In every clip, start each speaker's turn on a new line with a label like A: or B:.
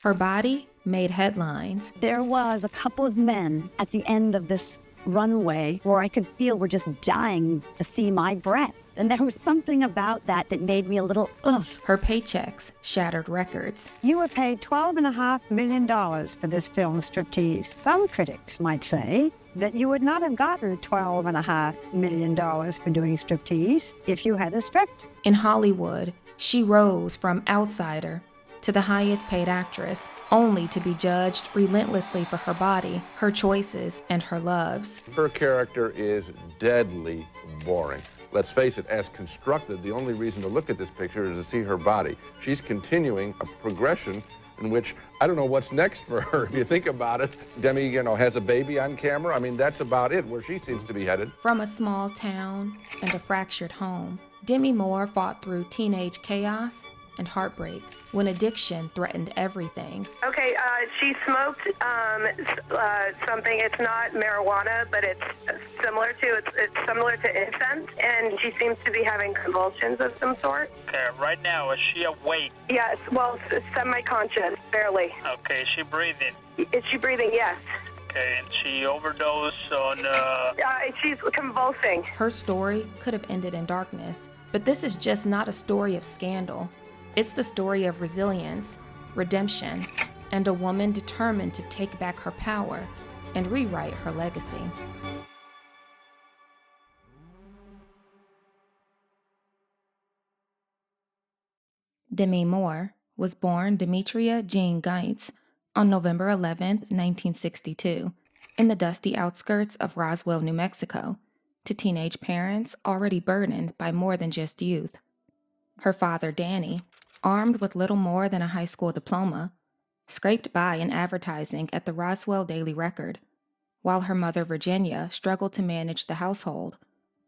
A: Her body made headlines.
B: There was a couple of men at the end of this runway where I could feel were just dying to see my breath. And there was something about that made me a little, ugh.
A: Her paychecks shattered records.
B: You were paid $12.5 million for this film Striptease. Some critics might say that you would not have gotten $12.5 million for doing Striptease if you hadn't stripped.
A: In Hollywood, she rose from outsider to the highest paid actress, only to be judged relentlessly for her body, her choices, and her loves.
C: Her character is deadly boring. Let's face it, as constructed, the only reason to look at this picture is to see her body. She's continuing a progression in which I don't know what's next for her. If you think about it, Demi, has a baby on camera. I mean, that's about it, where she seems to be headed.
A: From a small town and a fractured home, Demi Moore fought through teenage chaos and heartbreak when addiction threatened everything.
D: Okay, she smoked something. It's not marijuana, but it's similar to incense, and she seems to be having convulsions of some sort.
E: Okay, right now, is she awake?
D: Yes, well, semi-conscious, barely.
E: Okay, is she breathing?
D: Is she breathing? Yes.
E: Okay, and she overdosed on...
D: She's convulsing.
A: Her story could have ended in darkness, but this is just not a story of scandal. It's the story of resilience, redemption, and a woman determined to take back her power and rewrite her legacy. Demi Moore was born Demetria Jean Geitz on November 11, 1962, in the dusty outskirts of Roswell, New Mexico, to teenage parents already burdened by more than just youth. Her father, Danny, armed with little more than a high school diploma, scraped by in advertising at the Roswell Daily Record, while her mother, Virginia, struggled to manage the household,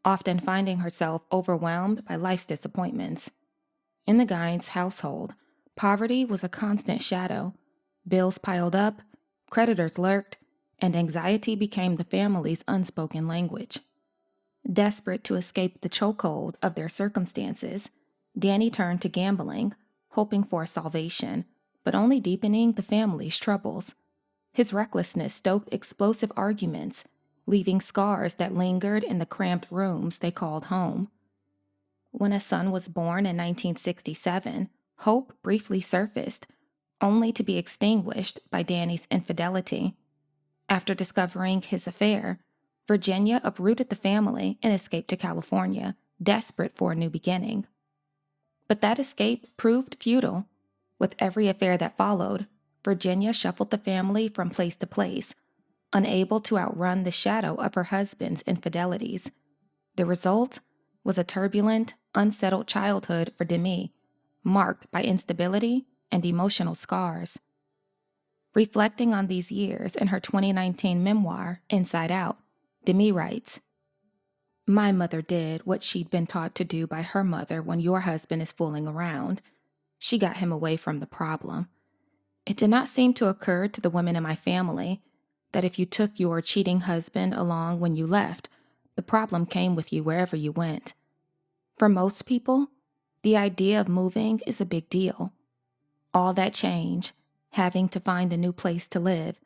A: often finding herself overwhelmed by life's disappointments. In the Geitz household, poverty was a constant shadow. Bills piled up, creditors lurked, and anxiety became the family's unspoken language. Desperate to escape the chokehold of their circumstances, Danny turned to gambling, hoping for salvation, but only deepening the family's troubles. His recklessness stoked explosive arguments, leaving scars that lingered in the cramped rooms they called home. When a son was born in 1967, hope briefly surfaced, only to be extinguished by Danny's infidelity. After discovering his affair, Virginia uprooted the family and escaped to California, desperate for a new beginning. But that escape proved futile. With every affair that followed, Virginia shuffled the family from place to place, unable to outrun the shadow of her husband's infidelities. The result was a turbulent, unsettled childhood for Demi, marked by instability and emotional scars. Reflecting on these years in her 2019 memoir, Inside Out, Demi writes, "My mother did what she'd been taught to do by her mother when your husband is fooling around. She got him away from the problem. It did not seem to occur to the women in my family that if you took your cheating husband along when you left, the problem came with you wherever you went. For most people, the idea of moving is a big deal. All that change, having to find a new place to live,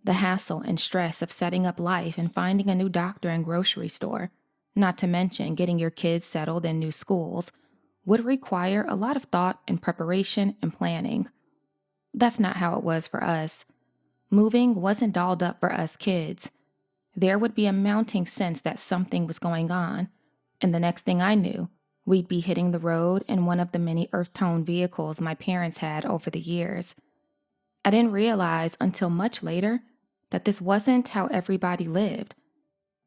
A: the hassle and stress of setting up life and finding a new doctor and grocery store, not to mention getting your kids settled in new schools, would require a lot of thought and preparation and planning. That's not how it was for us. Moving wasn't dolled up for us kids. There would be a mounting sense that something was going on, and the next thing I knew, we'd be hitting the road in one of the many earth-tone vehicles my parents had over the years. I didn't realize until much later that this wasn't how everybody lived.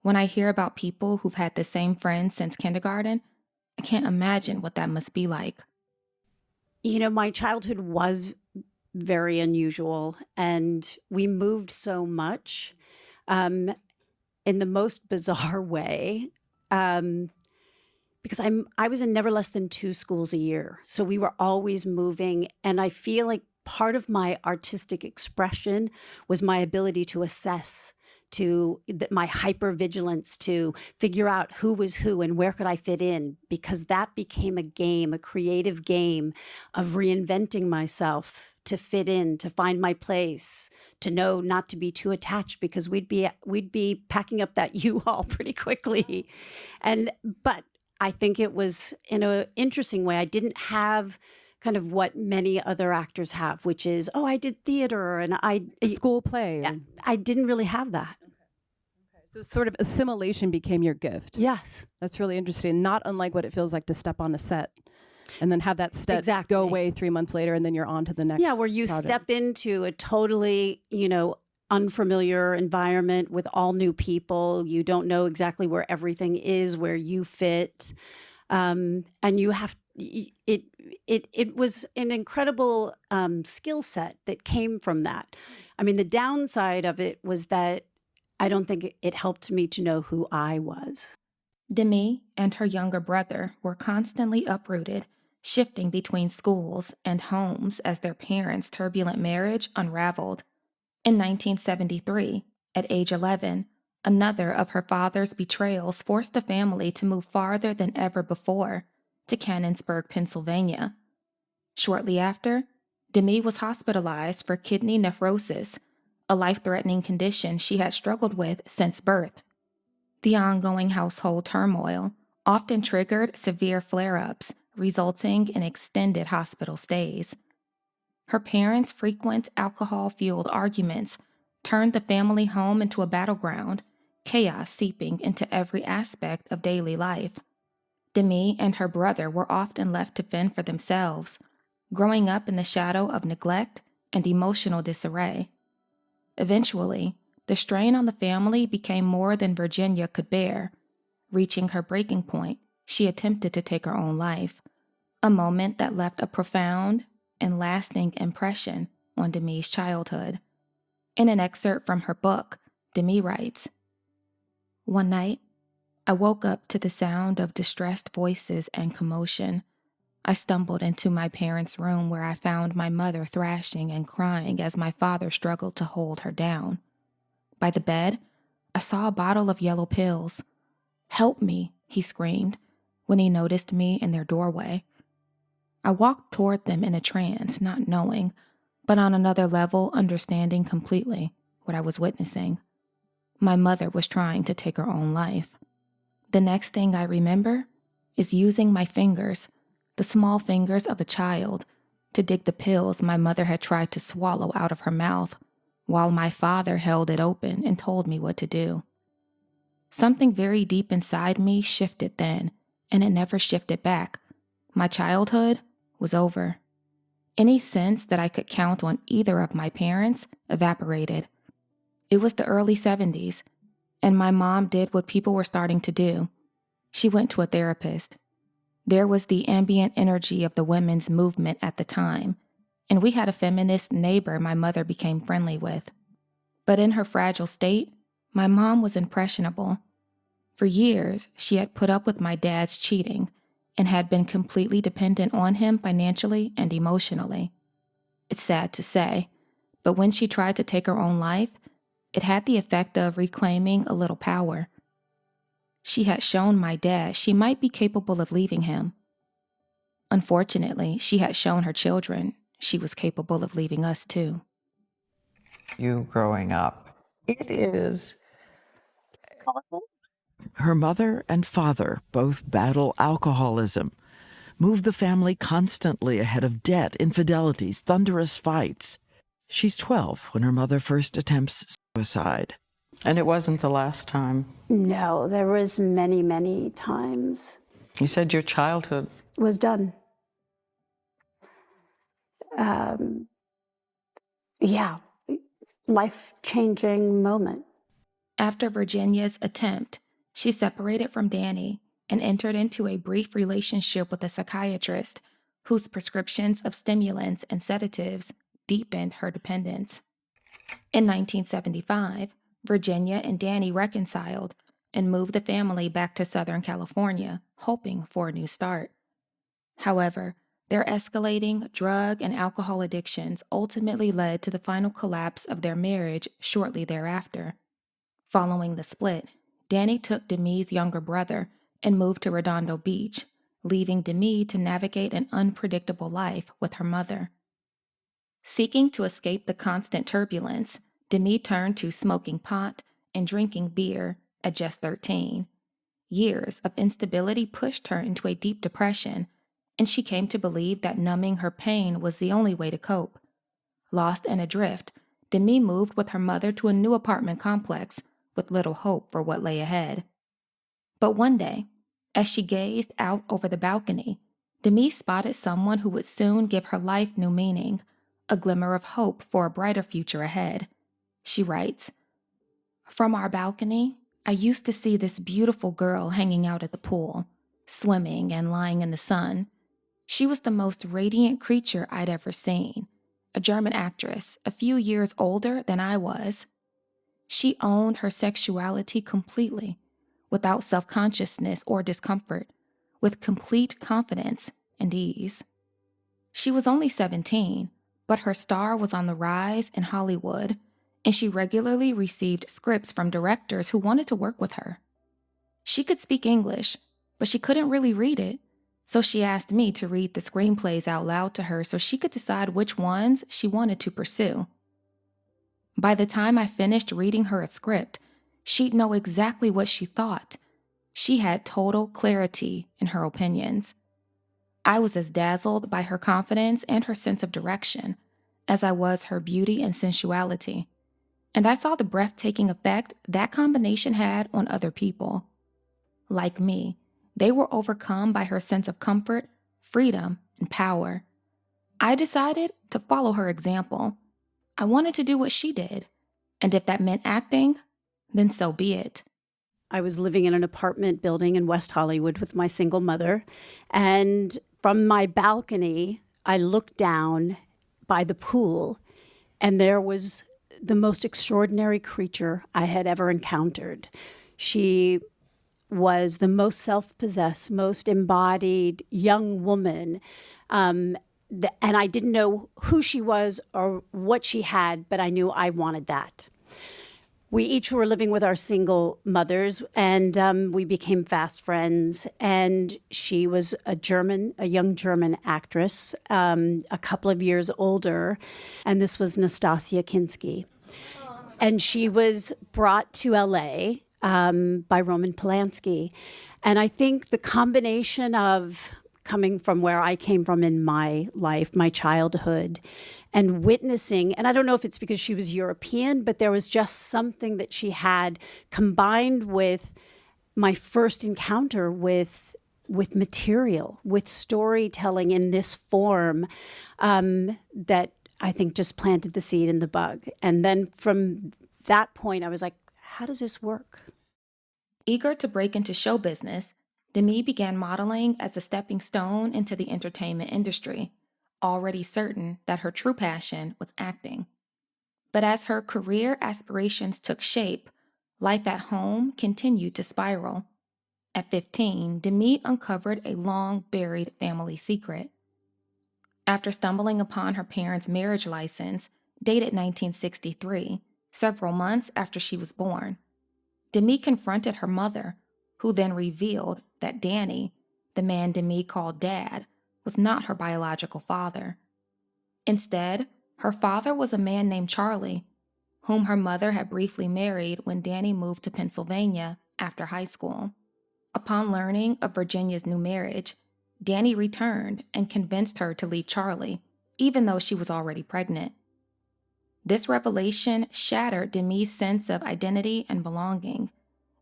A: When I hear about people who've had the same friends since kindergarten, I can't imagine what that must be like."
F: My childhood was very unusual, and we moved so much in the most bizarre way. Because I was in never less than 2 schools a year. So we were always moving. And I feel like part of my artistic expression was my ability to assess, my hypervigilance, to figure out who was who and where could I fit in, because that became a game, a creative game of reinventing myself to fit in, to find my place, to know not to be too attached, because we'd be packing up that U-Haul pretty quickly. But I think it was in an interesting way. I didn't have kind of what many other actors have, which is, oh, I did theater and
G: A school play.
F: I didn't really have that.
G: So sort of assimilation became your gift.
F: Yes.
G: That's really interesting. Not unlike what it feels like to step on a set and then have that set
F: Exactly.
G: go away 3 months later, and then you're on to the next.
F: Yeah, where you
G: project.
F: step into a totally, unfamiliar environment with all new people. You don't know exactly where everything is, where you fit. And you have, it was an incredible skill set that came from that. I mean, the downside of it was that I don't think it helped me to know who I was.
A: Demi and her younger brother were constantly uprooted, shifting between schools and homes as their parents' turbulent marriage unraveled. In 1973, at age 11, another of her father's betrayals forced the family to move farther than ever before, to Canonsburg, Pennsylvania. Shortly after, Demi was hospitalized for kidney nephrosis, a life-threatening condition she had struggled with since birth. The ongoing household turmoil often triggered severe flare-ups, resulting in extended hospital stays. Her parents' frequent alcohol-fueled arguments turned the family home into a battleground, chaos seeping into every aspect of daily life. Demi and her brother were often left to fend for themselves, growing up in the shadow of neglect and emotional disarray. Eventually, the strain on the family became more than Virginia could bear. Reaching her breaking point, she attempted to take her own life, a moment that left a profound and lasting impression on Demi's childhood. In an excerpt from her book, Demi writes, "One night, I woke up to the sound of distressed voices and commotion. I stumbled into my parents' room where I found my mother thrashing and crying as my father struggled to hold her down. By the bed, I saw a bottle of yellow pills. 'Help me,' he screamed when he noticed me in their doorway. I walked toward them in a trance, not knowing, but on another level understanding completely what I was witnessing. My mother was trying to take her own life. The next thing I remember is using my fingers, the small fingers of a child, to dig the pills my mother had tried to swallow out of her mouth, while my father held it open and told me what to do. Something very deep inside me shifted then, and it never shifted back. My childhood was over. Any sense that I could count on either of my parents evaporated. It was the early 70s, and my mom did what people were starting to do. She went to a therapist. There was the ambient energy of the women's movement at the time, and we had a feminist neighbor my mother became friendly with. But in her fragile state, my mom was impressionable. For years, she had put up with my dad's cheating and had been completely dependent on him financially and emotionally. It's sad to say, but when she tried to take her own life, it had the effect of reclaiming a little power. She had shown my dad she might be capable of leaving him. Unfortunately, she had shown her children she was capable of leaving us too.
H: You growing up, it is colorful.
I: Her mother and father both battle alcoholism, move the family constantly ahead of debt, infidelities, thunderous fights. She's 12 when her mother first attempts suicide.
H: And it wasn't the last time.
F: No, there was many, many times.
H: You said your childhood
F: Was done. Yeah, life-changing moment.
A: After Virginia's attempt, she separated from Danny and entered into a brief relationship with a psychiatrist whose prescriptions of stimulants and sedatives deepened her dependence. In 1975, Virginia and Danny reconciled and moved the family back to Southern California, hoping for a new start. However, their escalating drug and alcohol addictions ultimately led to the final collapse of their marriage shortly thereafter. Following the split, Danny took Demi's younger brother and moved to Redondo Beach, leaving Demi to navigate an unpredictable life with her mother. Seeking to escape the constant turbulence, Demi turned to smoking pot and drinking beer at just 13. Years of instability pushed her into a deep depression, and she came to believe that numbing her pain was the only way to cope. Lost and adrift, Demi moved with her mother to a new apartment complex with little hope for what lay ahead. But one day, as she gazed out over the balcony, Demi spotted someone who would soon give her life new meaning, a glimmer of hope for a brighter future ahead. She writes, "From our balcony, I used to see this beautiful girl hanging out at the pool, swimming and lying in the sun. She was the most radiant creature I'd ever seen, a German actress, a few years older than I was. She owned her sexuality completely, without self-consciousness or discomfort, with complete confidence and ease. She was only 17, but her star was on the rise in Hollywood, and she regularly received scripts from directors who wanted to work with her. She could speak English, but she couldn't really read it, so she asked me to read the screenplays out loud to her so she could decide which ones she wanted to pursue. By the time I finished reading her a script, she'd know exactly what she thought. She had total clarity in her opinions. I was as dazzled by her confidence and her sense of direction as I was her beauty and sensuality, and I saw the breathtaking effect that combination had on other people. Like me, they were overcome by her sense of comfort, freedom, and power. I decided to follow her example. I wanted to do what she did, and if that meant acting, then so be it."
F: I was living in an apartment building in West Hollywood with my single mother, and from my balcony, I looked down by the pool, and there was the most extraordinary creature I had ever encountered. She was the most self-possessed, most embodied young woman, and I didn't know who she was or what she had, but I knew I wanted that. We each were living with our single mothers, and we became fast friends. And she was a young German actress, a couple of years older, and this was Nastasia Kinski. And she was brought to LA by Roman Polanski. And I think the combination of coming from where I came from in my life, my childhood, and witnessing, and I don't know if it's because she was European, but there was just something that she had combined with my first encounter with material, with storytelling in this form, that I think just planted the seed in the bug. And then from that point, I was like, how does this work?
A: Eager to break into show business, Demi began modeling as a stepping stone into the entertainment industry, already certain that her true passion was acting. But as her career aspirations took shape, life at home continued to spiral. At 15, Demi uncovered a long-buried family secret. After stumbling upon her parents' marriage license, dated 1963, several months after she was born, Demi confronted her mother, who then revealed that Danny, the man Demi called Dad, was not her biological father. Instead, her father was a man named Charlie, whom her mother had briefly married when Danny moved to Pennsylvania after high school. Upon learning of Virginia's new marriage, Danny returned and convinced her to leave Charlie, even though she was already pregnant. This revelation shattered Demi's sense of identity and belonging,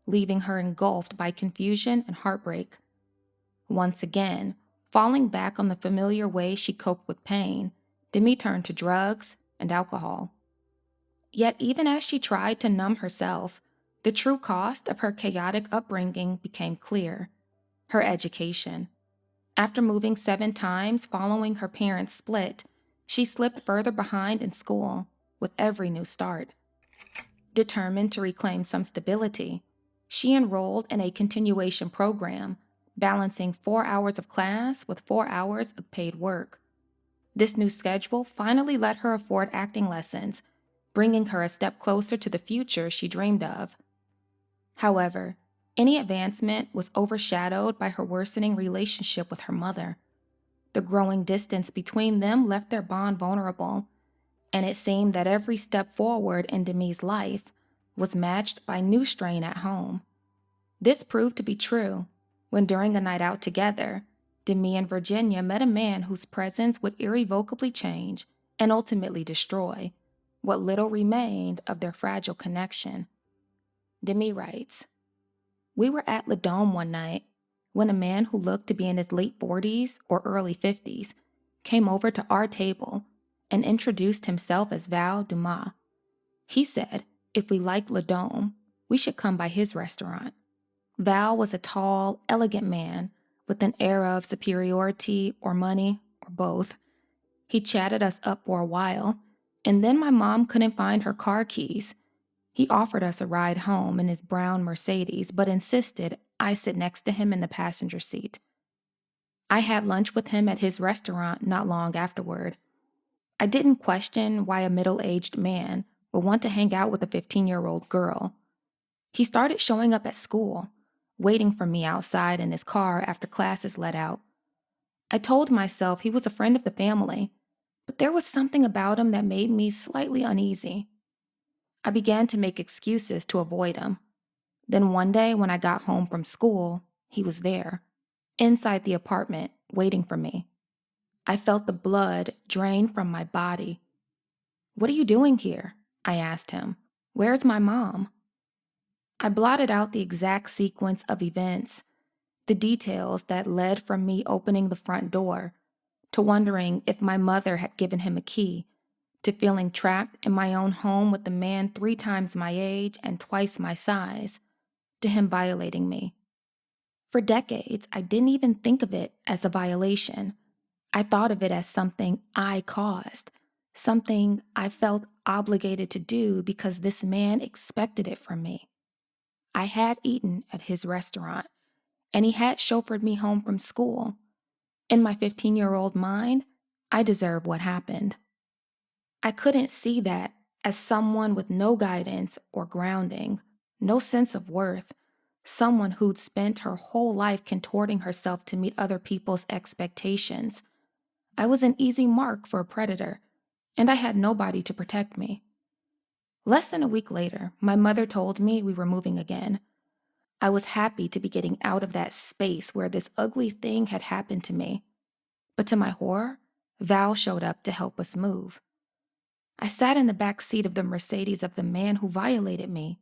A: leaving her engulfed by confusion and heartbreak. Once again, falling back on the familiar way she coped with pain, Demi turned to drugs and alcohol. Yet even as she tried to numb herself, the true cost of her chaotic upbringing became clear: her education. After moving 7 times following her parents' split, she slipped further behind in school with every new start. Determined to reclaim some stability, she enrolled in a continuation program, balancing 4 hours of class with 4 hours of paid work. This new schedule finally let her afford acting lessons, bringing her a step closer to the future she dreamed of. However, any advancement was overshadowed by her worsening relationship with her mother. The growing distance between them left their bond vulnerable, and it seemed that every step forward in Demi's life was matched by new strain at home. This proved to be true when, during a night out together, Demi and Virginia met a man whose presence would irrevocably change and ultimately destroy what little remained of their fragile connection. Demi writes, "We were at Le Dome one night when a man who looked to be in his late 40s or early 50s came over to our table and introduced himself as Val Dumas. He said if we liked Le Dome, we should come by his restaurant. Val was a tall, elegant man with an air of superiority or money or both. He chatted us up for a while, and then my mom couldn't find her car keys. He offered us a ride home in his brown Mercedes, but insisted I sit next to him in the passenger seat. I had lunch with him at his restaurant not long afterward. I didn't question why a middle-aged man would want to hang out with a 15-year-old girl. He started showing up at school, waiting for me outside in his car after classes let out. I told myself he was a friend of the family, but there was something about him that made me slightly uneasy. I began to make excuses to avoid him. Then one day when I got home from school, he was there, inside the apartment, waiting for me. I felt the blood drain from my body. "What are you doing here?" I asked him. "Where's my mom?" I blotted out the exact sequence of events, the details that led from me opening the front door, to wondering if my mother had given him a key, to feeling trapped in my own home with a man 3 times my age and twice my size, to him violating me. For decades, I didn't even think of it as a violation. I thought of it as something I caused, something I felt obligated to do because this man expected it from me. I had eaten at his restaurant, and he had chauffeured me home from school. In my 15-year-old mind, I deserve what happened. I couldn't see that as someone with no guidance or grounding, no sense of worth, someone who'd spent her whole life contorting herself to meet other people's expectations. I was an easy mark for a predator, and I had nobody to protect me. Less than a week later, my mother told me we were moving again. I was happy to be getting out of that space where this ugly thing had happened to me. But to my horror, Val showed up to help us move. I sat in the back seat of the Mercedes of the man who violated me.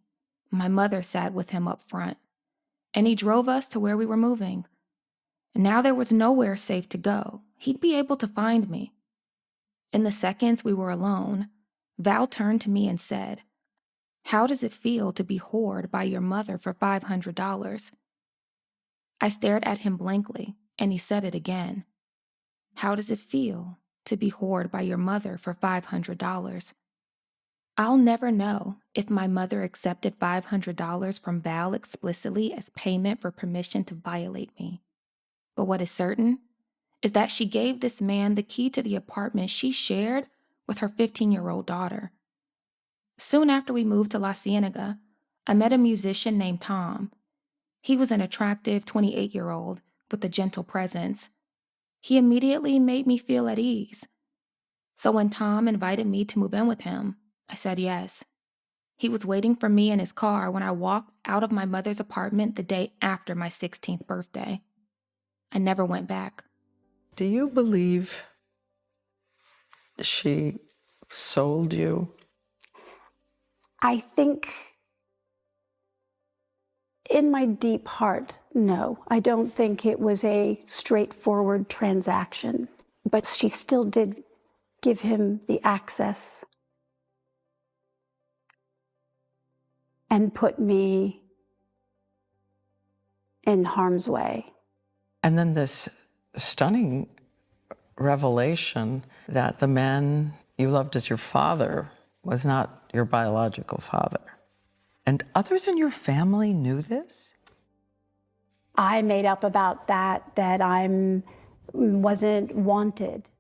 A: My mother sat with him up front, and he drove us to where we were moving. Now there was nowhere safe to go. He'd be able to find me. In the seconds we were alone, Val turned to me and said, "How does it feel to be whored by your mother for $500? I stared at him blankly, and he said it again. "How does it feel to be whored by your mother for $500? I'll never know if my mother accepted $500 from Val explicitly as payment for permission to violate me. But what is certain is that she gave this man the key to the apartment she shared with her 15-year-old daughter. Soon after we moved to La Cienega, I met a musician named Tom. He was an attractive 28-year-old with a gentle presence. He immediately made me feel at ease. So when Tom invited me to move in with him, I said yes. He was waiting for me in his car when I walked out of my mother's apartment the day after my 16th birthday. I never went back.
H: Do you believe she sold you?
F: I think in my deep heart, no. I don't think it was a straightforward transaction, but she still did give him the access and put me in harm's way.
H: And then this stunning revelation that the man you loved as your father was not your biological father. And others in your family knew this?
F: I made up about that I wasn't wanted.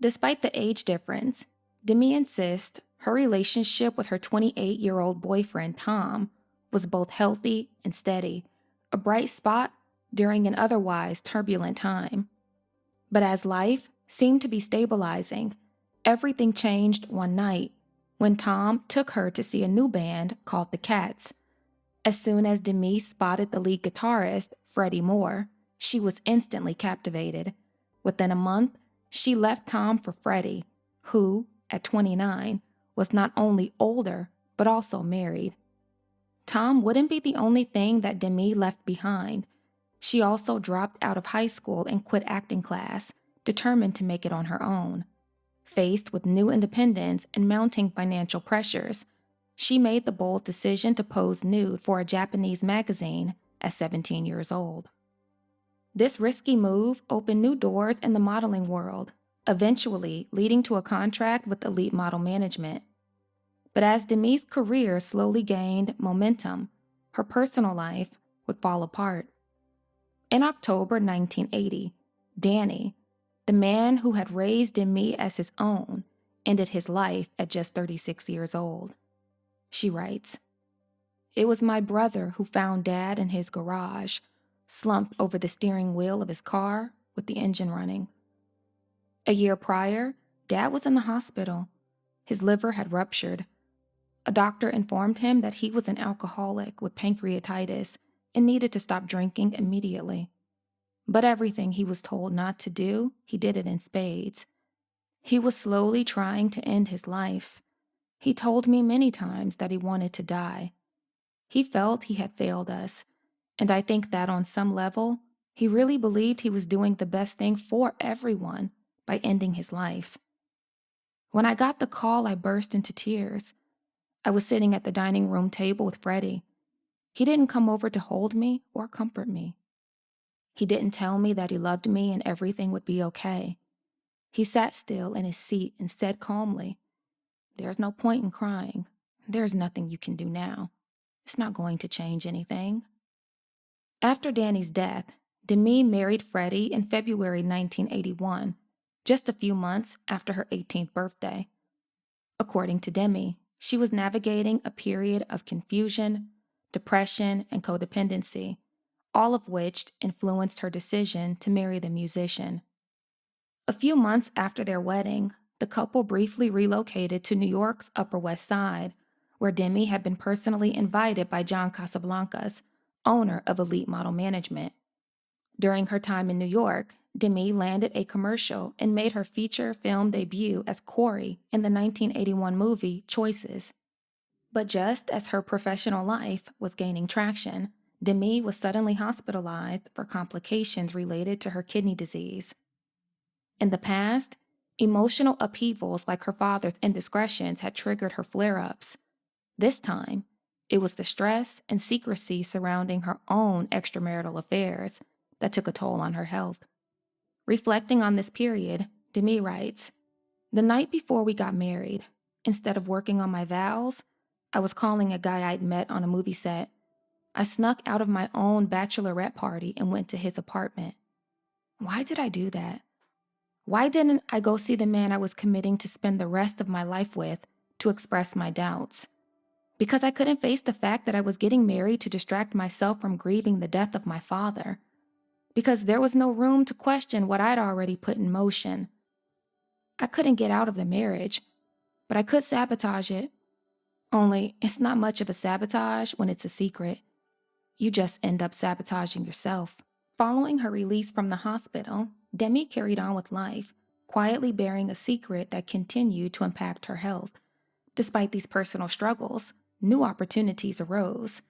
A: Despite the age difference, Demi insists her relationship with her 28-year-old boyfriend, Tom, was both healthy and steady, a bright spot during an otherwise turbulent time. But as life seemed to be stabilizing, Everything changed one night when Tom took her to see a new band called the Cats. As soon as Demi spotted the lead guitarist, Freddie Moore, she was instantly captivated. Within a month, she left Tom for Freddie, who, at 29, was not only older, but also married. Tom wouldn't be the only thing that Demi left behind. She also dropped out of high school and quit acting class, determined to make it on her own. Faced with new independence and mounting financial pressures, she made the bold decision to pose nude for a Japanese magazine at 17 years old. This risky move opened new doors in the modeling world, eventually leading to a contract with Elite Model Management. But as Demi's career slowly gained momentum, her personal life would fall apart. In October 1980, Danny, the man who had raised Demi as his own, ended his life at just 36 years old. She writes, "It was my brother who found Dad in his garage, slumped over the steering wheel of his car with the engine running. A year prior, Dad was in the hospital. His liver had ruptured. A doctor informed him that he was an alcoholic with pancreatitis and needed to stop drinking immediately. But everything he was told not to do, he did it in spades. He was slowly trying to end his life. He told me many times that he wanted to die. He felt he had failed us, and I think that on some level, he really believed he was doing the best thing for everyone by ending his life. When I got the call, I burst into tears. I was sitting at the dining room table with Freddie. He didn't come over to hold me or comfort me. He didn't tell me that he loved me and everything would be okay. He sat still in his seat and said calmly, 'There's no point in crying. There's nothing you can do now. It's not going to change anything.' After Danny's death, Demi married Freddie in February 1981, just a few months after her 18th birthday. According to Demi, she was navigating a period of confusion, depression, and codependency, all of which influenced her decision to marry the musician. A few months after their wedding, the couple briefly relocated to New York's Upper West Side, where Demi had been personally invited by John Casablancas, owner of Elite Model Management. During her time in New York, Demi landed a commercial and made her feature film debut as Corey in the 1981 movie Choices. But just as her professional life was gaining traction, Demi was suddenly hospitalized for complications related to her kidney disease. In the past, emotional upheavals like her father's indiscretions had triggered her flare-ups. This time, it was the stress and secrecy surrounding her own extramarital affairs that took a toll on her health. Reflecting on this period, Demi writes, "The night before we got married, instead of working on my vows, I was calling a guy I'd met on a movie set. I snuck out of my own bachelorette party and went to his apartment. Why did I do that? Why didn't I go see the man I was committing to spend the rest of my life with to express my doubts? Because I couldn't face the fact that I was getting married to distract myself from grieving the death of my father. Because there was no room to question what I'd already put in motion. I couldn't get out of the marriage, but I could sabotage it. Only, it's not much of a sabotage when it's a secret. You just end up sabotaging yourself." Following her release from the hospital, Demi carried on with life, quietly bearing a secret that continued to impact her health. Despite these personal struggles, new opportunities arose.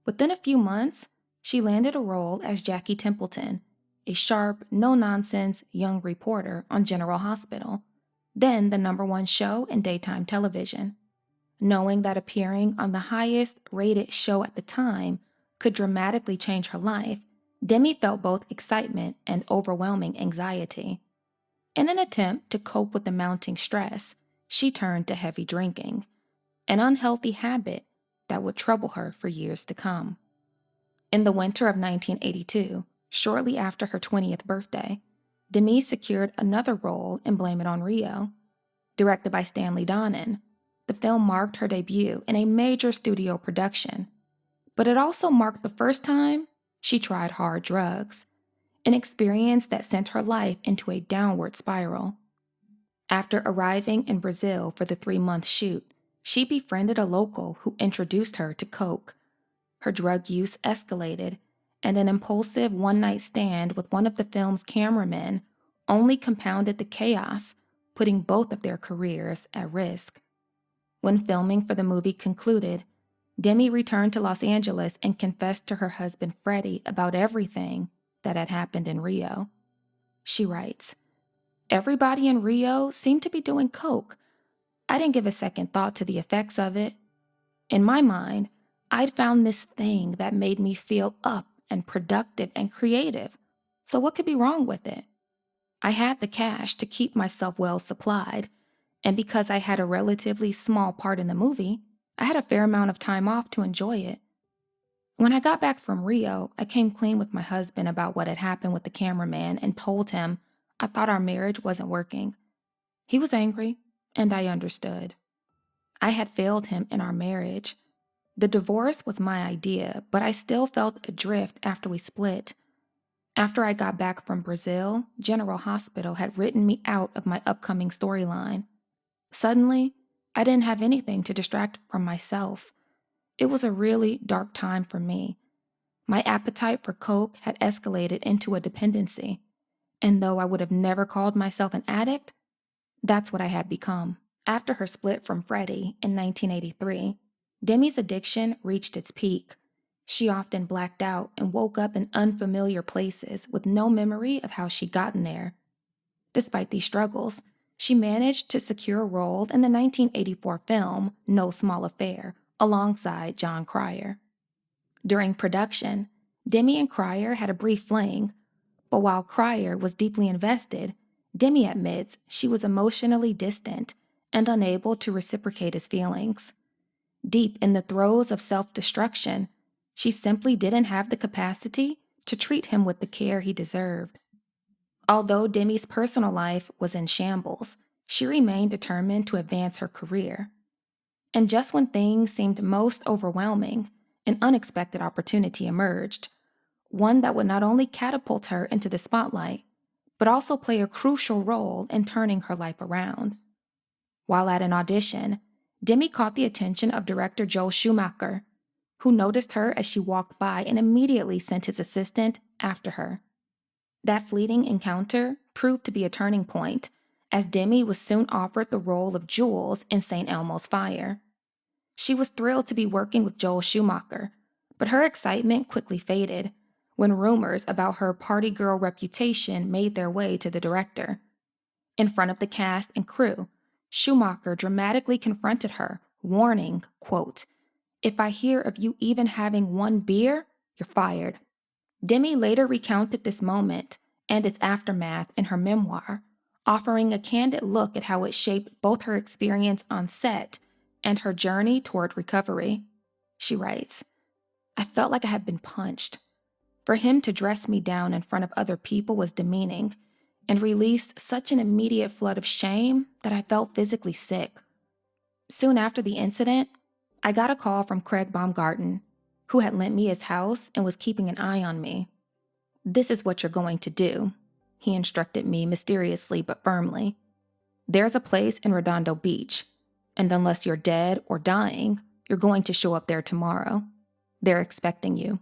A: Within a few months, she landed a role as Jackie Templeton, a sharp, no-nonsense young reporter on General Hospital, then the #1 show in daytime television. Knowing that appearing on the highest-rated show at the time could dramatically change her life, Demi felt both excitement and overwhelming anxiety. In an attempt to cope with the mounting stress, she turned to heavy drinking, an unhealthy habit that would trouble her for years to come. In the winter of 1982, shortly after her 20th birthday, Demi secured another role in Blame It on Rio. Directed by Stanley Donen, the film marked her debut in a major studio production. But it also marked the first time she tried hard drugs, an experience that sent her life into a downward spiral. After arriving in Brazil for the 3-month shoot, she befriended a local who introduced her to coke. Her drug use escalated, and an impulsive one-night stand with one of the film's cameramen only compounded the chaos, putting both of their careers at risk. When filming for the movie concluded, Demi returned to Los Angeles and confessed to her husband Freddie about everything that had happened in Rio. She writes, "Everybody in Rio seemed to be doing coke. I didn't give a second thought to the effects of it. In my mind, I'd found this thing that made me feel up and productive and creative. So what could be wrong with it? I had the cash to keep myself well supplied, and because I had a relatively small part in the movie, I had a fair amount of time off to enjoy it. When I got back from Rio, I came clean with my husband about what had happened with the cameraman and told him I thought our marriage wasn't working. He was angry, and I understood. I had failed him in our marriage. The divorce was my idea, but I still felt adrift after we split. After I got back from Brazil, General Hospital had written me out of my upcoming storyline. Suddenly, I didn't have anything to distract from myself. It was a really dark time for me. My appetite for coke had escalated into a dependency, and though I would have never called myself an addict, that's what I had become. After her split from Freddie in 1983, Demi's addiction reached its peak. She often blacked out and woke up in unfamiliar places with no memory of how she'd gotten there. Despite these struggles, she managed to secure a role in the 1984 film No Small Affair alongside John Cryer. During production, Demi and Cryer had a brief fling, but while Cryer was deeply invested, Demi admits she was emotionally distant and unable to reciprocate his feelings. Deep in the throes of self-destruction, she simply didn't have the capacity to treat him with the care he deserved. Although Demi's personal life was in shambles, she remained determined to advance her career. And just when things seemed most overwhelming, an unexpected opportunity emerged, one that would not only catapult her into the spotlight, but also play a crucial role in turning her life around. While at an audition, Demi caught the attention of director Joel Schumacher, who noticed her as she walked by and immediately sent his assistant after her. That fleeting encounter proved to be a turning point, as Demi was soon offered the role of Jules in St. Elmo's Fire. She was thrilled to be working with Joel Schumacher, but her excitement quickly faded when rumors about her party girl reputation made their way to the director. In front of the cast and crew, Schumacher dramatically confronted her, warning, quote, "If I hear of you even having one beer, you're fired." Demi later recounted this moment and its aftermath in her memoir, offering a candid look at how it shaped both her experience on set and her journey toward recovery. She writes, "I felt like I had been punched. For him to dress me down in front of other people was demeaning and released such an immediate flood of shame that I felt physically sick. Soon after the incident, I got a call from Craig Baumgarten, who had lent me his house and was keeping an eye on me. 'This is what you're going to do,' he instructed me mysteriously but firmly. 'There's a place in Redondo Beach, and unless you're dead or dying, you're going to show up there tomorrow. They're expecting you.'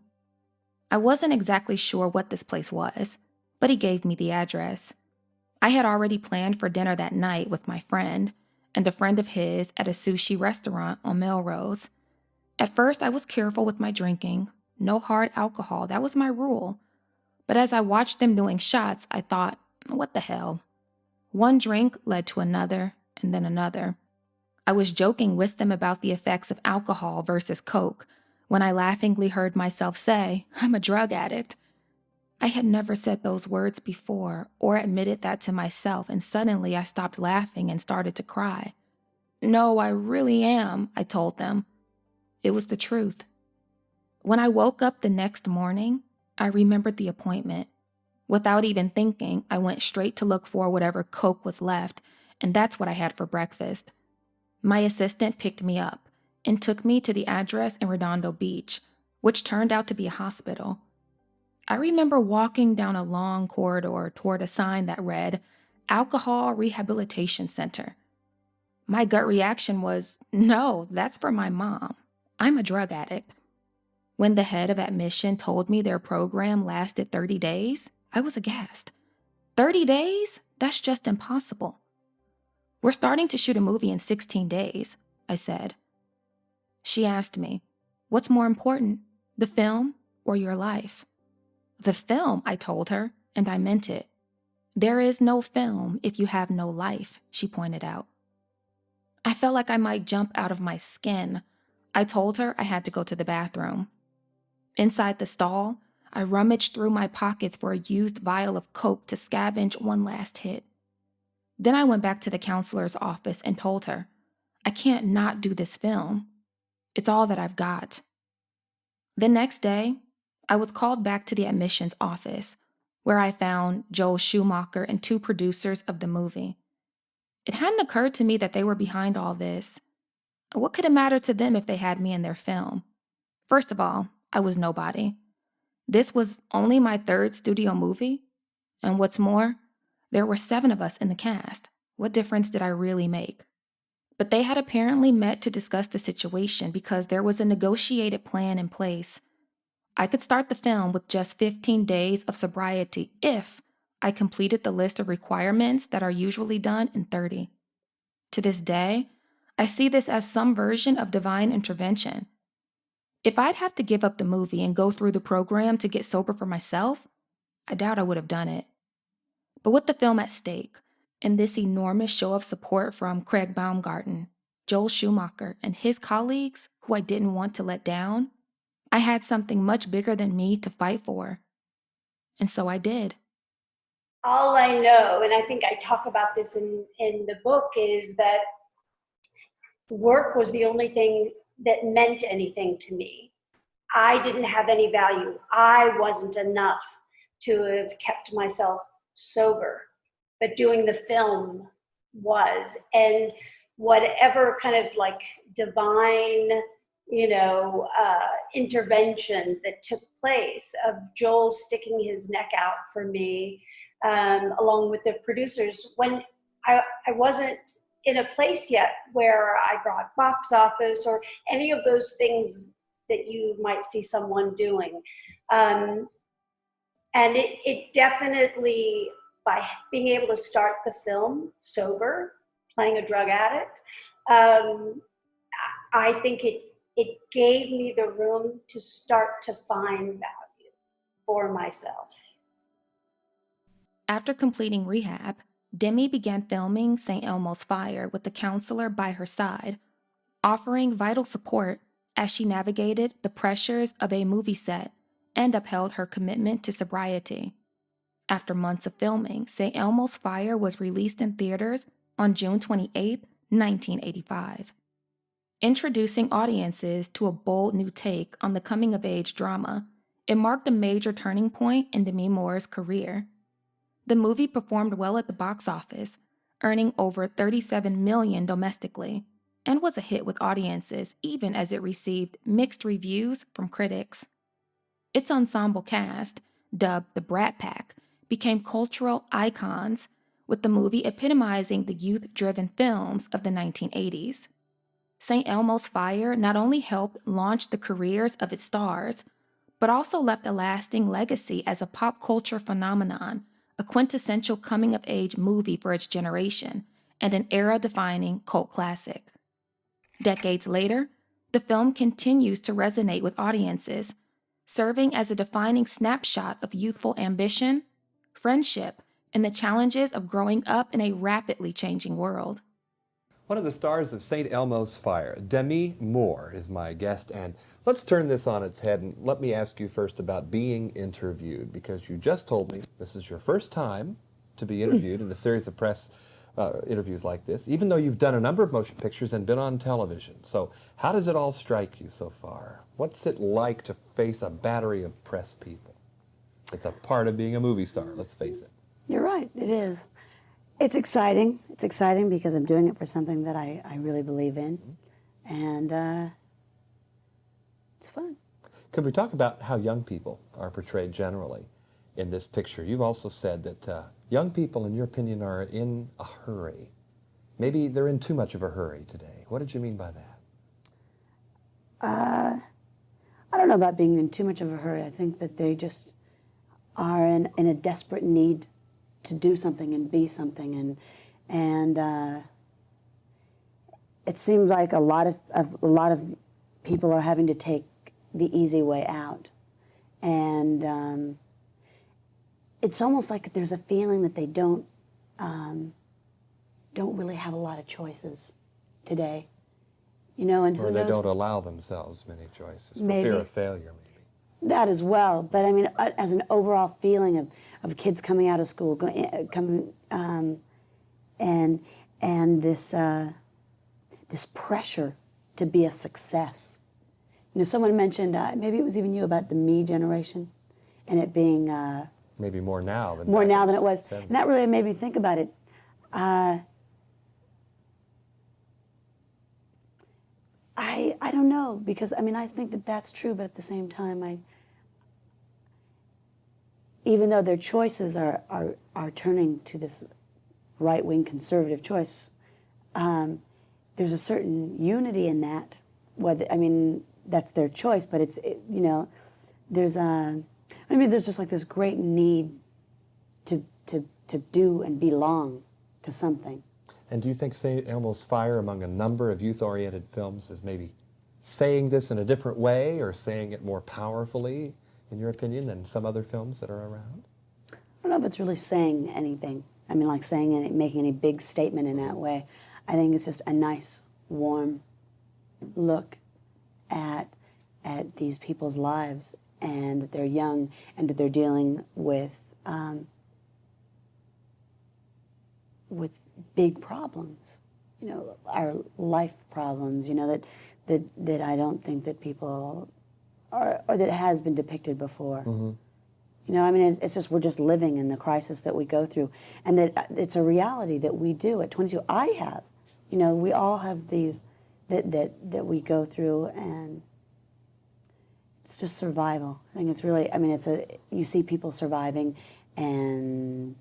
A: I wasn't exactly sure what this place was, but he gave me the address. I had already planned for dinner that night with my friend and a friend of his at a sushi restaurant on Melrose. At first, I was careful with my drinking. No hard alcohol, that was my rule. But as I watched them doing shots, I thought, what the hell? One drink led to another, and then another. I was joking with them about the effects of alcohol versus coke when I laughingly heard myself say, 'I'm a drug addict.' I had never said those words before or admitted that to myself, and suddenly I stopped laughing and started to cry. 'No, I really am,' I told them. It was the truth. When I woke up the next morning, I remembered the appointment. Without even thinking, I went straight to look for whatever coke was left, and that's what I had for breakfast. My assistant picked me up and took me to the address in Redondo Beach, which turned out to be a hospital. I remember walking down a long corridor toward a sign that read, Alcohol Rehabilitation Center. My gut reaction was, no, that's for my mom. I'm a drug addict. When the head of admission told me their program lasted 30 days, I was aghast. 30 days? That's just impossible. We're starting to shoot a movie in 16 days, I said. She asked me, what's more important, the film or your life? The film, I told her, and I meant it. There is no film if you have no life, she pointed out. I felt like I might jump out of my skin. I told her I had to go to the bathroom. Inside the stall, I rummaged through my pockets for a used vial of Coke to scavenge one last hit. Then I went back to the counselor's office and told her, I can't not do this film. It's all that I've got. The next day, I was called back to the admissions office, where I found Joel Schumacher and 2 producers of the movie. It hadn't occurred to me that they were behind all this. What could it matter to them if they had me in their film? First of all, I was nobody. This was only my 3rd studio movie. And what's more, there were 7 of us in the cast. What difference did I really make? But they had apparently met to discuss the situation because there was a negotiated plan in place. I could start the film with just 15 days of sobriety if I completed the list of requirements that are usually done in 30. To this day, I see this as some version of divine intervention. If I'd have to give up the movie and go through the program to get sober for myself, I doubt I would have done it. But with the film at stake, and this enormous show of support from Craig Baumgarten, Joel Schumacher, and his colleagues, who I didn't want to let down, I had something much bigger than me to fight for. And so I did.
J: All I know, and I think I talk about this in the book, is that work was the only thing that meant anything to me. I didn't have any value. I wasn't enough to have kept myself sober, but doing the film was. And whatever kind of like divine, intervention that took place of Joel sticking his neck out for me, along with the producers, when I wasn't in a place yet where I brought box office or any of those things that you might see someone doing. And it definitely, by being able to start the film sober, playing a drug addict, I think it gave me the room to start to find value for myself.
A: After completing rehab, Demi began filming St. Elmo's Fire with the counselor by her side, offering vital support as she navigated the pressures of a movie set and upheld her commitment to sobriety. After months of filming, St. Elmo's Fire was released in theaters on June 28, 1985. Introducing audiences to a bold new take on the coming-of-age drama, it marked a major turning point in Demi Moore's career. The movie performed well at the box office, earning over $37 million domestically, and was a hit with audiences even as it received mixed reviews from critics. Its ensemble cast, dubbed the Brat Pack, became cultural icons, with the movie epitomizing the youth-driven films of the 1980s. St. Elmo's Fire not only helped launch the careers of its stars, but also left a lasting legacy as a pop culture phenomenon, a quintessential coming-of-age movie for its generation, and an era-defining cult classic. Decades later, the film continues to resonate with audiences, serving as a defining snapshot of youthful ambition, friendship, and the challenges of growing up in a rapidly changing world.
K: One of the stars of St. Elmo's Fire, Demi Moore, is my guest, and let's turn this on its head and let me ask you first about being interviewed, because you just told me this is your first time to be interviewed in a series of press interviews like this, even though you've done a number of motion pictures and been on television. So how does it all strike you so far? What's it like to face a battery of press people? It's a part of being a movie star, let's face it.
L: You're right, it is. It's exciting. It's exciting because I'm doing it for something that I really believe in, and it's fun.
K: Could we talk about how young people are portrayed generally? in this picture. You've also said that young people, in your opinion, are in a hurry. Maybe they're in too much of a hurry today. What did you mean by that?
L: I don't know about being in too much of a hurry. I think that they just are in a desperate need to do something and be something, and it seems like a lot of people are having to take the easy way out, and it's almost like there's a feeling that they don't really have a lot of choices today. You know, and who
K: knows? Or they don't allow themselves many choices for fear of failure, maybe.
L: That as well, but I mean, as an overall feeling of kids coming out of school, and this pressure to be a success. You know, someone mentioned, maybe it was even you, about the me generation, and it being
K: maybe more now than
L: it was, and that really made me think about it. I don't know, because I mean, I think that that's true, but at the same time, even though their choices are turning to this right-wing conservative choice, there's a certain unity in that. Whether, I mean, that's their choice, but you know, there's just like this great need to do and belong to something.
K: And do you think St. Elmo's Fire, among a number of youth-oriented films, is maybe saying this in a different way or saying it more powerfully, in your opinion, than some other films that are around?
L: I don't know if it's really saying anything. I mean, like making any big statement in that way. I think it's just a nice, warm look at these people's lives, and that they're young, and that they're dealing with big problems, you know, our life problems, you know, that I don't think that people or that has been depicted before.
K: Mm-hmm.
L: You know, I mean, it's just, we're just living in the crisis that we go through, and that it's a reality that we do at 22. I have, you know, we all have these that we go through, and it's just survival. I think it's really, I mean, you see people surviving, and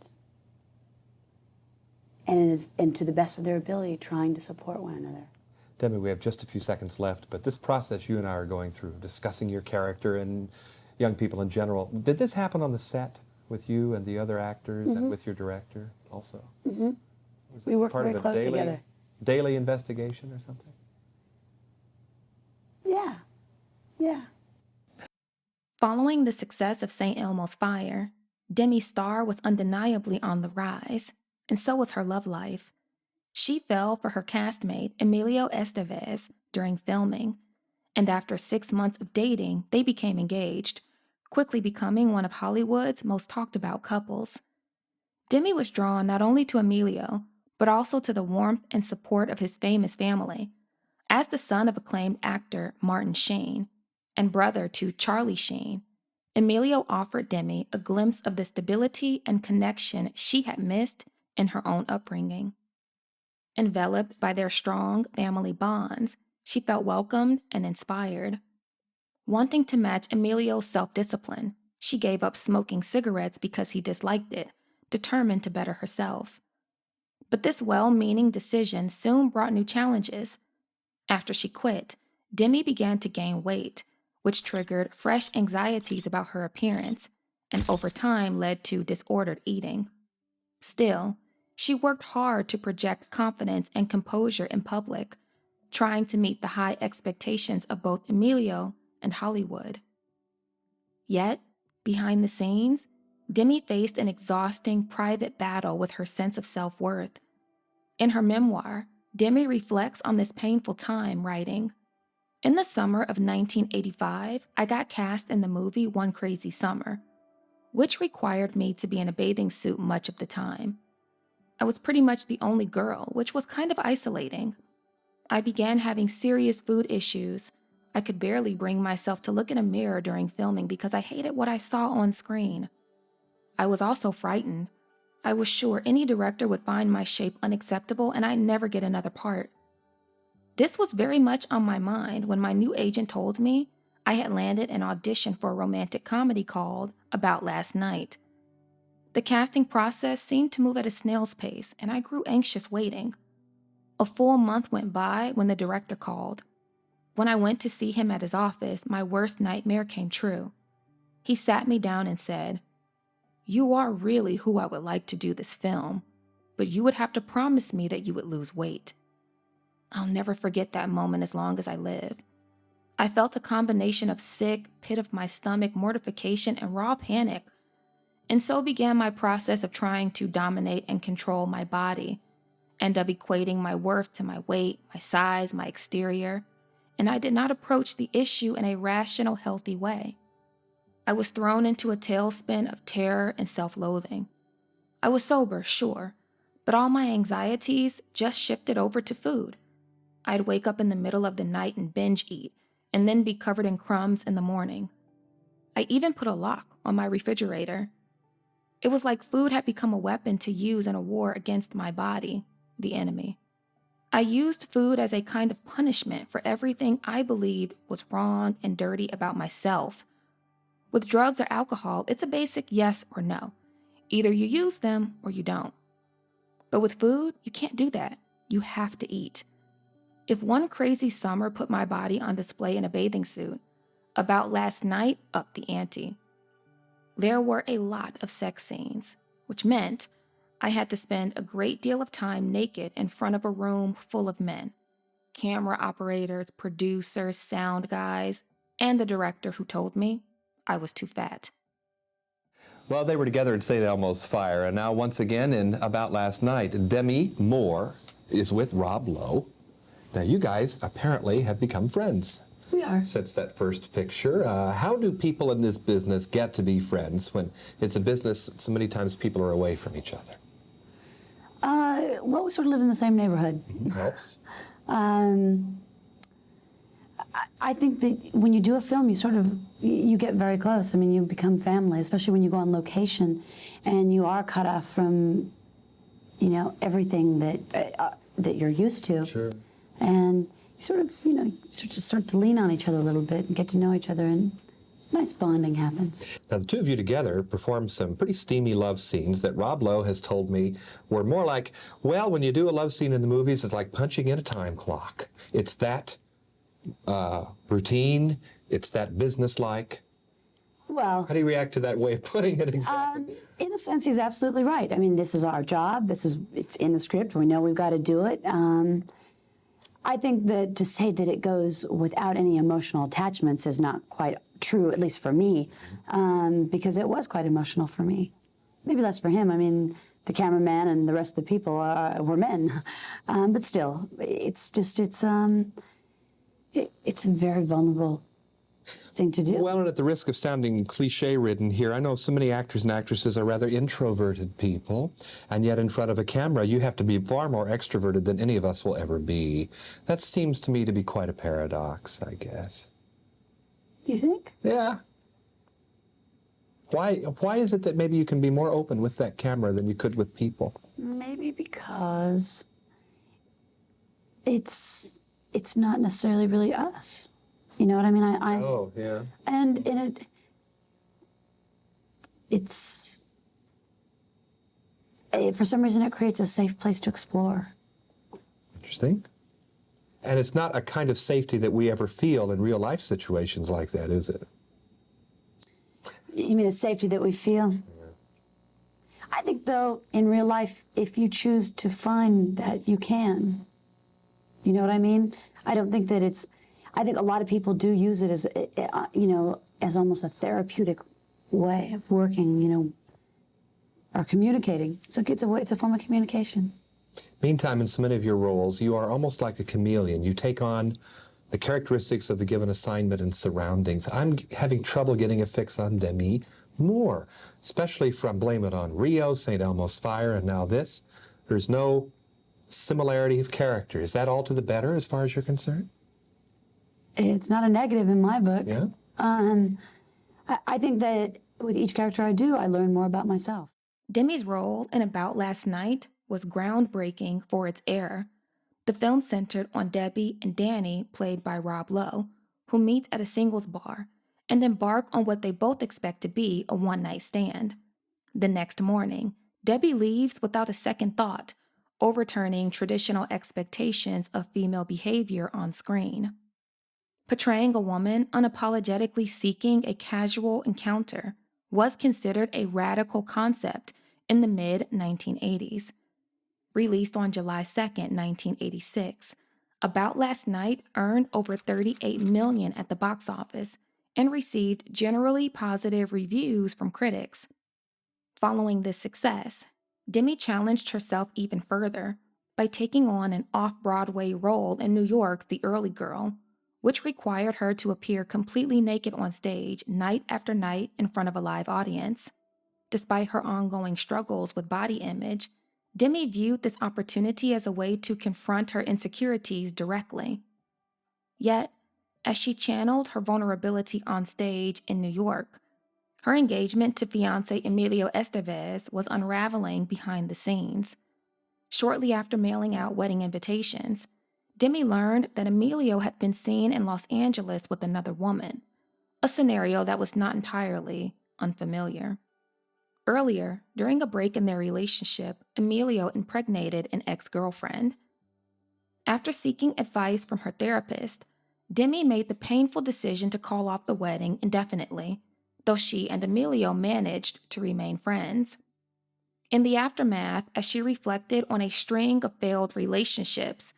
L: to the best of their ability, trying to support one another.
K: Demi, we have just a few seconds left, but this process you and I are going through, discussing your character and young people in general, did this happen on the set with you and the other actors and with your director also?
L: Mm-hmm. We worked very close together.
K: Daily investigation or something?
L: Yeah, yeah.
A: Following the success of St. Elmo's Fire, Demi's star was undeniably on the rise, and so was her love life. She fell for her castmate, Emilio Estevez, during filming, and after 6 months of dating, they became engaged, quickly becoming one of Hollywood's most talked about couples. Demi was drawn not only to Emilio, but also to the warmth and support of his famous family. As the son of acclaimed actor Martin Sheen and brother to Charlie Sheen, Emilio offered Demi a glimpse of the stability and connection she had missed in her own upbringing. Enveloped by their strong family bonds, she felt welcomed and inspired. Wanting to match Emilio's self-discipline, she gave up smoking cigarettes because he disliked it, determined to better herself. But this well-meaning decision soon brought new challenges. After she quit, Demi began to gain weight, which triggered fresh anxieties about her appearance, and over time led to disordered eating. Still, she worked hard to project confidence and composure in public, trying to meet the high expectations of both Emilio and Hollywood. Yet, behind the scenes, Demi faced an exhausting private battle with her sense of self-worth. In her memoir, Demi reflects on this painful time, writing, "In the summer of 1985, I got cast in the movie One Crazy Summer, which required me to be in a bathing suit much of the time. I was pretty much the only girl, which was kind of isolating. I began having serious food issues. I could barely bring myself to look in a mirror during filming because I hated what I saw on screen. I was also frightened. I was sure any director would find my shape unacceptable and I'd never get another part. This was very much on my mind when my new agent told me I had landed an audition for a romantic comedy called About Last Night, The casting process seemed to move at a snail's pace, and I grew anxious waiting. A full month went by when the director called. When I went to see him at his office, my worst nightmare came true. He sat me down and said, "You are really who I would like to do this film, but you would have to promise me that you would lose weight." I'll never forget that moment as long as I live. I felt a combination of sick, pit of my stomach, mortification, and raw panic. And so began my process of trying to dominate and control my body, and of equating my worth to my weight, my size, my exterior, and I did not approach the issue in a rational, healthy way. I was thrown into a tailspin of terror and self-loathing. I was sober, sure, but all my anxieties just shifted over to food. I'd wake up in the middle of the night and binge eat, and then be covered in crumbs in the morning. I even put a lock on my refrigerator. It was like food had become a weapon to use in a war against my body, the enemy. I used food as a kind of punishment for everything I believed was wrong and dirty about myself. With drugs or alcohol, it's a basic yes or no. Either you use them or you don't. But with food, you can't do that. You have to eat. If one crazy summer put my body on display in a bathing suit, about last night upped the ante. There were a lot of sex scenes, which meant I had to spend a great deal of time naked in front of a room full of men. Camera operators, producers, sound guys, and the director who told me I was too fat.
K: Well, they were together in St. Elmo's Fire, and now once again in About Last Night, Demi Moore is with Rob Lowe. Now, you guys apparently have become friends.
L: We are.
K: Since that first picture. How do people in this business get to be friends when it's a business so many times people are away from each other?
L: Well, we sort of live in the same neighborhood.
K: Helps.
L: I think that when you do a film, you get very close. I mean, you become family, especially when you go on location and you are cut off from, everything that you're used to.
K: Sure.
L: And you sort of start to lean on each other a little bit and get to know each other, and nice bonding happens.
K: Now, the two of you together performed some pretty steamy love scenes that Rob Lowe has told me were more like, well, when you do a love scene in the movies, it's like punching in a time clock. It's that routine, it's that business-like.
L: Well,
K: how do you react to that way of putting it exactly?
L: In a sense, he's absolutely right. I mean, this is our job. It's in the script. We know we've got to do it. I think that to say that it goes without any emotional attachments is not quite true, at least for me, because it was quite emotional for me. Maybe less for him. I mean, the cameraman and the rest of the people were men, but still, it's a very vulnerable thing to do.
K: Well, and at the risk of sounding cliche-ridden here, I know so many actors and actresses are rather introverted people, and yet in front of a camera you have to be far more extroverted than any of us will ever be. That seems to me to be quite a paradox, I guess.
L: You think?
K: Yeah. Why is it that maybe you can be more open with that camera than you could with people?
L: Maybe because it's not necessarily really us. You know what I mean?
K: Oh, yeah.
L: And it's for some reason it creates a safe place to explore.
K: Interesting. And it's not a kind of safety that we ever feel in real life situations like that, is it?
L: You mean a safety that we feel?
K: Yeah.
L: I think, though, in real life, if you choose to find that, you can. You know what I mean? I don't think that it's... I think a lot of people do use it as, as almost a therapeutic way of working, or communicating. So it's a form of communication.
K: Meantime, in so many of your roles, you are almost like a chameleon. You take on the characteristics of the given assignment and surroundings. I'm having trouble getting a fix on Demi Moore, especially from Blame It on Rio, St. Elmo's Fire, and now this. There's no similarity of character. Is that all to the better as far as you're concerned?
L: It's not a negative in my book.
K: Yeah?
L: I think that with each character I do, I learn more about myself.
A: Demi's role in About Last Night was groundbreaking for its era. The film centered on Debbie and Danny, played by Rob Lowe, who meet at a singles bar and embark on what they both expect to be a one-night stand. The next morning, Debbie leaves without a second thought, overturning traditional expectations of female behavior on screen. Portraying a woman unapologetically seeking a casual encounter was considered a radical concept in the mid-1980s. Released on July 2, 1986, About Last Night earned over $38 million at the box office and received generally positive reviews from critics. Following this success, Demi challenged herself even further by taking on an off-Broadway role in New York's The Early Girl, which required her to appear completely naked on stage night after night in front of a live audience. Despite her ongoing struggles with body image, Demi viewed this opportunity as a way to confront her insecurities directly. Yet, as she channeled her vulnerability on stage in New York, her engagement to fiancé Emilio Estevez was unraveling behind the scenes. Shortly after mailing out wedding invitations, Demi learned that Emilio had been seen in Los Angeles with another woman, a scenario that was not entirely unfamiliar. Earlier, during a break in their relationship, Emilio impregnated an ex-girlfriend. After seeking advice from her therapist, Demi made the painful decision to call off the wedding indefinitely, though she and Emilio managed to remain friends. In the aftermath, as she reflected on a string of failed relationships,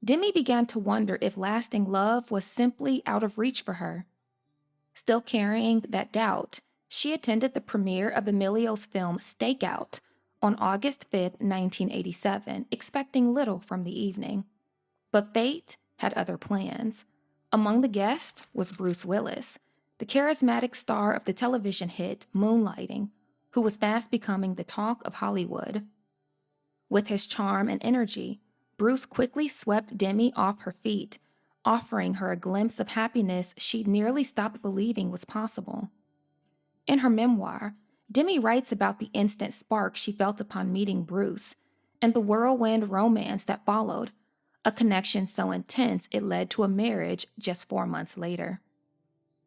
A: Demi began to wonder if lasting love was simply out of reach for her. Still carrying that doubt, she attended the premiere of Emilio's film Stakeout on August 5, 1987, expecting little from the evening. But fate had other plans. Among the guests was Bruce Willis, the charismatic star of the television hit Moonlighting, who was fast becoming the talk of Hollywood. With his charm and energy, Bruce quickly swept Demi off her feet, offering her a glimpse of happiness she'd nearly stopped believing was possible. In her memoir, Demi writes about the instant spark she felt upon meeting Bruce and the whirlwind romance that followed, a connection so intense it led to a marriage just 4 months later.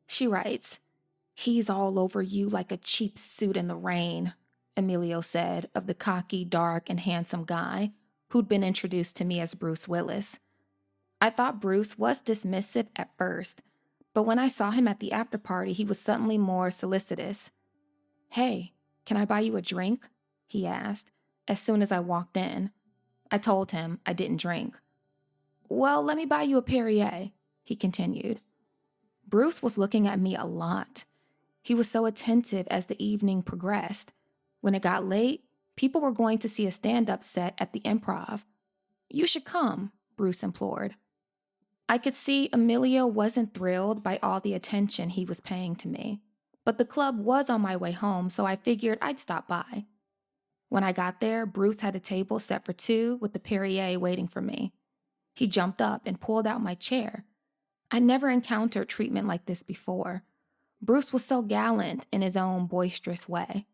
A: She writes, "He's all over you like a cheap suit in the rain," Emilio said of the cocky, dark, and handsome guy who'd been introduced to me as Bruce Willis. I thought Bruce was dismissive at first, but when I saw him at the after party, he was suddenly more solicitous. "Hey, can I buy you a drink?" he asked, as soon as I walked in. I told him I didn't drink. "Well, let me buy you a Perrier," he continued. Bruce was looking at me a lot. He was so attentive as the evening progressed. When it got late, people were going to see a stand-up set at the Improv. "You should come," Bruce implored. I could see Emilio wasn't thrilled by all the attention he was paying to me, but the club was on my way home, so I figured I'd stop by. When I got there, Bruce had a table set for 2 with the Perrier waiting for me. He jumped up and pulled out my chair. I never encountered treatment like this before. Bruce was so gallant in his own boisterous way.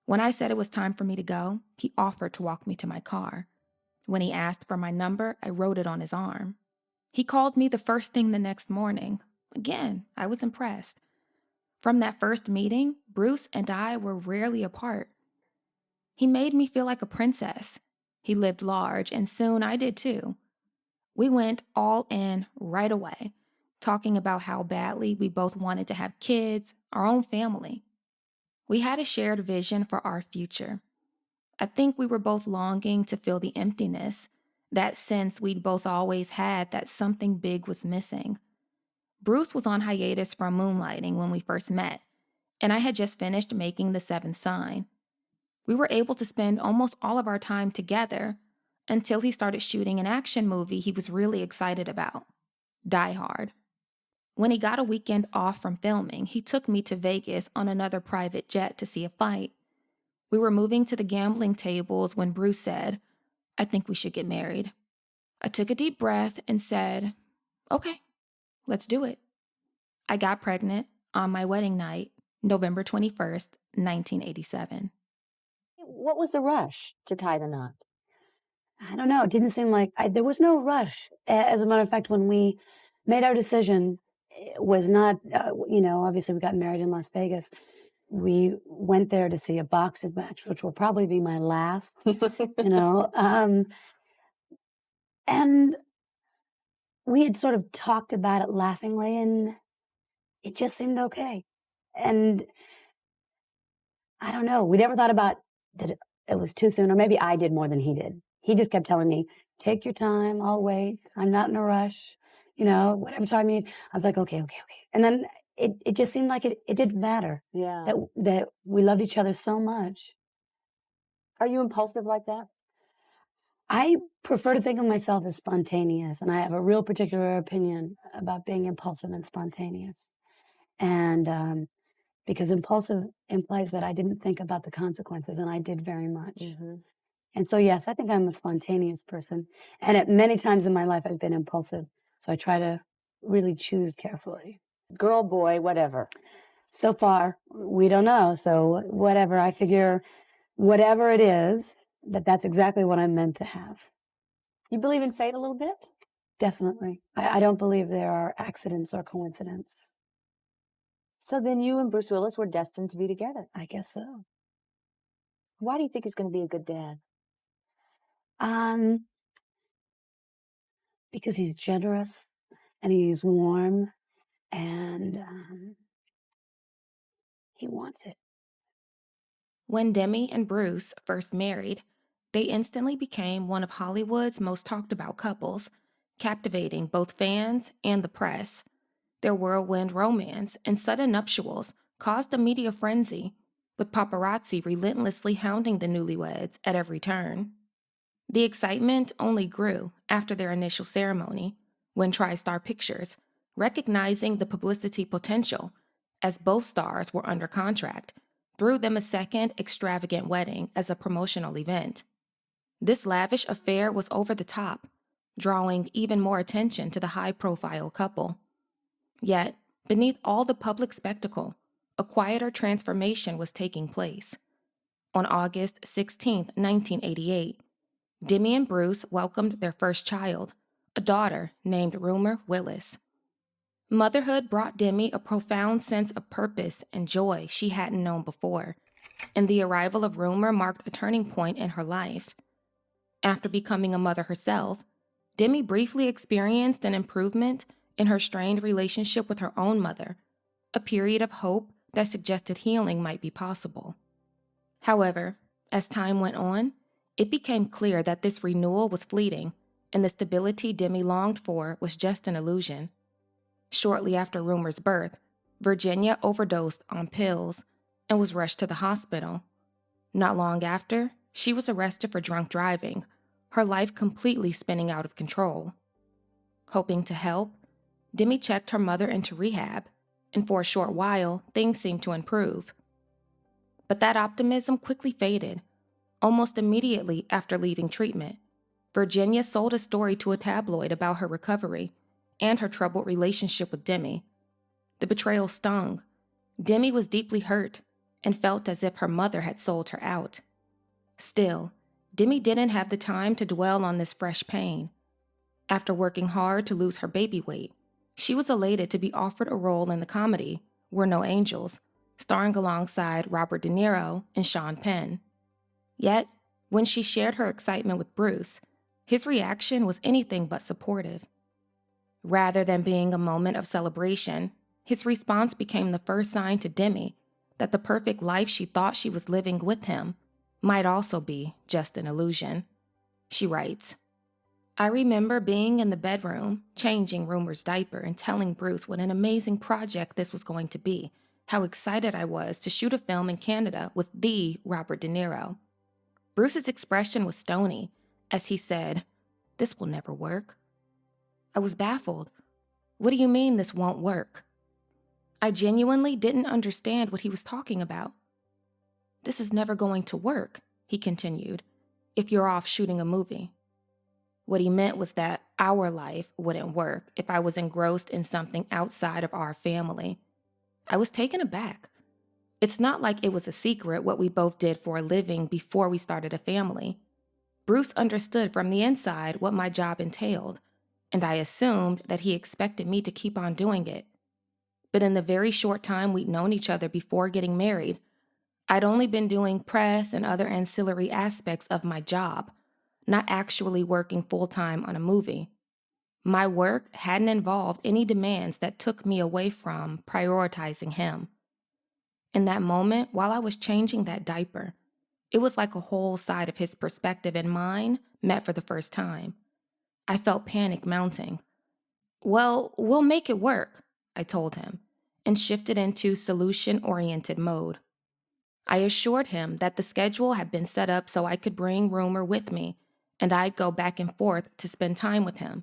A: When I said it was time for me to go, he offered to walk me to my car. When he asked for my number, I wrote it on his arm. He called me the first thing the next morning. Again, I was impressed. From that first meeting, Bruce and I were rarely apart. He made me feel like a princess. He lived large, and soon I did too. We went all in right away, talking about how badly we both wanted to have kids, our own family. We had a shared vision for our future. I think we were both longing to fill the emptiness, that sense we'd both always had that something big was missing. Bruce was on hiatus from Moonlighting when we first met, and I had just finished making The Seventh Sign. We were able to spend almost all of our time together until he started shooting an action movie he was really excited about, Die Hard. When he got a weekend off from filming, he took me to Vegas on another private jet to see a fight. We were moving to the gambling tables when Bruce said, "I think we should get married." I took a deep breath and said, "Okay, let's do it." I got pregnant on my wedding night, November 21st, 1987.
L: What was the rush to tie the knot? I don't know. It didn't seem like there was no rush. As a matter of fact, when we made our decision, it was not, obviously we got married in Las Vegas. we went there to see a boxing match, which will probably be my last, you know. And we had sort of talked about it laughingly, and it just seemed okay. And I don't know, we never thought about that it was too soon, or maybe I did more than he did. He just kept telling me, take your time, I'll wait, I'm not in a rush, you know, whatever time you need. I was like, okay. And then it just seemed like it didn't matter.
M: Yeah.
L: That we loved each other so much.
M: Are you impulsive like that?
L: I prefer to think of myself as spontaneous, and I have a real particular opinion about being impulsive and spontaneous. And because impulsive implies that I didn't think about the consequences, and I did very much.
M: Mm-hmm.
L: And so, yes, I think I'm a spontaneous person. And at many times in my life, I've been impulsive. So I try to really choose carefully.
M: Girl, boy, whatever.
L: So far, we don't know. So whatever, I figure whatever it is, that's exactly what I'm meant to have.
M: You believe in fate a little bit?
L: Definitely. I don't believe there are accidents or coincidence.
M: So then you and Bruce Willis were destined to be together.
L: I guess so.
M: Why do you think he's going to be a good dad?
L: Because he's generous and he's warm and he wants it.
A: When Demi and Bruce first married, they instantly became one of Hollywood's most talked about couples, captivating both fans and the press. Their whirlwind romance and sudden nuptials caused a media frenzy, with paparazzi relentlessly hounding the newlyweds at every turn. The excitement only grew after their initial ceremony, when TriStar Pictures, recognizing the publicity potential, as both stars were under contract, threw them a second extravagant wedding as a promotional event. This lavish affair was over the top, drawing even more attention to the high-profile couple. Yet, beneath all the public spectacle, a quieter transformation was taking place. On August 16, 1988, Demi and Bruce welcomed their first child, a daughter named Rumor Willis. Motherhood brought Demi a profound sense of purpose and joy she hadn't known before, and the arrival of Rumor marked a turning point in her life. After becoming a mother herself, Demi briefly experienced an improvement in her strained relationship with her own mother, a period of hope that suggested healing might be possible. However, as time went on, it became clear that this renewal was fleeting, and the stability Demi longed for was just an illusion. Shortly after Rumor's birth, Virginia overdosed on pills and was rushed to the hospital. Not long after, she was arrested for drunk driving, her life completely spinning out of control. Hoping to help, Demi checked her mother into rehab, and for a short while, things seemed to improve. But that optimism quickly faded. Almost immediately after leaving treatment, Virginia sold a story to a tabloid about her recovery and her troubled relationship with Demi. The betrayal stung. Demi was deeply hurt and felt as if her mother had sold her out. Still, Demi didn't have the time to dwell on this fresh pain. After working hard to lose her baby weight, she was elated to be offered a role in the comedy We're No Angels, starring alongside Robert De Niro and Sean Penn. Yet, when she shared her excitement with Bruce, his reaction was anything but supportive. Rather than being a moment of celebration, his response became the first sign to Demi that the perfect life she thought she was living with him might also be just an illusion. She writes, "I remember being in the bedroom, changing Rumor's diaper and telling Bruce what an amazing project this was going to be, how excited I was to shoot a film in Canada with the Robert De Niro. Bruce's expression was stony as he said, 'This will never work.' I was baffled. 'What do you mean this won't work?' I genuinely didn't understand what he was talking about. 'This is never going to work,' he continued, 'if you're off shooting a movie.' What he meant was that our life wouldn't work if I was engrossed in something outside of our family. I was taken aback. It's not like it was a secret what we both did for a living before we started a family. Bruce understood from the inside what my job entailed, and I assumed that he expected me to keep on doing it. but in the very short time we'd known each other before getting married, I'd only been doing press and other ancillary aspects of my job, not actually working full-time on a movie. My work hadn't involved any demands that took me away from prioritizing him. In that moment, while I was changing that diaper, it was like a whole side of his perspective and mine met for the first time. I felt panic mounting. "Well, we'll make it work," I told him, and shifted into solution-oriented mode. I assured him that the schedule had been set up so I could bring Rumor with me, and I'd go back and forth to spend time with him.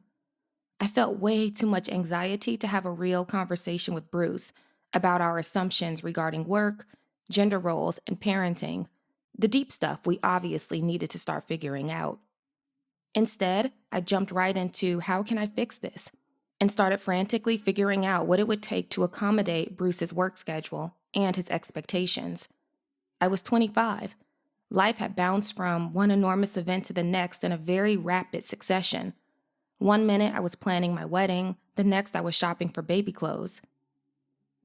A: I felt way too much anxiety to have a real conversation with Bruce about our assumptions regarding work, gender roles, and parenting, the deep stuff we obviously needed to start figuring out. Instead, I jumped right into how can I fix this, and started frantically figuring out what it would take to accommodate Bruce's work schedule and his expectations. I was 25. Life had bounced from one enormous event to the next in a very rapid succession. One minute I was planning my wedding, the next I was shopping for baby clothes.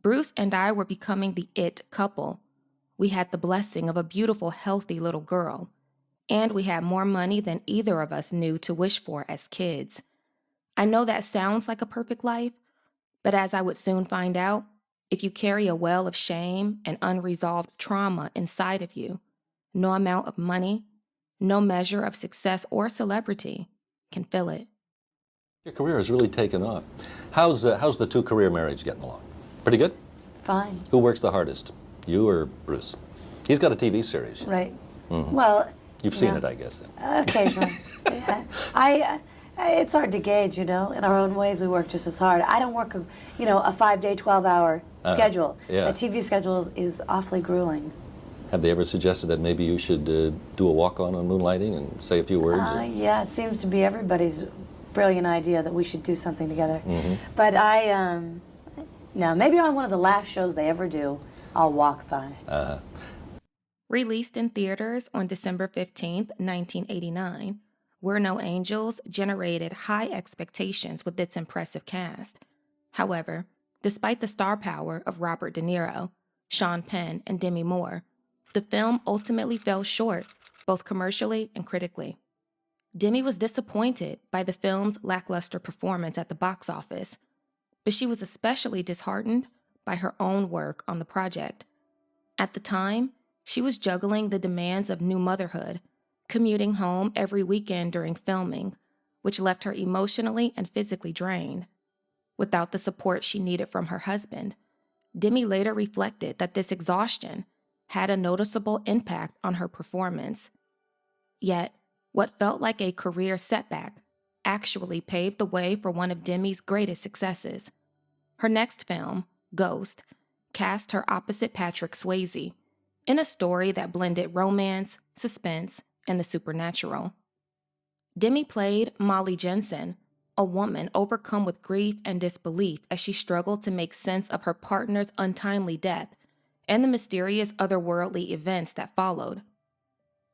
A: Bruce and I were becoming the it couple. We had the blessing of a beautiful, healthy little girl, and we had more money than either of us knew to wish for as kids. I know that sounds like a perfect life, but as I would soon find out, if you carry a well of shame and unresolved trauma inside of you, no amount of money, no measure of success or celebrity can fill it.
N: Your career has really taken off. How's the two-career marriage getting along? Pretty good?
L: Fine.
N: Who works the hardest, you or Bruce? He's got a TV series.
L: Right.
N: Mm-hmm.
L: Well,
N: You've seen it, I guess.
L: Occasionally. Yeah. It's hard to gauge, In our own ways, we work just as hard. I don't work a 5-day, 12-hour schedule.
N: Yeah.
L: A TV schedule is awfully grueling.
N: Have they ever suggested that maybe you should do a walk-on Moonlighting and say a few words?
L: Yeah, it seems to be everybody's brilliant idea that we should do something together.
N: Mm-hmm.
L: But no, maybe on one of the last shows they ever do, I'll walk by.
A: Released in theaters on December 15th, 1989, We're No Angels generated high expectations with its impressive cast. However, despite the star power of Robert De Niro, Sean Penn, and Demi Moore, the film ultimately fell short, both commercially and critically. Demi was disappointed by the film's lackluster performance at the box office, but she was especially disheartened by her own work on the project. At the time, she was juggling the demands of new motherhood, commuting home every weekend during filming, which left her emotionally and physically drained. Without the support she needed from her husband, Demi later reflected that this exhaustion had a noticeable impact on her performance. Yet, what felt like a career setback actually paved the way for one of Demi's greatest successes. Her next film, Ghost, cast her opposite Patrick Swayze in a story that blended romance, suspense, and the supernatural. Demi played Molly Jensen, a woman overcome with grief and disbelief as she struggled to make sense of her partner's untimely death and the mysterious otherworldly events that followed.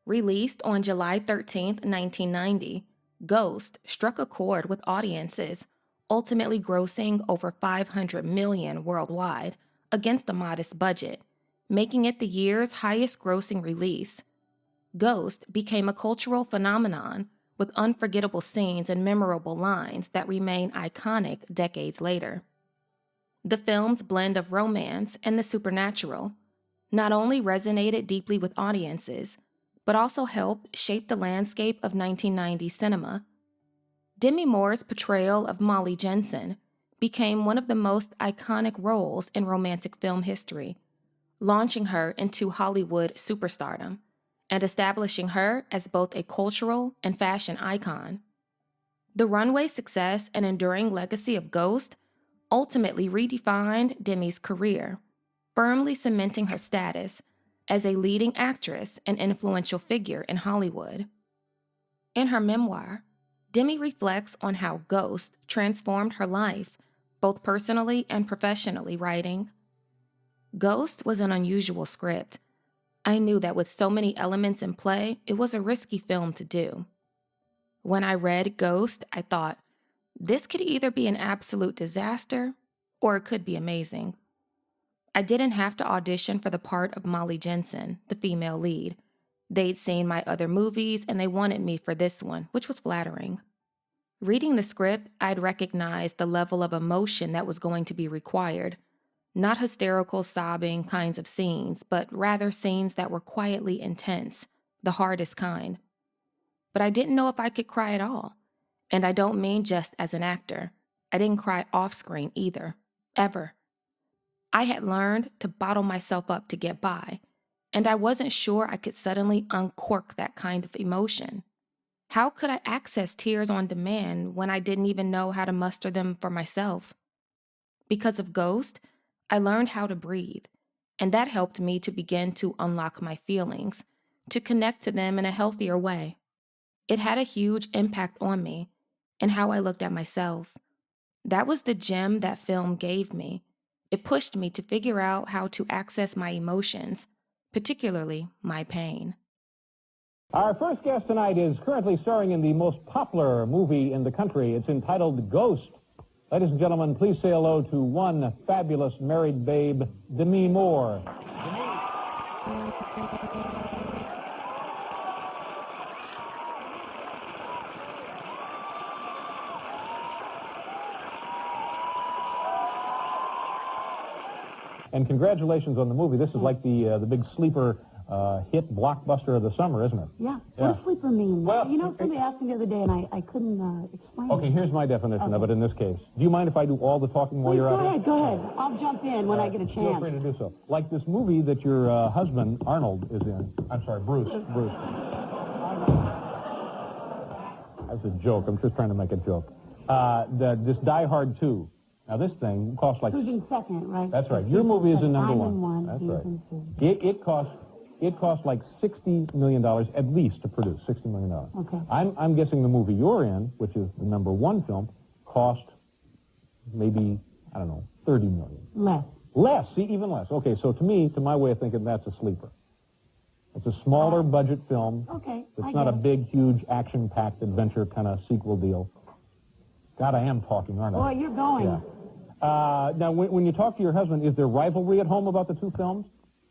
A: Released on July 13, 1990, Ghost struck a chord with audiences, ultimately grossing over $500 million worldwide against a modest budget, making it the year's highest-grossing release. Ghost became a cultural phenomenon with unforgettable scenes and memorable lines that remain iconic decades later. The film's blend of romance and the supernatural not only resonated deeply with audiences, but also helped shape the landscape of 1990s cinema. Demi Moore's portrayal of Molly Jensen became one of the most iconic roles in romantic film history, launching her into Hollywood superstardom and establishing her as both a cultural and fashion icon. The runway success and enduring legacy of Ghost ultimately redefined Demi's career, firmly cementing her status as a leading actress and influential figure in Hollywood. In her memoir, Demi reflects on how Ghost transformed her life, both personally and professionally, writing, "Ghost was an unusual script. I knew that with so many elements in play, it was a risky film to do. When I read Ghost, I thought, this could either be an absolute disaster or it could be amazing. I didn't have to audition for the part of Molly Jensen, the female lead. They'd seen my other movies and they wanted me for this one, which was flattering. Reading the script, I'd recognized the level of emotion that was going to be required. Not hysterical, sobbing kinds of scenes, but rather scenes that were quietly intense, the hardest kind. But I didn't know if I could cry at all. And I don't mean just as an actor. I didn't cry off screen either, ever. I had learned to bottle myself up to get by, and I wasn't sure I could suddenly uncork that kind of emotion. How could I access tears on demand when I didn't even know how to muster them for myself? Because of Ghost, I learned how to breathe, and that helped me to begin to unlock my feelings, to connect to them in a healthier way. It had a huge impact on me and how I looked at myself. That was the gem that film gave me. It pushed me to figure out how to access my emotions, particularly my pain.
O: Our first guest tonight is currently starring in the most popular movie in the country. It's entitled Ghost. Ladies and gentlemen, please say hello to one fabulous married babe, Demi Moore. And congratulations on the movie. This is like the big sleeper hit blockbuster of the summer, isn't it?
L: Yeah. What does sleeper mean?
O: Well,
L: you know, somebody asked me the other day, and I couldn't explain
O: Okay,
L: it.
O: here's my definition of it in this case. Do you mind if I do all the talking while you're out here?
L: Go ahead. I'll jump in when I get a chance.
O: Feel free to do so. Like this movie that your husband, Arnold, is in. I'm sorry, Bruce. That's a joke. I'm just trying to make a joke. This Die Hard 2. Now, this thing costs like...
L: Who's in second, right?
O: That's right. Your movie is in number
L: I'm
O: one.
L: in one.
O: That's
L: He's
O: right.
L: in two.
O: It costs like $60 million at least to produce, $60 million.
L: Okay.
O: I'm guessing the movie you're in, which is the number one film, cost maybe, I don't know, $30 million.
L: Less.
O: Less, see, even less. Okay, so to me, to my way of thinking, that's a sleeper. It's a smaller budget film.
L: Okay,
O: It's not a big, huge, action-packed adventure kind of sequel deal. God, I am talking, aren't I?
L: Boy, you're going.
O: Yeah. Now, when you talk to your husband, is there rivalry at home about the two films?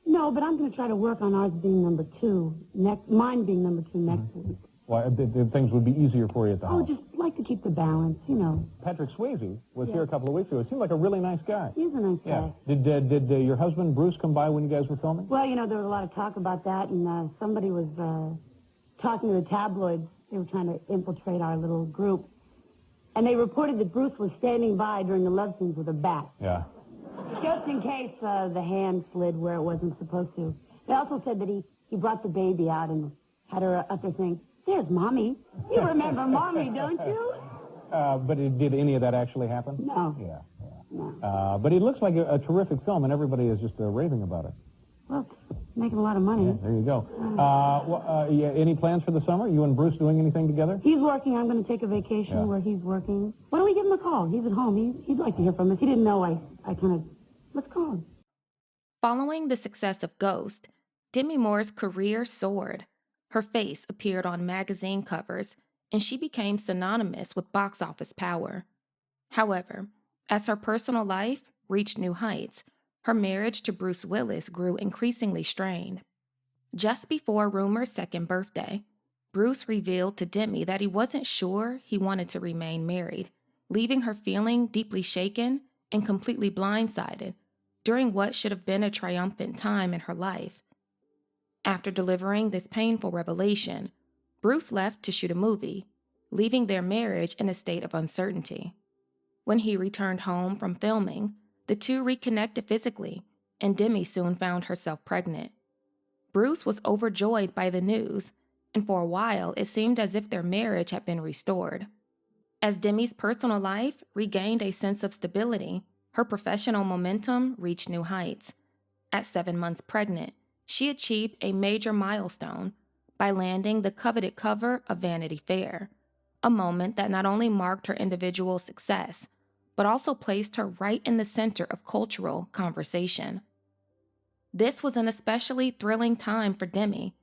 L: No, but I'm going to try to work on ours being number two, mine being number two next week.
O: Well, things would be easier for you at the house.
L: Just like to keep the balance, you know.
O: Patrick Swayze was here a couple of weeks ago. He seemed like a really nice guy.
L: He's a nice guy.
O: Did your husband, Bruce, come by when you guys were filming?
L: Well, you know, there was a lot of talk about that, and somebody was talking to the tabloids. They were trying to infiltrate our little group. And they reported that Bruce was standing by during the love scenes with a bat.
O: Yeah.
L: Just in case the hand slid where it wasn't supposed to. They also said that he brought the baby out and had her up there saying, "There's Mommy. You remember Mommy, don't you?"
O: But did any of that actually happen?
L: No.
O: Yeah.
L: No.
O: But it looks like a terrific film, and everybody is just raving about it.
L: Well, it's making a lot of money.
O: Yeah, there you go. Any plans for the summer? You and Bruce doing anything together?
L: He's working. I'm going to take a vacation where he's working. Why don't we give him a call? He's at home. He'd like to hear from us. He didn't know I kind of... Let's call him.
A: Following the success of Ghost, Demi Moore's career soared. Her face appeared on magazine covers, and she became synonymous with box office power. However, as her personal life reached new heights, her marriage to Bruce Willis grew increasingly strained. Just before Rumer's second birthday, Bruce revealed to Demi that he wasn't sure he wanted to remain married, leaving her feeling deeply shaken and completely blindsided during what should have been a triumphant time in her life. After delivering this painful revelation, Bruce left to shoot a movie, leaving their marriage in a state of uncertainty. When he returned home from filming, the two reconnected physically, and Demi soon found herself pregnant. Bruce was overjoyed by the news, and for a while it seemed as if their marriage had been restored. As Demi's personal life regained a sense of stability, her professional momentum reached new heights. At 7 months pregnant, she achieved a major milestone by landing the coveted cover of Vanity Fair, a moment that not only marked her individual success, but also placed her right in the center of cultural conversation. This was an especially thrilling time for Demi,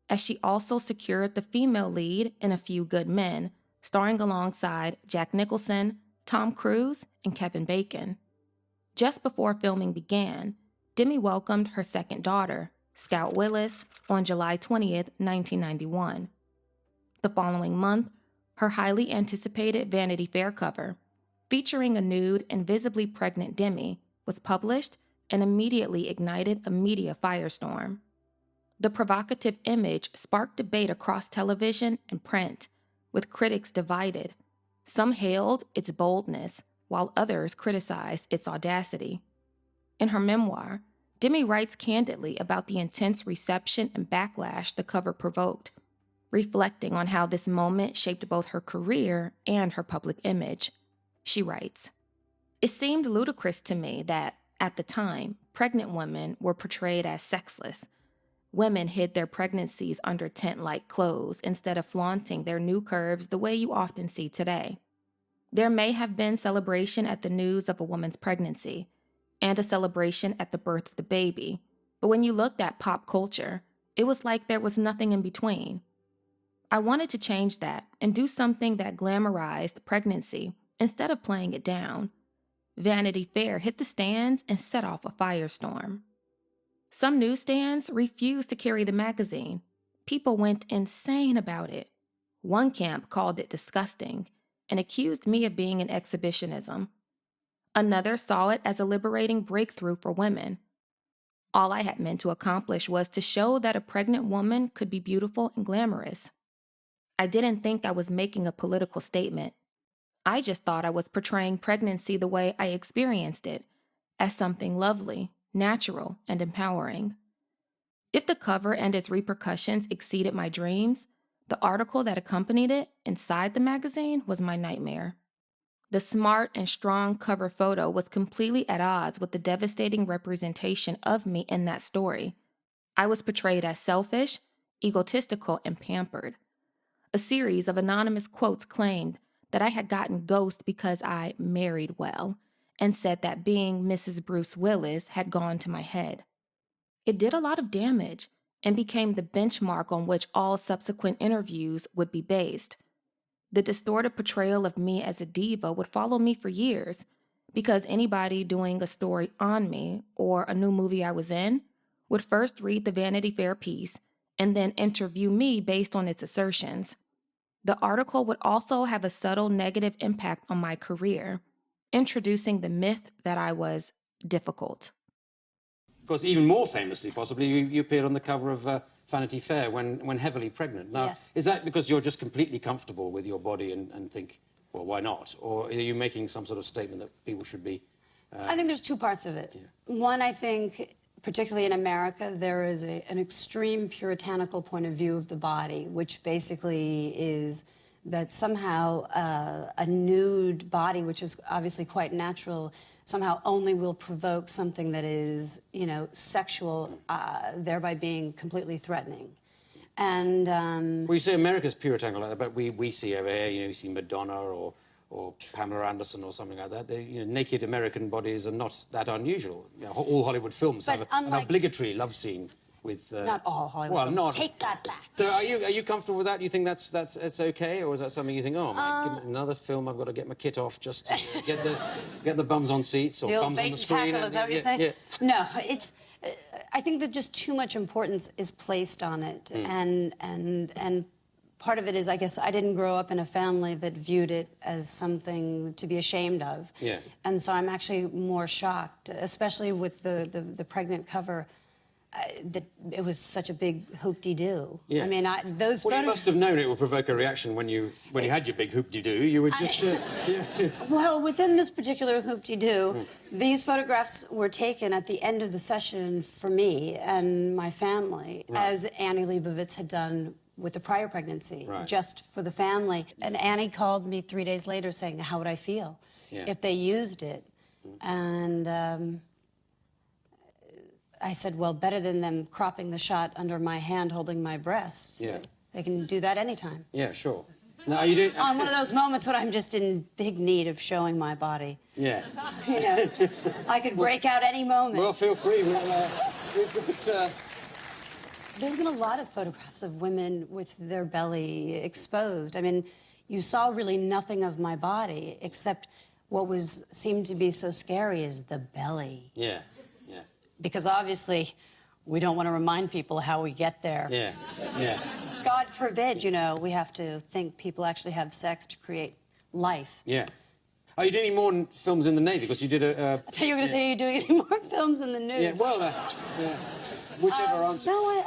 A: as she also secured the female lead in A Few Good Men, starring alongside Jack Nicholson, Tom Cruise, and Kevin Bacon. Just before filming began, Demi welcomed her second daughter, Scout Willis, on July 20th, 1991. The following month, her highly anticipated Vanity Fair cover, featuring a nude and visibly pregnant Demi, was published and immediately ignited a media firestorm. The provocative image sparked debate across television and print, with critics divided. Some hailed its boldness, while others criticized its audacity. In her memoir, Demi writes candidly about the intense reception and backlash the cover provoked, reflecting on how this moment shaped both her career and her public image. She writes, "It seemed ludicrous to me that, at the time, pregnant women were portrayed as sexless. Women hid their pregnancies under tent-like clothes instead of flaunting their new curves the way you often see today. There may have been celebration at the news of a woman's pregnancy, and a celebration at the birth of the baby, but when you looked at pop culture, it was like there was nothing in between. I wanted to change that and do something that glamorized pregnancy instead of playing it down. Vanity Fair hit the stands and set off a firestorm. Some newsstands refused to carry the magazine. People went insane about it. One camp called it disgusting and accused me of being an exhibitionism. Another saw it as a liberating breakthrough for women. All I had meant to accomplish was to show that a pregnant woman could be beautiful and glamorous. I didn't think I was making a political statement. I just thought I was portraying pregnancy the way I experienced it, as something lovely, natural, and empowering. If the cover and its repercussions exceeded my dreams, the article that accompanied it inside the magazine was my nightmare. The smart and strong cover photo was completely at odds with the devastating representation of me in that story. I was portrayed as selfish, egotistical, and pampered. A series of anonymous quotes claimed that I had gotten ghost because I married well, and said that being Mrs. Bruce Willis had gone to my head. It did a lot of damage and became the benchmark on which all subsequent interviews would be based. The distorted portrayal of me as a diva would follow me for years, because anybody doing a story on me or a new movie I was in would first read the Vanity Fair piece and then interview me based on its assertions. The article would also have a subtle negative impact on my career, introducing the myth that I was difficult.
P: Of course, even more famously, possibly, you appeared on the cover of Vanity Fair when heavily pregnant. Now,
L: Yes.
P: Is that because you're just completely comfortable with your body and think, well, why not? Or are you making some sort of statement that people should be...
L: I think there's two parts of it. One, I think, particularly in America, there is an extreme puritanical point of view of the body, which basically is that somehow a nude body, which is obviously quite natural, somehow only will provoke something that is, you know, sexual, thereby being completely threatening. And
P: well, you say America's puritanical like that, but we see over here, you know, you see Madonna or Pamela Anderson or something like that. You know, naked American bodies are not that unusual. You know, all Hollywood films have an obligatory love scene with...
L: not all Hollywood
P: well,
L: films.
P: not...
L: Take that back.
P: So are you comfortable with that? Do you think it's okay, or is that something you think, oh, my goodness, another film, I've got to get my kit off just to get the bums on seats or bums on the screen?
L: Tackle, is that what you're saying?
P: Yeah.
L: No, it's... I think that just too much importance is placed on it, and part of it is, I guess, I didn't grow up in a family that viewed it as something to be ashamed of.
P: Yeah.
L: And so I'm actually more shocked, especially with the pregnant cover, that it was such a big hoop-de-doo.
P: Yeah.
L: I mean, those
P: Well, you
L: photos...
P: must have known it would provoke a reaction when you had your big hoop-de-doo. You were just...
L: Well, within this particular hoop-de-doo, these photographs were taken at the end of the session for me and my family, as Annie Leibovitz had done with the prior pregnancy, just for the family. And Annie called me 3 days later saying, how would I feel if they used it? And I said, well, better than them cropping the shot under my hand holding my breasts.
P: Yeah.
L: They can do that anytime.
P: Yeah, sure. No, you didn't...
L: On one of those moments when I'm just in big need of showing my body.
P: Yeah.
L: You know, I could break out any moment.
P: Well, feel free.
L: There's been a lot of photographs of women with their belly exposed. I mean, you saw really nothing of my body except what seemed to be so scary is the belly.
P: Yeah, yeah.
Q: because obviously we don't want to remind people how we get there.
P: Yeah, yeah.
Q: God forbid, you know, we have to think people actually have sex to create life.
P: Yeah. Are you doing any more films in the Navy? Because you did a...
Q: I thought you were going to say you're doing any more films in the news.
P: Yeah, well, yeah. Whichever answer.
Q: No,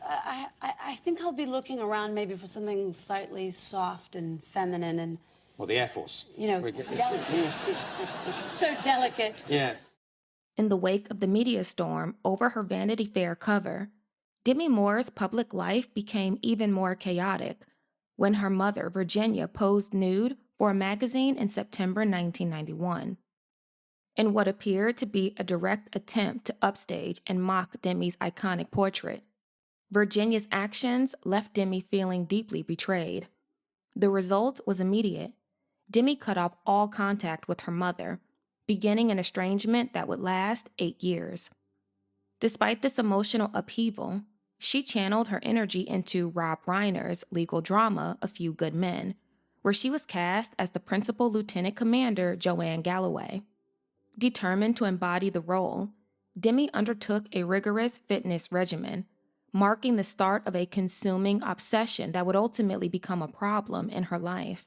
Q: I think I'll be looking around maybe for something slightly soft and feminine and...
P: Well, the Air Force.
Q: You know, delicate. So delicate.
P: Yes.
A: In the wake of the media storm over her Vanity Fair cover, Demi Moore's public life became even more chaotic when her mother, Virginia, posed nude for a magazine in September 1991. In what appeared to be a direct attempt to upstage and mock Demi's iconic portrait, Virginia's actions left Demi feeling deeply betrayed. The result was immediate. Demi cut off all contact with her mother, beginning an estrangement that would last 8 years. Despite this emotional upheaval, she channeled her energy into Rob Reiner's legal drama, A Few Good Men, where she was cast as the principal lieutenant commander Joanne Galloway. Determined to embody the role, Demi undertook a rigorous fitness regimen, marking the start of a consuming obsession that would ultimately become a problem in her life.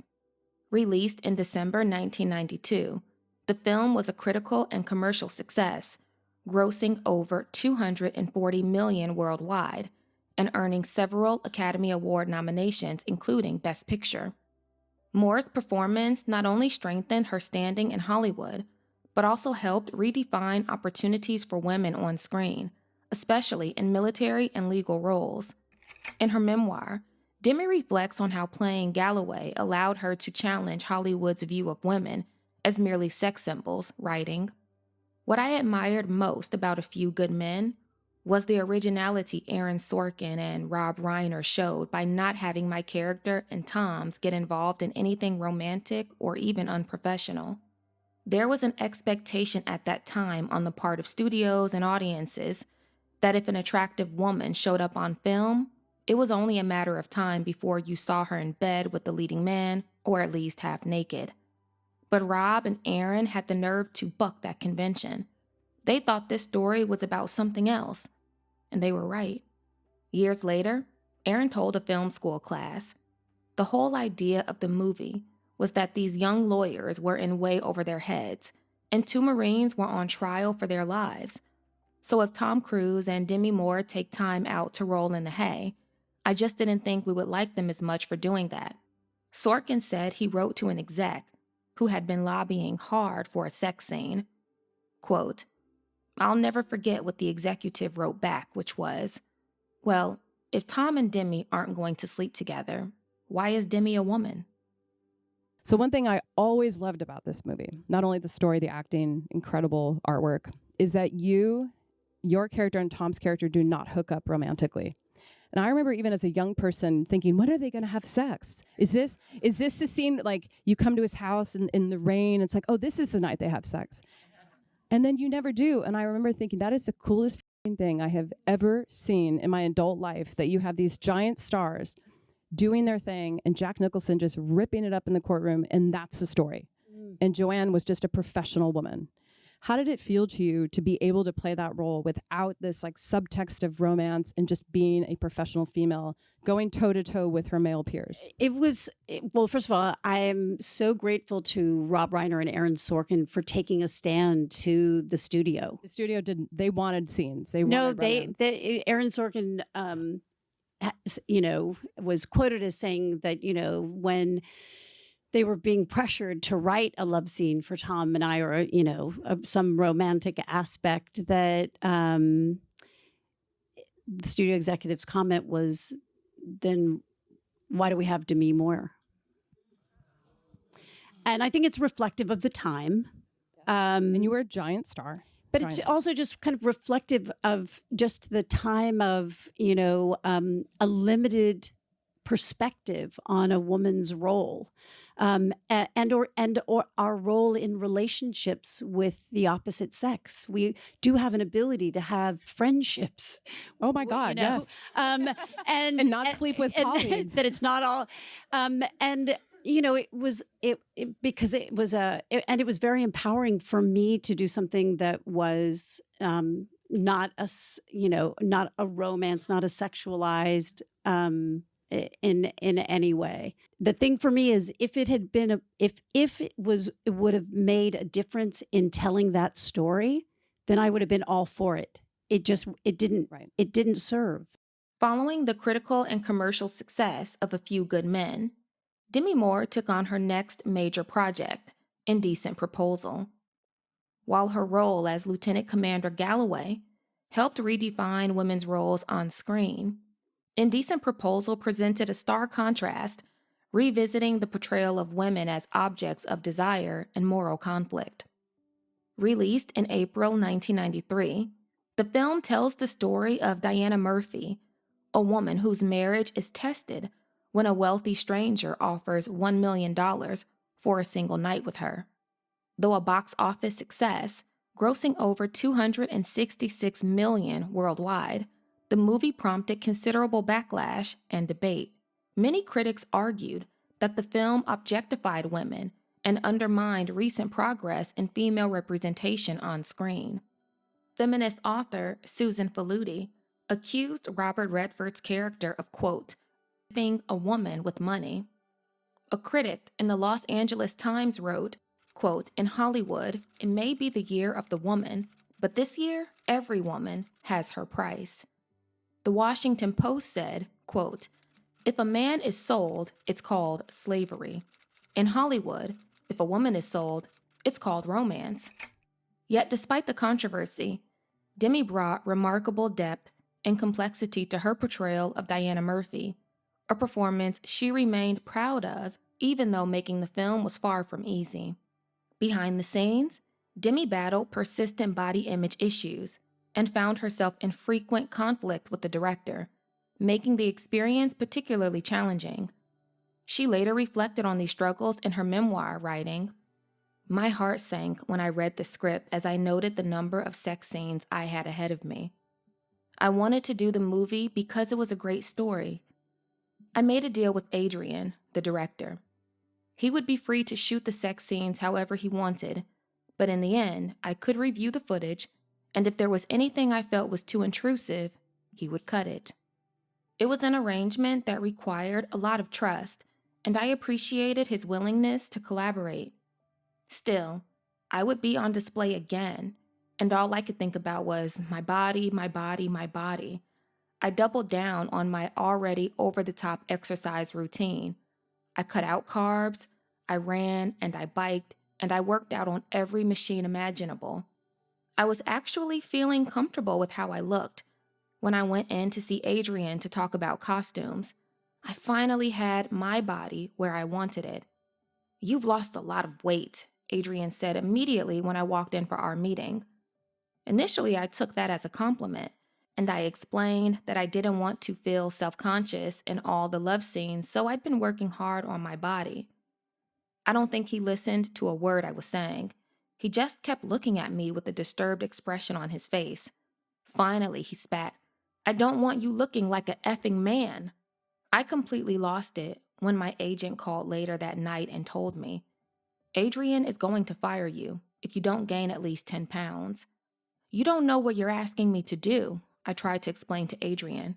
A: Released in December 1992, the film was a critical and commercial success, grossing over $240 million worldwide and earning several Academy Award nominations, including Best Picture. Moore's performance not only strengthened her standing in Hollywood, but also helped redefine opportunities for women on screen, especially in military and legal roles. In her memoir, Demi reflects on how playing Galloway allowed her to challenge Hollywood's view of women as merely sex symbols, writing, "What I admired most about A Few Good Men was the originality Aaron Sorkin and Rob Reiner showed by not having my character and Tom's get involved in anything romantic or even unprofessional. There was an expectation at that time on the part of studios and audiences that if an attractive woman showed up on film, it was only a matter of time before you saw her in bed with the leading man, or at least half naked. But Rob and Aaron had the nerve to buck that convention. They thought this story was about something else, and they were right. Years later, Aaron told a film school class, the whole idea of the movie was that these young lawyers were in way over their heads, and 2 Marines were on trial for their lives. So if Tom Cruise and Demi Moore take time out to roll in the hay, I just didn't think we would like them as much for doing that." Sorkin said he wrote to an exec who had been lobbying hard for a sex scene. Quote, "I'll never forget what the executive wrote back, which was, well, if Tom and Demi aren't going to sleep together, why is Demi a woman?"
G: So one thing I always loved about this movie, not only the story, the acting, incredible artwork, is that your character and Tom's character do not hook up romantically. And I remember even as a young person thinking, when are they going to have sex? Is this the scene, like you come to his house in the rain, it's like, oh, this is the night they have sex. And then you never do. And I remember thinking, that is the coolest thing I have ever seen in my adult life, that you have these giant stars doing their thing and Jack Nicholson just ripping it up in the courtroom, and that's the story. And Joanne was just a professional woman. How did it feel to you to be able to play that role without this like subtext of romance and just being a professional female going toe to toe with her male peers?
F: Well, first of all, I am so grateful to Rob Reiner and Aaron Sorkin for taking a stand to the studio.
G: The studio didn't, they wanted scenes.
F: Aaron Sorkin, was quoted as saying that, when they were being pressured to write a love scene for Tom and I, or, some romantic aspect, that the studio executive's comment was, then why do we have Demi Moore? And I think it's reflective of the time.
G: And you were a giant star.
F: But it's also just kind of reflective of just the time of, a limited perspective on a woman's role. And our role in relationships with the opposite sex. We do have an ability to have friendships.
G: Oh my God, yes.
F: And
G: not sleep with colleagues.
F: That it's not all, it was very empowering for me to do something that was not not a romance, not a sexualized in any way. The thing for me is if it had been if it would have made a difference in telling that story, then I would have been all for it. It didn't serve.
A: Following the critical and commercial success of A Few Good Men, Demi Moore took on her next major project, Indecent Proposal. While her role as Lieutenant Commander Galloway helped redefine women's roles on screen, Indecent Proposal presented a stark contrast, revisiting the portrayal of women as objects of desire and moral conflict. Released in April 1993, the film tells the story of Diana Murphy, a woman whose marriage is tested when a wealthy stranger offers $1 million for a single night with her. Though a box office success, grossing over $266 million worldwide, the movie prompted considerable backlash and debate. Many critics argued that the film objectified women and undermined recent progress in female representation on screen. Feminist author Susan Faludi accused Robert Redford's character of, quote, being a woman with money. A critic in the Los Angeles Times wrote, quote, in Hollywood, it may be the year of the woman, but this year, every woman has her price. The Washington Post said, quote, if a man is sold, it's called slavery. In Hollywood, if a woman is sold, it's called romance. Yet despite the controversy, Demi brought remarkable depth and complexity to her portrayal of Diana Murphy, a performance she remained proud of even though making the film was far from easy. Behind the scenes, Demi battled persistent body image issues and found herself in frequent conflict with the director, making the experience particularly challenging. She later reflected on these struggles in her memoir, writing, my heart sank when I read the script as I noted the number of sex scenes I had ahead of me. I wanted to do the movie because it was a great story. I made a deal with Adrian, the director. He would be free to shoot the sex scenes however he wanted, but in the end, I could review the footage, and if there was anything I felt was too intrusive, he would cut it. It was an arrangement that required a lot of trust, and I appreciated his willingness to collaborate. Still, I would be on display again, and all I could think about was my body, my body, my body. I doubled down on my already over-the-top exercise routine. I cut out carbs, I ran and I biked, and I worked out on every machine imaginable. I was actually feeling comfortable with how I looked. When I went in to see Adrian to talk about costumes, I finally had my body where I wanted it. You've lost a lot of weight, Adrian said immediately when I walked in for our meeting. Initially, I took that as a compliment, and I explained that I didn't want to feel self-conscious in all the love scenes, so I'd been working hard on my body. I don't think he listened to a word I was saying. He just kept looking at me with a disturbed expression on his face. Finally, he spat, I don't want you looking like a effing man. I completely lost it when my agent called later that night and told me, Adrian is going to fire you if you don't gain at least 10 pounds. You don't know what you're asking me to do, I tried to explain to Adrian.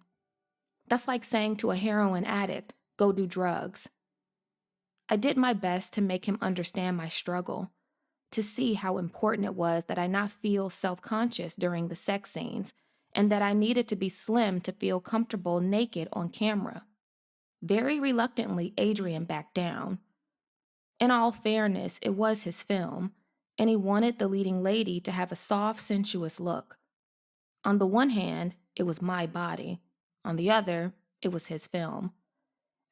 A: That's like saying to a heroin addict, go do drugs. I did my best to make him understand my struggle, to see how important it was that I not feel self-conscious during the sex scenes, and that I needed to be slim to feel comfortable naked on camera. Very reluctantly, Adrian backed down. In all fairness, it was his film, and he wanted the leading lady to have a soft, sensuous look. On the one hand, it was my body. On the other, it was his film.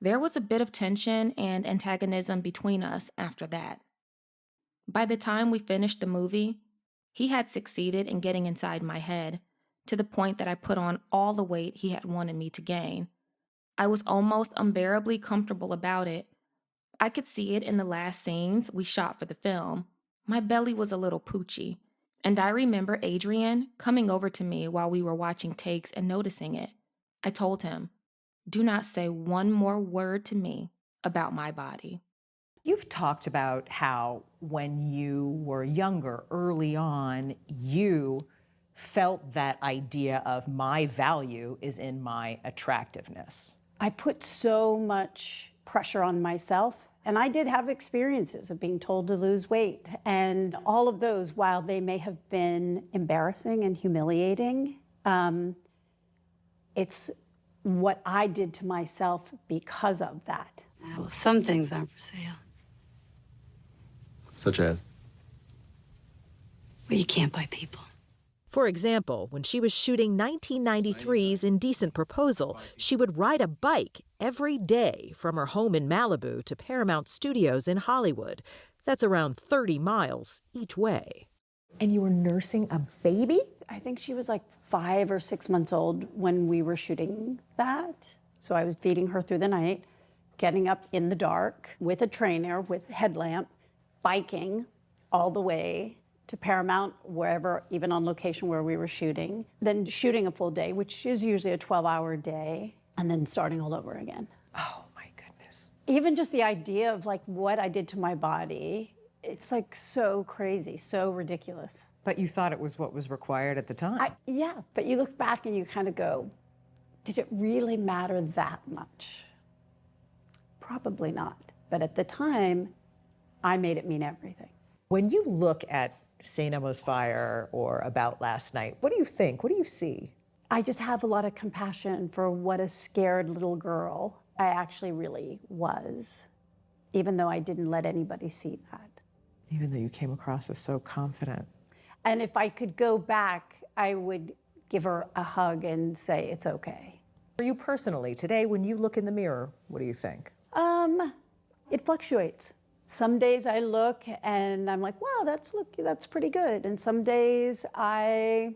A: There was a bit of tension and antagonism between us after that. By the time we finished the movie, he had succeeded in getting inside my head, to the point that I put on all the weight he had wanted me to gain. I was almost unbearably comfortable about it. I could see it in the last scenes we shot for the film. My belly was a little poochy, and I remember Adrian coming over to me while we were watching takes and noticing it. I told him, do not say one more word to me about my body.
R: You've talked about how when you were younger, early on, you felt that idea of my value is in my attractiveness.
F: I put so much pressure on myself, and I did have experiences of being told to lose weight. And all of those, while they may have been embarrassing and humiliating, it's what I did to myself because of that.
Q: Well, some things aren't for sale.
K: Such as?
Q: Well, you can't buy people.
S: For example, when she was shooting 1993's Indecent Proposal, she would ride a bike every day from her home in Malibu to Paramount Studios in Hollywood. That's around 30 miles each way.
T: And you were nursing a baby?
F: I think she was like 5 or 6 months old when we were shooting that. So I was feeding her through the night, getting up in the dark with a trainer, with a headlamp, biking all the way to Paramount, wherever, even on location where we were shooting, then shooting a full day, which is usually a 12-hour day, and then starting all over again.
T: Oh my goodness.
F: Even just the idea of like what I did to my body, it's like so crazy, so ridiculous.
T: But you thought it was what was required at the time.
F: Yeah, but you look back and you kind of go, did it really matter that much? Probably not. But at the time, I made it mean everything.
T: When you look at St. Elmo's Fire or About Last Night, what do you think? What do you see?
F: I just have a lot of compassion for what a scared little girl I actually really was, even though I didn't let anybody see that.
T: Even though you came across as so confident.
F: And if I could go back, I would give her a hug and say, it's okay.
T: For you personally, today, when you look in the mirror, what do you think?
F: It fluctuates. Some days I look and I'm like, wow, that's pretty good. And some days I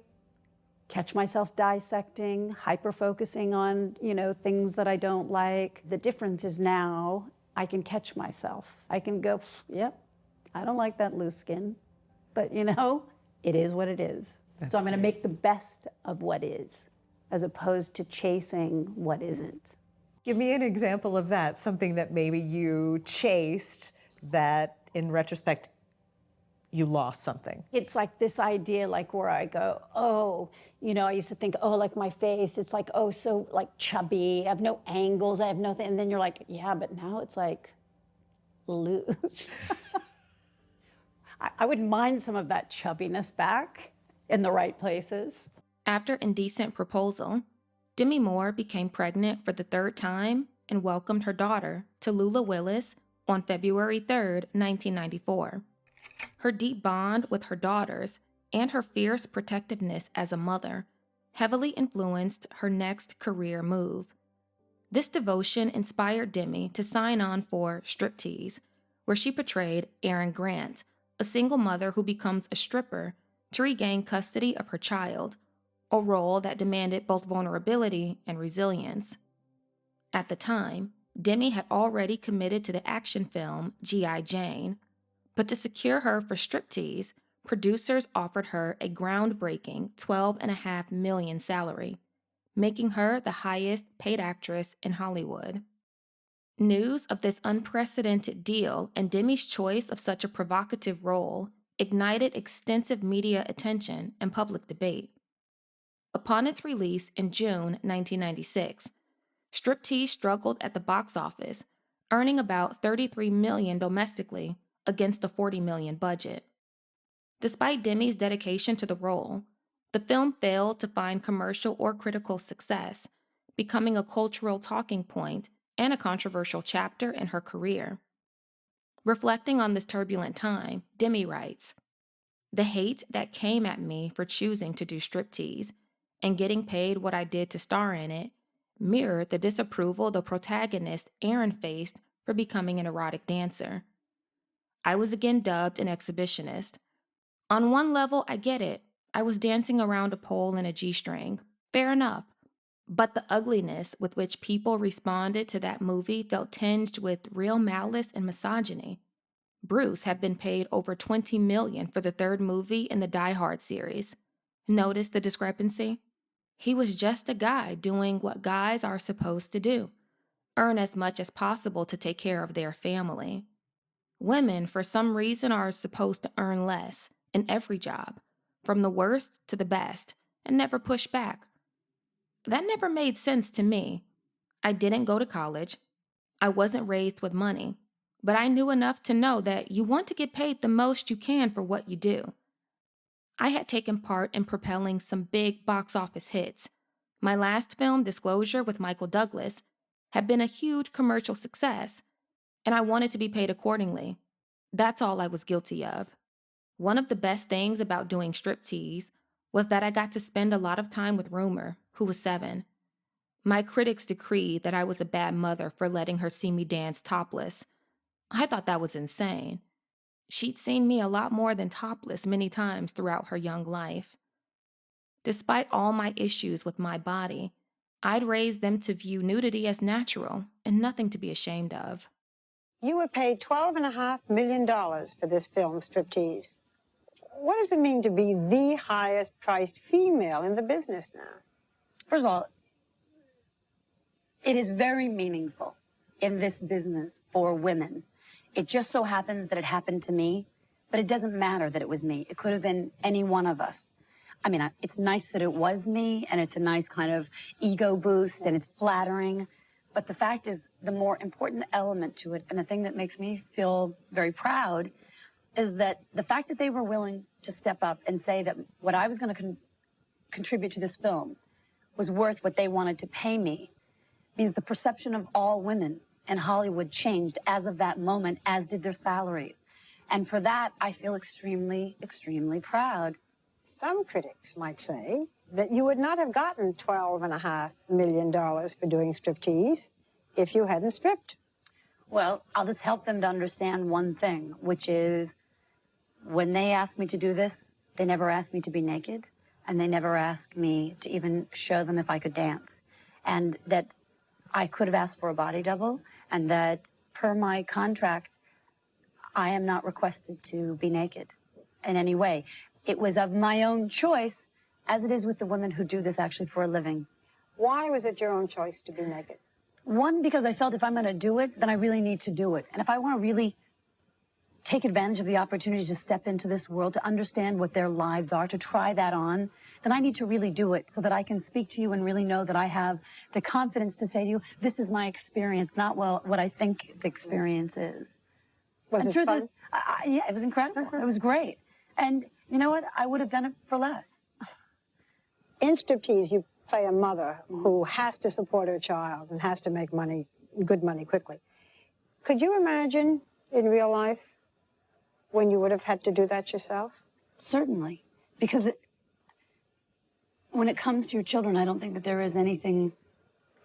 F: catch myself dissecting, hyper-focusing on, things that I don't like. The difference is now I can catch myself. I can go, yep, I don't like that loose skin, but it is what it is. So I'm gonna make the best of what is, as opposed to chasing what isn't.
T: Give me an example of that, something that maybe you chased that in retrospect, you lost something.
F: It's like this idea, like where I go, I used to think, like my face, it's like, so like chubby, I have no angles, I have nothing. And then you're like, yeah, but now it's like loose. I wouldn't mind some of that chubbiness back in the right places.
A: After Indecent Proposal, Demi Moore became pregnant for the 3rd time and welcomed her daughter, Tallulah Willis, on February 3rd, 1994. Her deep bond with her daughters and her fierce protectiveness as a mother heavily influenced her next career move. This devotion inspired Demi to sign on for Striptease, where she portrayed Erin Grant, a single mother who becomes a stripper to regain custody of her child, a role that demanded both vulnerability and resilience. At the time, Demi had already committed to the action film G.I. Jane, but to secure her for Striptease, producers offered her a groundbreaking $12.5 million salary, making her the highest paid actress in Hollywood. News of this unprecedented deal and Demi's choice of such a provocative role ignited extensive media attention and public debate. Upon its release in June 1996, Striptease struggled at the box office, earning about $33 million domestically against a $40 million budget. Despite Demi's dedication to the role, the film failed to find commercial or critical success, becoming a cultural talking point and a controversial chapter in her career. Reflecting on this turbulent time, Demi writes, "The hate that came at me for choosing to do Striptease and getting paid what I did to star in it mirrored the disapproval the protagonist Erin faced for becoming an erotic dancer. I was again dubbed an exhibitionist. On one level, I get it. I was dancing around a pole and a G-string. Fair enough. But the ugliness with which people responded to that movie felt tinged with real malice and misogyny. Bruce had been paid over $20 million for the 3rd movie in the Die Hard series. Notice the discrepancy? He was just a guy doing what guys are supposed to do, earn as much as possible to take care of their family. Women, for some reason, are supposed to earn less in every job, from the worst to the best, and never pushed back. That never made sense to me. I didn't go to college. I wasn't raised with money, but I knew enough to know that you want to get paid the most you can for what you do. I had taken part in propelling some big box office hits. My last film, Disclosure with Michael Douglas, had been a huge commercial success, and I wanted to be paid accordingly. That's all I was guilty of. One of the best things about doing striptease was that I got to spend a lot of time with Rumor, who was 7. My critics decreed that I was a bad mother for letting her see me dance topless. I thought that was insane. She'd seen me a lot more than topless many times throughout her young life. Despite all my issues with my body, I'd raised them to view nudity as natural and nothing to be ashamed of.
B: You were paid $12.5 million for this film, Striptease. What does it mean to be the highest priced female in the business now?
U: First of all, it is very meaningful in this business for women. It just so happens that it happened to me, but it doesn't matter that it was me. It could have been any one of us. I mean, it's nice that it was me, and it's a nice kind of ego boost, and it's flattering. But the fact is, the more important element to it, and the thing that makes me feel very proud, is that the fact that they were willing to step up and say that what I was going to contribute to this film was worth what they wanted to pay me, means the perception of all women in Hollywood changed as of that moment, as did their salaries. And for that, I feel extremely, extremely proud.
B: Some critics might say that you would not have gotten $12.5 million for doing striptease if you hadn't stripped.
U: Well, I'll just help them to understand one thing, which is when they asked me to do this, they never asked me to be naked, and they never asked me to even show them if I could dance. And that I could have asked for a body double, and that per my contract, I am not requested to be naked in any way. It was of my own choice, as it is with the women who do this actually for a living.
B: Why was it your own choice to be naked?
U: One, because I felt if I'm going to do it, then I really need to do it. And if I want to really take advantage of the opportunity to step into this world, to understand what their lives are, to try that on, then I need to really do it so that I can speak to you and really know that I have the confidence to say to you, this is my experience, not what I think the experience is.
B: Was it fun?
U: Yeah, it was incredible. It was great. And you know what? I would have done it for less.
B: In striptease, you play a mother who has to support her child and has to make money, good money quickly. Could you imagine in real life when you would have had to do that yourself?
U: Certainly. Because when it comes to your children, I don't think that there is anything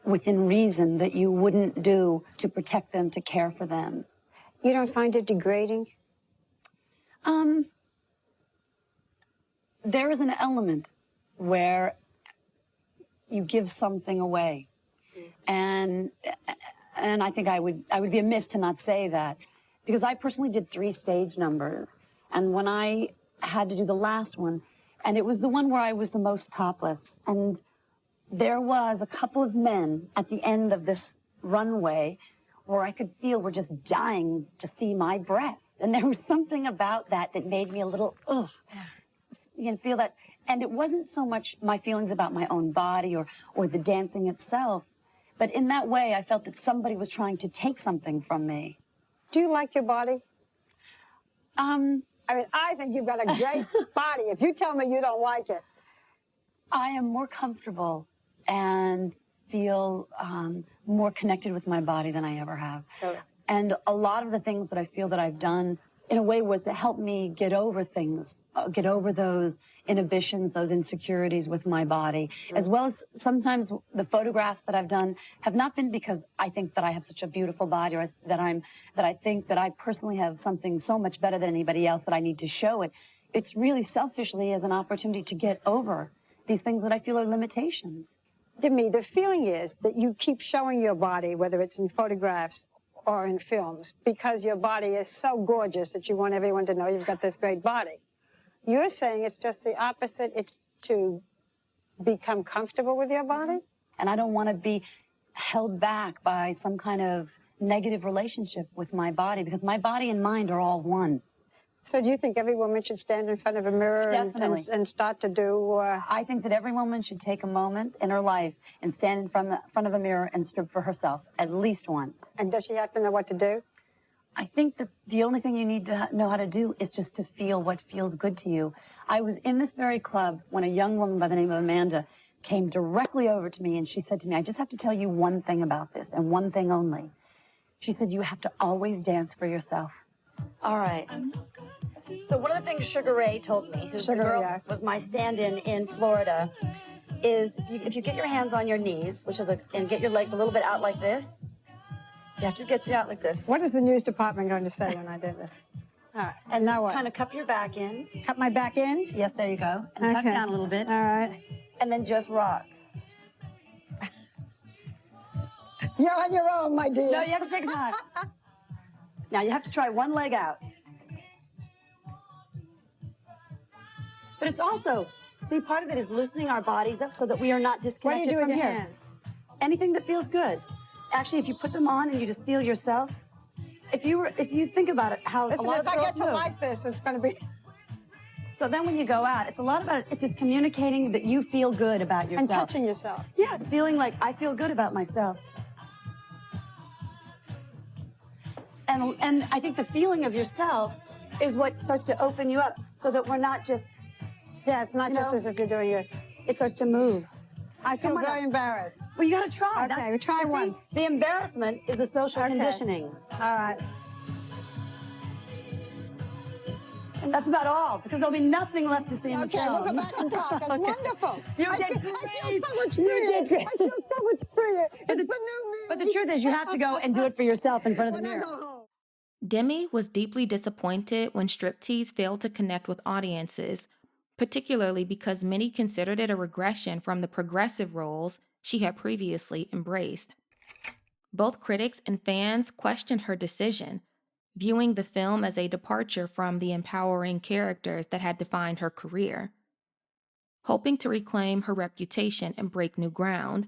U: within reason that you wouldn't do to protect them, to care for them.
B: You don't find it degrading?
U: There is an element where you give something away. And I think I would be amiss to not say that, because I personally did 3 stage numbers. And when I had to do the last one, and it was the one where I was the most topless, and there was a couple of men at the end of this runway where I could feel were just dying to see my breasts. And there was something about that that made me a little, ugh. You can feel that. And it wasn't so much my feelings about my own body or the dancing itself, but in that way, I felt that somebody was trying to take something from me.
B: Do you like your body? I mean, I think you've got a great body. If you tell me you don't like it.
U: I am more comfortable and feel more connected with my body than I ever have.
B: Okay.
U: And a lot of the things that I feel that I've done, in a way, was to help me get over things, get over those inhibitions, those insecurities with my body, as well as sometimes the photographs that I've done have not been because I think that I have such a beautiful body, or that I think that I personally have something so much better than anybody else that I need to show it. It's really selfishly as an opportunity to get over these things that I feel are limitations.
B: Demi, the feeling is that you keep showing your body, whether it's in photographs or in films, because your body is so gorgeous that you want everyone to know you've got this great body. You're saying it's just the opposite. It's to become comfortable with your body?
U: And I don't want to be held back by some kind of negative relationship with my body, because my body and mind are all one.
B: So do you think every woman should stand in front of a mirror and start to do...
U: I think that every woman should take a moment in her life and stand in front of a mirror and strip for herself, at least once.
B: And does she have to know what to do?
U: I think that the only thing you need to know how to do is just to feel what feels good to you. I was in this very club when a young woman by the name of Amanda came directly over to me and she said to me, I just have to tell you one thing about this and one thing only. She said, you have to always dance for yourself. All right. So one of the things Sugar Ray told me, who's the girl was my stand-in in Florida, is if you get your hands on your knees, and get your legs a little bit out like this, you have to get out like this.
B: What is the news department going to say when I do this? All right. And now what?
U: Kind of cup your back in.
B: Cup my back in?
U: Yes, there you go. And tuck down a little bit.
B: All right.
U: And then just rock.
B: You're on your own, my dear.
U: No, you have to take time. Now you have to try one leg out. But it's also, see, part of it is loosening our bodies up so that we are not disconnected from here.
B: What do you do with your hands?
U: Anything that feels good. Actually, if you put them on and you just feel yourself, if you think about it, how
B: Listen,
U: a lot
B: if
U: of
B: I
U: girls
B: get to
U: move.
B: like this, it's going to be...
U: So then when you go out, it's a lot about, it's just communicating that you feel good about yourself.
B: And touching yourself.
U: Yeah, it's feeling like I feel good about myself. And I think the feeling of yourself is what starts to open you up so that we're not just...
B: Yeah, it's not just as if you're doing it.
U: It starts to move.
B: I feel very embarrassed.
U: Well, you got to try.
B: Okay, we try one.
U: The embarrassment is the social conditioning.
B: All right.
U: And that's about all, because there'll be nothing left to see in the film.
B: Okay, we'll go back and talk. That's wonderful.
U: You
B: I
U: did
B: feel
U: great.
B: so much freer.
U: You did great.
B: I feel so much freer. It's the new me.
U: But the truth is, you have to go and do it for yourself in front of the mirror.
A: Demi was deeply disappointed when striptease failed to connect with audiences, particularly because many considered it a regression from the progressive roles she had previously embraced. Both critics and fans questioned her decision, viewing the film as a departure from the empowering characters that had defined her career. Hoping to reclaim her reputation and break new ground,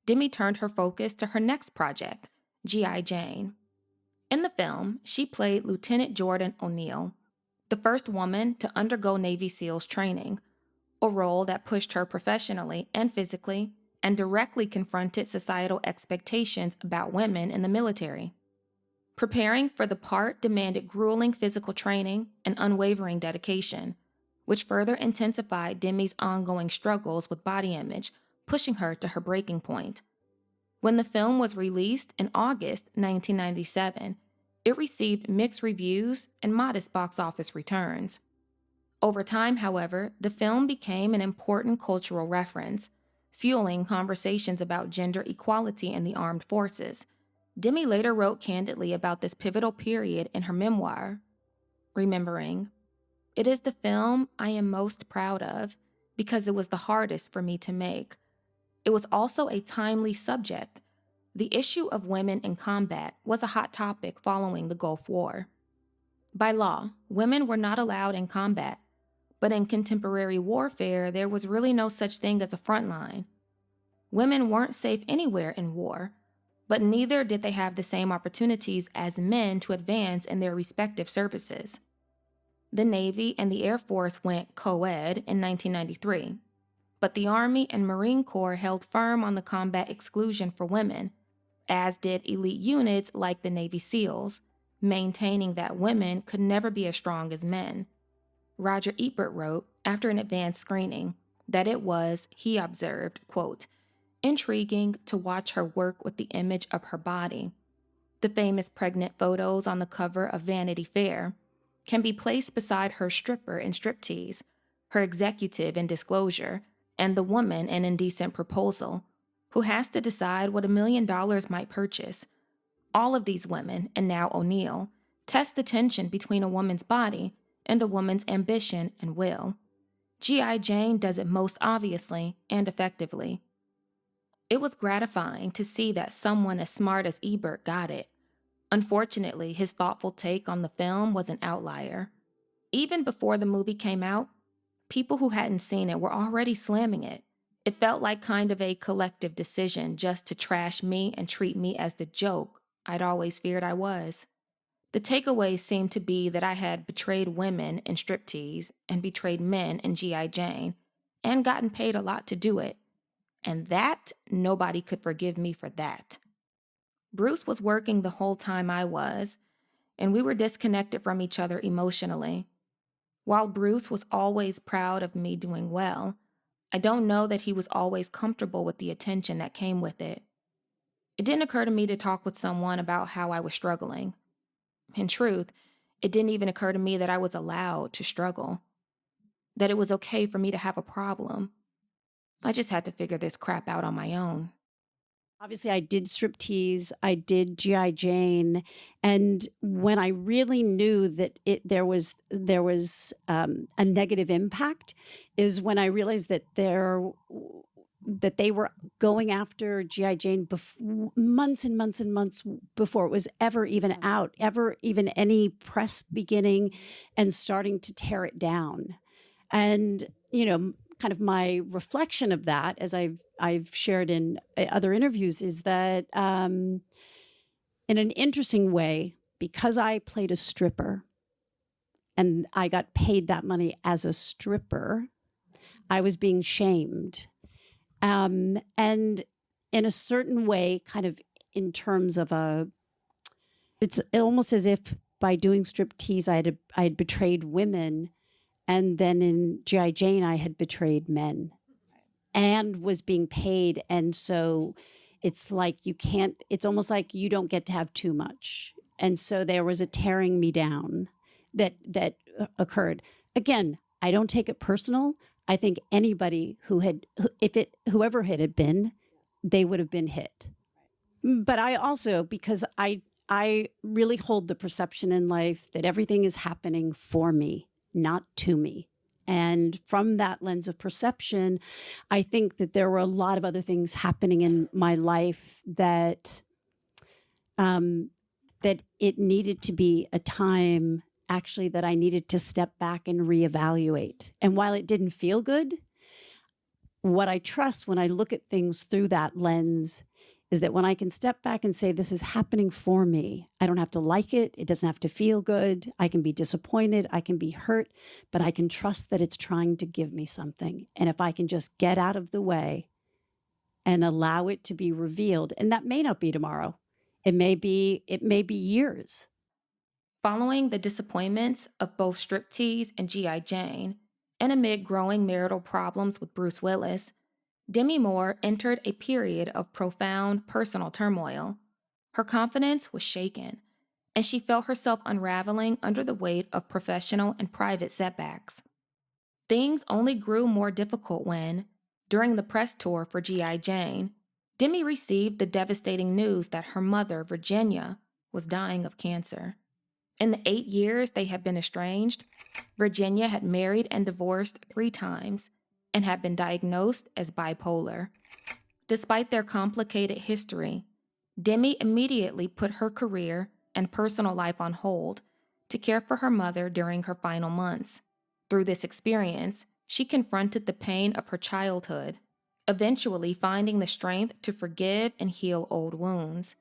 A: Demi turned her focus to her next project, G.I. Jane. In the film, she played Lieutenant Jordan O'Neill, the first woman to undergo Navy SEALs training, a role that pushed her professionally and physically and directly confronted societal expectations about women in the military. Preparing for the part demanded grueling physical training and unwavering dedication, which further intensified Demi's ongoing struggles with body image, pushing her to her breaking point. When the film was released in August 1997, it received mixed reviews and modest box office returns. Over time, however, the film became an important cultural reference, fueling conversations about gender equality in the armed forces. Demi later wrote candidly about this pivotal period in her memoir, remembering, "It is the film I am most proud of because it was the hardest for me to make. It was also a timely subject. The issue of women in combat was a hot topic following the Gulf War. By law, women were not allowed in combat, but in contemporary warfare, there was really no such thing as a front line. Women weren't safe anywhere in war, but neither did they have the same opportunities as men to advance in their respective services. The Navy and the Air Force went co-ed in 1993, but the Army and Marine Corps held firm on the combat exclusion for women, as did elite units like the Navy SEALs, maintaining that women could never be as strong as men. Roger Ebert wrote, after an advanced screening, that it was, he observed, quote, intriguing to watch her work with the image of her body. The famous pregnant photos on the cover of Vanity Fair can be placed beside her stripper in Striptease, her executive in Disclosure, and the woman in Indecent Proposal, who has to decide what $1 million might purchase. All of these women, and now O'Neill, test the tension between a woman's body and a woman's ambition and will. G.I. Jane does it most obviously and effectively. It was gratifying to see that someone as smart as Ebert got it. Unfortunately, his thoughtful take on the film was an outlier. Even before the movie came out, people who hadn't seen it were already slamming it. It felt like kind of a collective decision just to trash me and treat me as the joke I'd always feared I was. The takeaway seemed to be that I had betrayed women in striptease and betrayed men in G.I. Jane and gotten paid a lot to do it. And that, nobody could forgive me for that. Bruce was working the whole time I was, and we were disconnected from each other emotionally. While Bruce was always proud of me doing well, I don't know that he was always comfortable with the attention that came with it. It didn't occur to me to talk with someone about how I was struggling. In truth, it didn't even occur to me that I was allowed to struggle, that it was okay for me to have a problem. I just had to figure this crap out on my own.
F: Obviously, I did striptease, I did G.I. Jane, and when I really knew that there was a negative impact is when I realized that they were going after G.I. Jane months and months and months before it was ever even out, ever even any press beginning, and starting to tear it down. And, kind of my reflection of that, as I've shared in other interviews, is that in an interesting way, because I played a stripper and I got paid that money as a stripper, I was being shamed. And in a certain way, kind of in terms of it's almost as if by doing striptease, I had betrayed women. And then in G.I. Jane, I had betrayed men and was being paid. And so it's like it's almost like you don't get to have too much. And so there was a tearing me down that occurred. Again, I don't take it personal. I think anybody whoever it had been, they would have been hit. But I also, because I really hold the perception in life that everything is happening for me, not to me. And from that lens of perception, I think that there were a lot of other things happening in my life that it needed to be a time actually that I needed to step back and reevaluate. And while it didn't feel good, what I trust when I look at things through that lens is that when I can step back and say, this is happening for me, I don't have to like it. It doesn't have to feel good. I can be disappointed. I can be hurt, but I can trust that it's trying to give me something. And if I can just get out of the way and allow it to be revealed, and that may not be tomorrow. It may be years.
A: Following the disappointments of both striptease and G.I. Jane, and amid growing marital problems with Bruce Willis, Demi Moore entered a period of profound personal turmoil. Her confidence was shaken, and she felt herself unraveling under the weight of professional and private setbacks. Things only grew more difficult when, during the press tour for G.I. Jane, Demi received the devastating news that her mother, Virginia, was dying of cancer. In the 8 years they had been estranged, Virginia had married and divorced 3 times and had been diagnosed as bipolar. Despite their complicated history, Demi immediately put her career and personal life on hold to care for her mother during her final months. Through this experience, she confronted the pain of her childhood, eventually finding the strength to forgive and heal old wounds.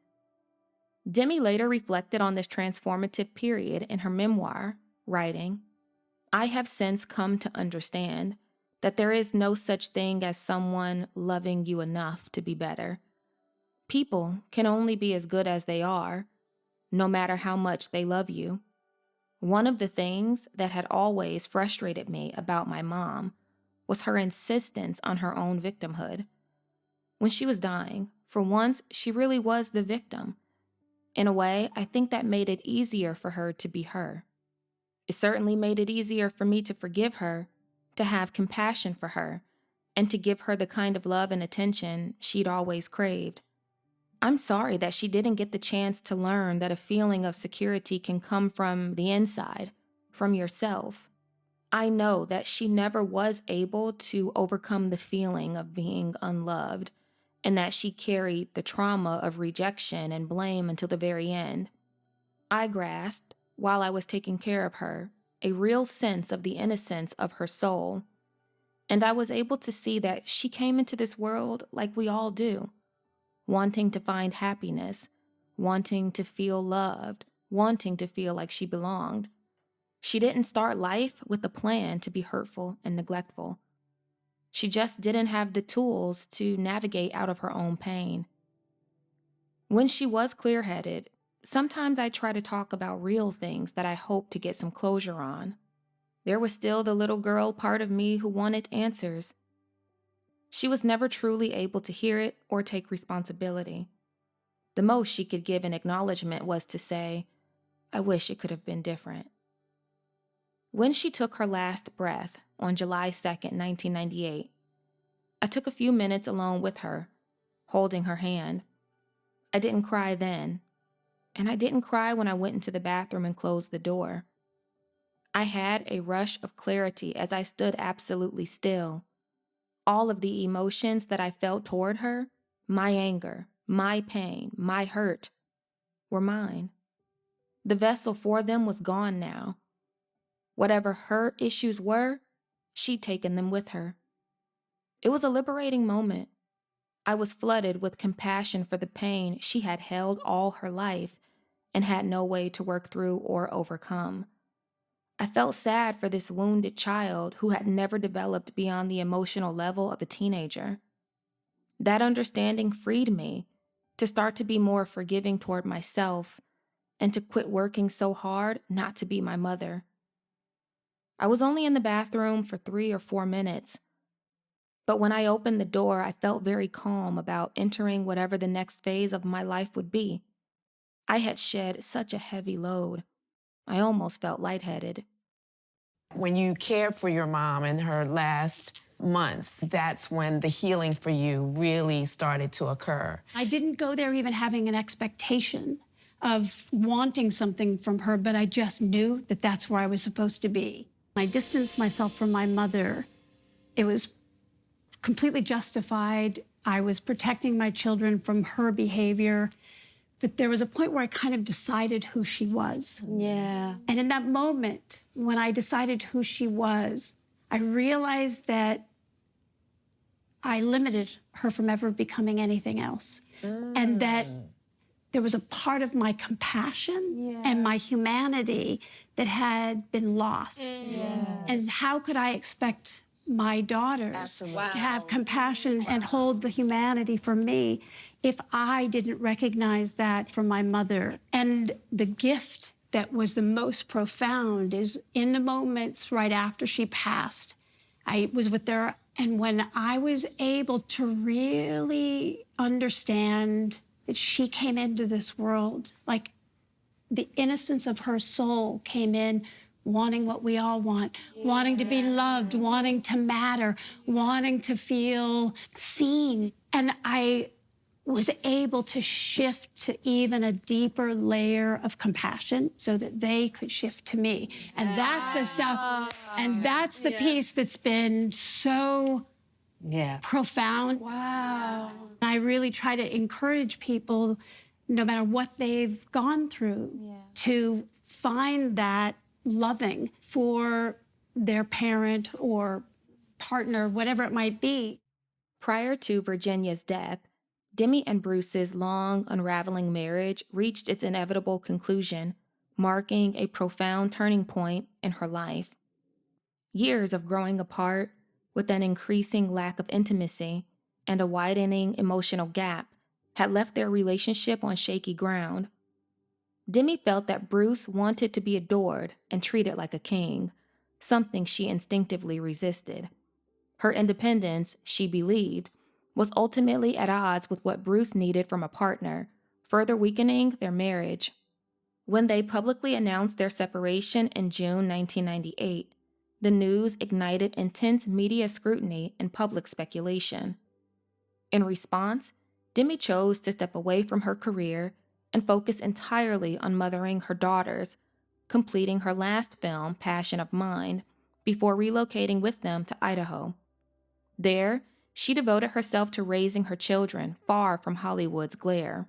A: Demi later reflected on this transformative period in her memoir, writing, "I have since come to understand that there is no such thing as someone loving you enough to be better. People can only be as good as they are, no matter how much they love you. One of the things that had always frustrated me about my mom was her insistence on her own victimhood. When she was dying, for once, she really was the victim. In a way, I think that made it easier for her to be her. It certainly made it easier for me to forgive her, to have compassion for her, and to give her the kind of love and attention she'd always craved. I'm sorry that she didn't get the chance to learn that a feeling of security can come from the inside, from yourself. I know that she never was able to overcome the feeling of being unloved, and that she carried the trauma of rejection and blame until the very end. I grasped, while I was taking care of her, a real sense of the innocence of her soul, and I was able to see that she came into this world like we all do, wanting to find happiness, wanting to feel loved, wanting to feel like she belonged. She didn't start life with a plan to be hurtful and neglectful. She just didn't have the tools to navigate out of her own pain. When she was clear-headed, sometimes I try to talk about real things that I hope to get some closure on. There was still the little girl part of me who wanted answers. She was never truly able to hear it or take responsibility. The most she could give in acknowledgement was to say, "I wish it could have been different." When she took her last breath on July 2nd, 1998, I took a few minutes alone with her, holding her hand. I didn't cry then, and I didn't cry when I went into the bathroom and closed the door. I had a rush of clarity as I stood absolutely still. All of the emotions that I felt toward her, my anger, my pain, my hurt, were mine. The vessel for them was gone now. Whatever her issues were, she'd taken them with her. It was a liberating moment. I was flooded with compassion for the pain she had held all her life and had no way to work through or overcome. I felt sad for this wounded child who had never developed beyond the emotional level of a teenager. That understanding freed me to start to be more forgiving toward myself and to quit working so hard not to be my mother. I was only in the bathroom for 3 or 4 minutes, but when I opened the door, I felt very calm about entering whatever the next phase of my life would be. I had shed such a heavy load. I almost felt lightheaded.
C: When you cared for your mom in her last months, that's when the healing for you really started to occur.
Q: I didn't go there even having an expectation of wanting something from her, but I just knew that that's where I was supposed to be. I distanced myself from my mother. It was completely justified. I was protecting my children from her behavior. But there was a point where I kind of decided who she was.
M: Yeah.
Q: And in that moment, when I decided who she was, I realized that I limited her from ever becoming anything else. And that there was a part of my compassion and my humanity that had been lost. And how could I expect my daughters to have compassion and hold the humanity for me if I didn't recognize that from my mother? And the gift that was the most profound is in the moments right after she passed, I was with her, and when I was able to really understand that she came into this world, like the innocence of her soul came in, wanting what we all want, wanting to be loved, wanting to matter, wanting to feel seen. And I was able to shift to even a deeper layer of compassion so that they could shift to me. And that's the stuff, and that's the piece that's been so profound. Wow. I really try to encourage people, no matter what they've gone through, to find that loving for their parent or partner, whatever it might be.
A: Prior to Virginia's death, Demi and Bruce's long, unraveling marriage reached its inevitable conclusion, marking a profound turning point in her life. Years of growing apart, with an increasing lack of intimacy and a widening emotional gap, had left their relationship on shaky ground. Demi felt that Bruce wanted to be adored and treated like a king, something she instinctively resisted. Her independence, she believed, was ultimately at odds with what Bruce needed from a partner, further weakening their marriage. When they publicly announced their separation in June 1998, the news ignited intense media scrutiny and public speculation. In response, Demi chose to step away from her career and focus entirely on mothering her daughters, completing her last film, Passion of Mind, before relocating with them to Idaho. There, she devoted herself to raising her children far from Hollywood's glare.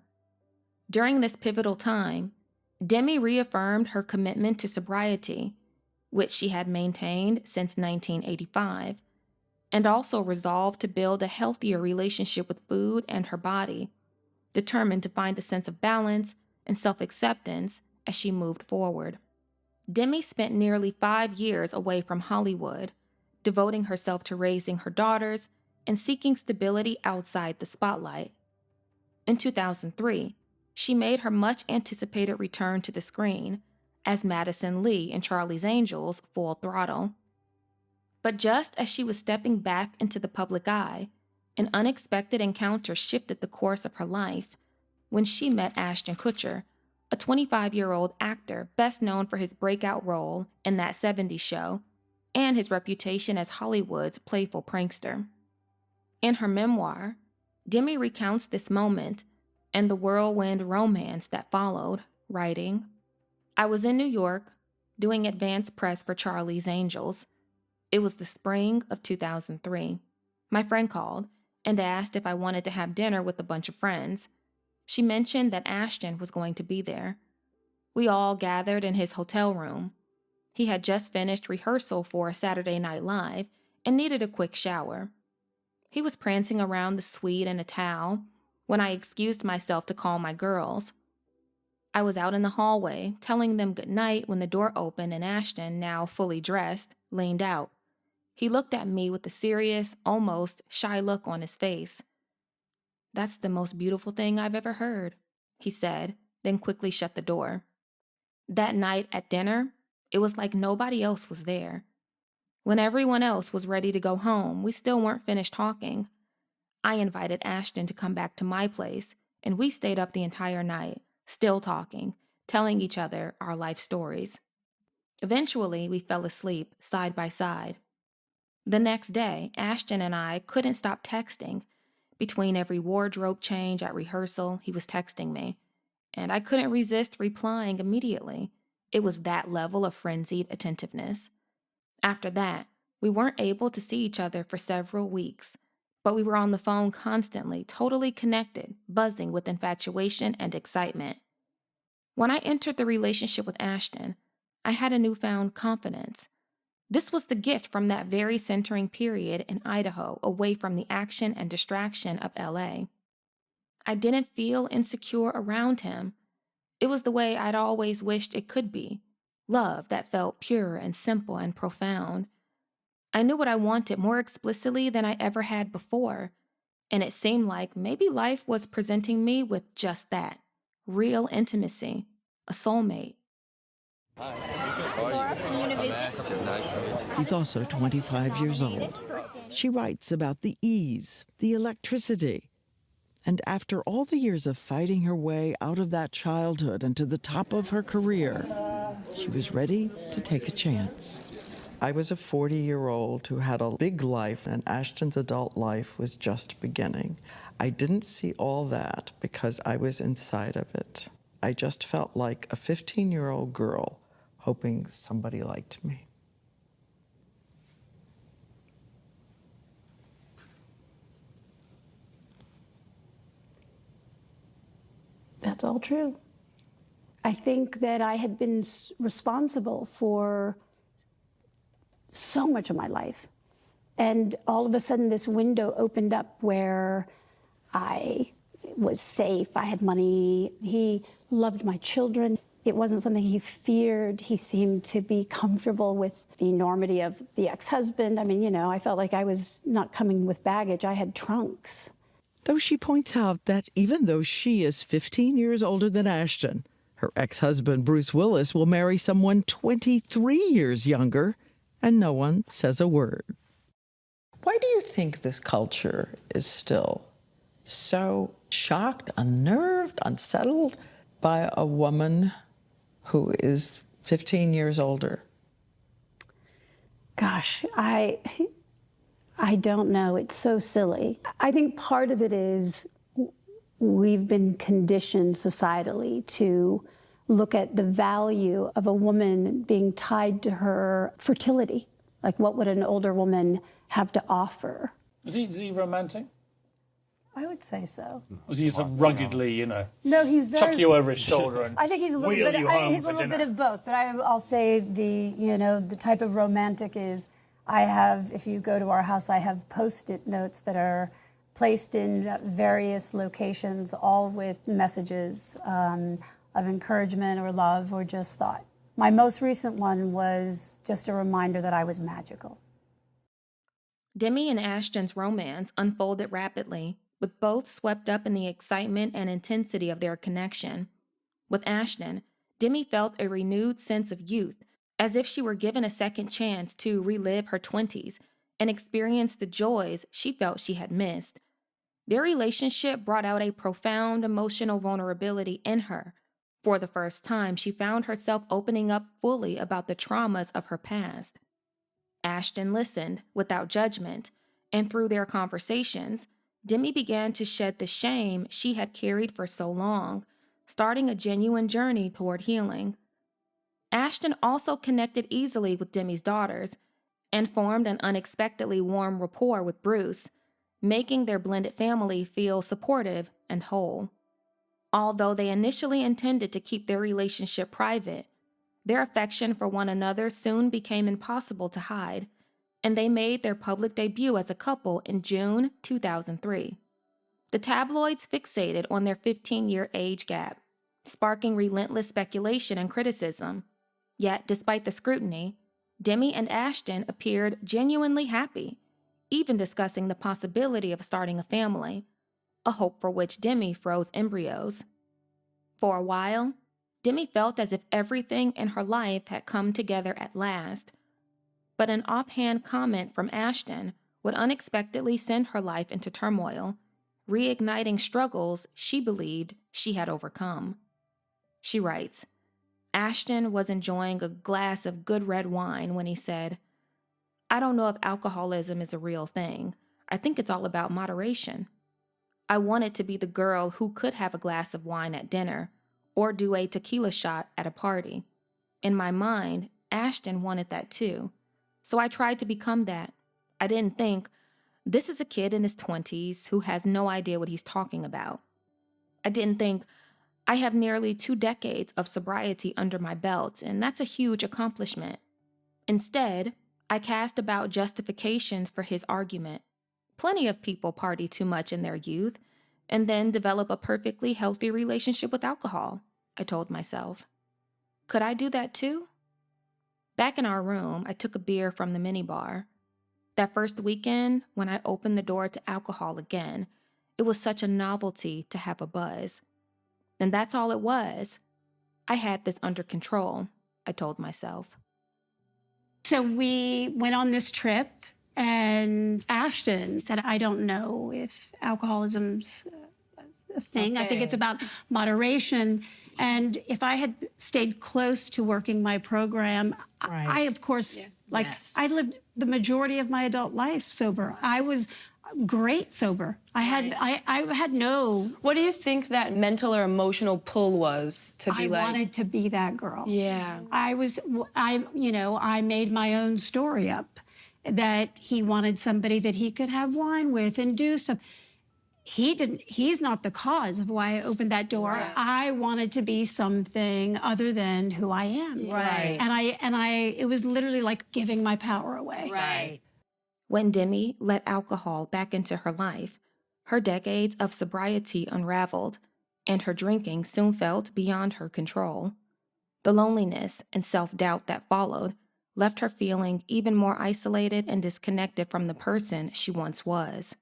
A: During this pivotal time, Demi reaffirmed her commitment to sobriety, which she had maintained since 1985, and also resolved to build a healthier relationship with food and her body, determined to find a sense of balance and self-acceptance as she moved forward. Demi spent nearly 5 years away from Hollywood, devoting herself to raising her daughters and seeking stability outside the spotlight. In 2003, she made her much-anticipated return to the screen as Madison Lee in Charlie's Angels' Full Throttle. But just as she was stepping back into the public eye, an unexpected encounter shifted the course of her life when she met Ashton Kutcher, a 25-year-old actor best known for his breakout role in That 70s Show and his reputation as Hollywood's playful prankster. In her memoir, Demi recounts this moment and the whirlwind romance that followed, writing, "I was in New York doing advance press for Charlie's Angels. It was the spring of 2003. My friend called and asked if I wanted to have dinner with a bunch of friends. She mentioned that Ashton was going to be there. We all gathered in his hotel room. He had just finished rehearsal for Saturday Night Live and needed a quick shower. He was prancing around the suite in a towel when I excused myself to call my girls. I was out in the hallway telling them good night when the door opened and Ashton, now fully dressed, leaned out. He looked at me with a serious, almost shy look on his face. 'That's the most beautiful thing I've ever heard,' he said, then quickly shut the door. That night at dinner, it was like nobody else was there. When everyone else was ready to go home, we still weren't finished talking. I invited Ashton to come back to my place, and we stayed up the entire night, still talking, telling each other our life stories. Eventually, we fell asleep side by side. The next day, Ashton and I couldn't stop texting. Between every wardrobe change at rehearsal, he was texting me, and I couldn't resist replying immediately. It was that level of frenzied attentiveness. After that, we weren't able to see each other for several weeks, but we were on the phone constantly, totally connected, buzzing with infatuation and excitement. When I entered the relationship with Ashton, I had a newfound confidence. This was the gift from that very centering period in Idaho, away from the action and distraction of LA. I didn't feel insecure around him. It was the way I'd always wished it could be. Love that felt pure and simple and profound. I knew what I wanted more explicitly than I ever had before, and it seemed like maybe life was presenting me with just that, real intimacy, a soulmate.
I: He's also 25 years old. She writes about the ease, the electricity. And after all the years of fighting her way out of that childhood and to the top of her career, she was ready to take a chance.
H: I was a 40-year-old who had a big life, and Ashton's adult life was just beginning. I didn't see all that because I was inside of it. I just felt like a 15-year-old girl hoping somebody liked me.
Q: That's all true. I think that I had been responsible for so much of my life. And all of a sudden, this window opened up where I was safe. I had money. He loved my children. It wasn't something he feared. He seemed to be comfortable with the enormity of the ex-husband. I mean, you know, I felt like I was not coming with baggage. I had trunks.
I: Though she points out that even though she is 15 years older than Ashton, her ex-husband Bruce Willis will marry someone 23 years younger, and no one says a word.
H: Why do you think this culture is still so shocked, unnerved, unsettled by a woman who is 15 years older?
Q: Gosh, I don't know. It's so silly. I think part of it is we've been conditioned societally to look at the value of a woman being tied to her fertility. Like, what would an older woman have to offer?
E: Is he romantic?
Q: I would say so.
E: Was he sort of ruggedly, you know,
Q: No, he's very.
E: chuck you over his shoulder and
Q: I think he's a little
E: wheel
Q: bit.
E: you home
Q: He's a
E: for
Q: little
E: dinner?
Q: bit of both. But I'll say the type of romantic is I have. If you go to our house, I have Post-it notes that are placed in various locations, all with messages
L: of encouragement or love or just thought. My most recent one was just a reminder that I was magical.
A: Demi and Ashton's romance unfolded rapidly, with both swept up in the excitement and intensity of their connection. With Ashton, Demi felt a renewed sense of youth, as if she were given a second chance to relive her 20s and experience the joys she felt she had missed. Their relationship brought out a profound emotional vulnerability in her. For the first time, she found herself opening up fully about the traumas of her past. Ashton listened without judgment, and through their conversations, Demi began to shed the shame she had carried for so long, starting a genuine journey toward healing. Ashton also connected easily with Demi's daughters and formed an unexpectedly warm rapport with Bruce, making their blended family feel supportive and whole. Although they initially intended to keep their relationship private, their affection for one another soon became impossible to hide, and they made their public debut as a couple in June 2003. The tabloids fixated on their 15-year age gap, sparking relentless speculation and criticism. Yet, despite the scrutiny, Demi and Ashton appeared genuinely happy, even discussing the possibility of starting a family, a hope for which Demi froze embryos. For a while, Demi felt as if everything in her life had come together at last, but an offhand comment from Ashton would unexpectedly send her life into turmoil, reigniting struggles she believed she had overcome. She writes, Ashton was enjoying a glass of good red wine when he said, "I don't know if alcoholism is a real thing. I think it's all about moderation." I wanted to be the girl who could have a glass of wine at dinner or do a tequila shot at a party. In my mind, Ashton wanted that too. So I tried to become that. I didn't think, this is a kid in his 20s who has no idea what he's talking about. I didn't think, I have nearly 2 decades of sobriety under my belt, and that's a huge accomplishment. Instead, I cast about justifications for his argument. Plenty of people party too much in their youth and then develop a perfectly healthy relationship with alcohol, I told myself. Could I do that too? Back in our room, I took a beer from the minibar. That first weekend, when I opened the door to alcohol again, it was such a novelty to have a buzz. And that's all it was. I had this under control, I told myself.
Q: So we went on this trip, and Ashton said, I don't know if alcoholism's a thing. I think it's about moderation. And if I had stayed close to working my program, I of course, I lived the majority of my adult life sober. I was great sober. I had no...
C: What do you think that mental or emotional pull was to be
Q: I wanted to be that girl.
C: Yeah.
Q: I made my own story up that he wanted somebody that he could have wine with and do stuff. He's not the cause of why I opened that door. Right. I wanted to be something other than who I am.
C: Right.
Q: And it was literally like giving my power away.
C: Right.
A: When Demi let alcohol back into her life, her decades of sobriety unraveled, and her drinking soon felt beyond her control. The loneliness and self-doubt that followed left her feeling even more isolated and disconnected from the person she once was.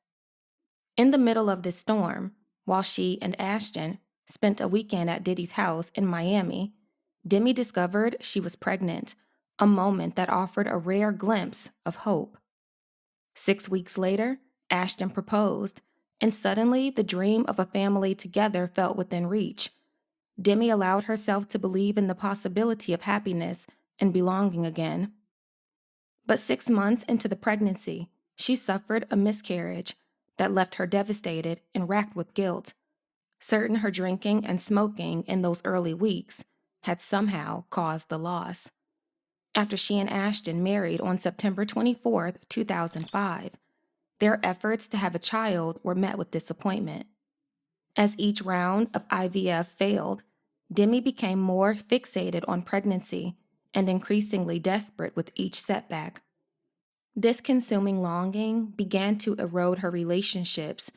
A: In the middle of this storm, while she and Ashton spent a weekend at Diddy's house in Miami, Demi discovered she was pregnant, a moment that offered a rare glimpse of hope. 6 weeks later, Ashton proposed, and suddenly the dream of a family together felt within reach. Demi allowed herself to believe in the possibility of happiness and belonging again. But 6 months into the pregnancy, she suffered a miscarriage that left her devastated and racked with guilt. Certain her drinking and smoking in those early weeks had somehow caused the loss. After she and Ashton married on September 24, 2005, their efforts to have a child were met with disappointment. As each round of IVF failed, Demi became more fixated on pregnancy and increasingly desperate with each setback. This consuming longing began to erode her relationships,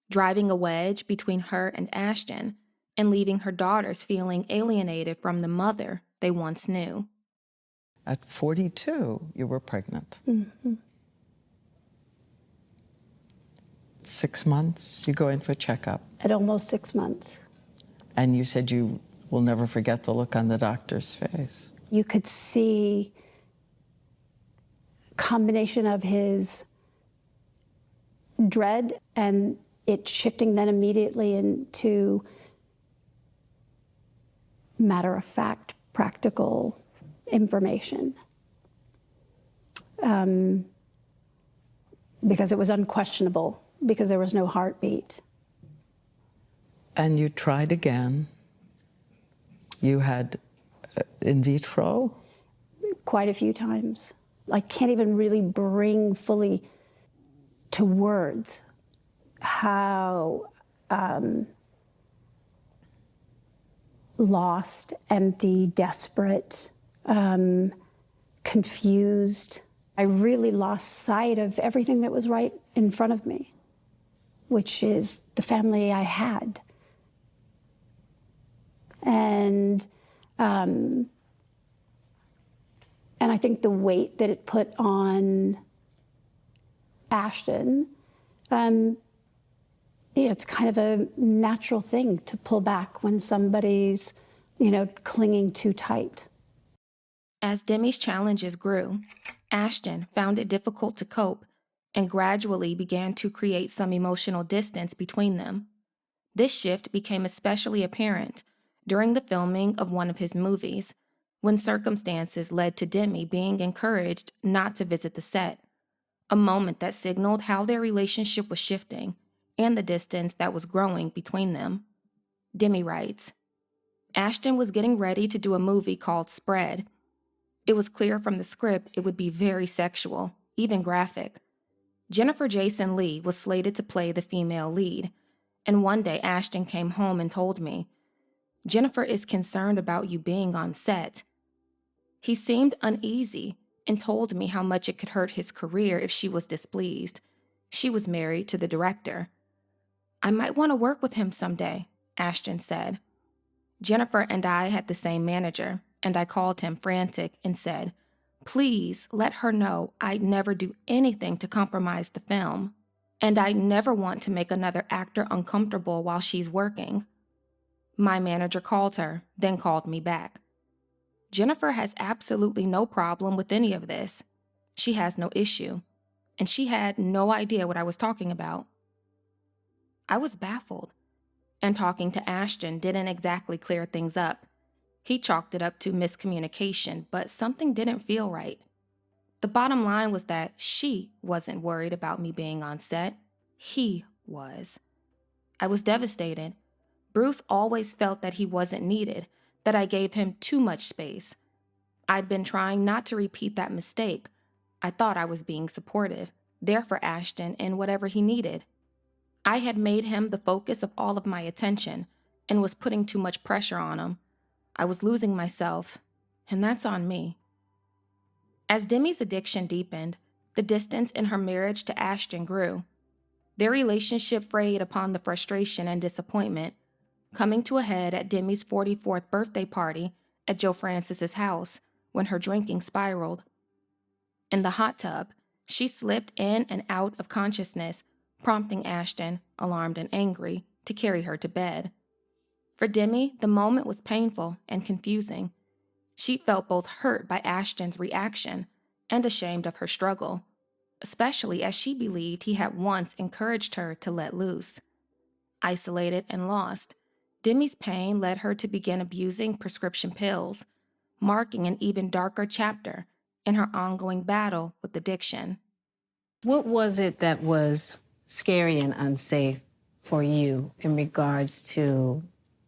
A: driving a wedge between her and Ashton, and leaving her daughters feeling alienated from the mother they once knew.
H: At 42, you were pregnant.
L: Mm-hmm.
H: 6 months, you go in for a checkup.
L: At almost 6 months.
H: And you said you will never forget the look on the doctor's face.
L: You could see a combination of his dread and it shifting then immediately into matter-of-fact, practical information. Because it was unquestionable, because there was no heartbeat.
H: And you tried again. You had in vitro?
L: Quite a few times. I can't even really bring fully to words how lost, empty, desperate, confused. I really lost sight of everything that was right in front of me, which is the family I had. And I think the weight that it put on Ashton, it's kind of a natural thing to pull back when somebody's, clinging too tight.
A: As Demi's challenges grew, Ashton found it difficult to cope and gradually began to create some emotional distance between them. This shift became especially apparent during the filming of one of his movies, when circumstances led to Demi being encouraged not to visit the set, a moment that signaled how their relationship was shifting and the distance that was growing between them. Demi writes, Ashton was getting ready to do a movie called Spread. It was clear from the script it would be very sexual, even graphic. Jennifer Jason Leigh was slated to play the female lead, and one day Ashton came home and told me, Jennifer is concerned about you being on set. He seemed uneasy and told me how much it could hurt his career if she was displeased. She was married to the director. I might want to work with him someday, Ashton said. Jennifer and I had the same manager, and I called him frantic and said, please let her know I'd never do anything to compromise the film, and I never want to make another actor uncomfortable while she's working. My manager called her, then called me back. Jennifer has absolutely no problem with any of this. She has no issue, and she had no idea what I was talking about. I was baffled, and talking to Ashton didn't exactly clear things up. He chalked it up to miscommunication, but something didn't feel right. The bottom line was that she wasn't worried about me being on set. He was. I was devastated. Bruce always felt that he wasn't needed, that I gave him too much space. I'd been trying not to repeat that mistake. I thought I was being supportive, there for Ashton in whatever he needed. I had made him the focus of all of my attention and was putting too much pressure on him. I was losing myself, and that's on me. As Demi's addiction deepened, the distance in her marriage to Ashton grew. Their relationship frayed upon the frustration and disappointment, coming to a head at Demi's 44th birthday party at Joe Francis's house when her drinking spiraled. In the hot tub, she slipped in and out of consciousness, prompting Ashton, alarmed and angry, to carry her to bed. For Demi, the moment was painful and confusing. She felt both hurt by Ashton's reaction and ashamed of her struggle, especially as she believed he had once encouraged her to let loose. Isolated and lost, Demi's pain led her to begin abusing prescription pills, marking an even darker chapter in her ongoing battle with addiction.
D: What was it that was scary and unsafe for you in regards to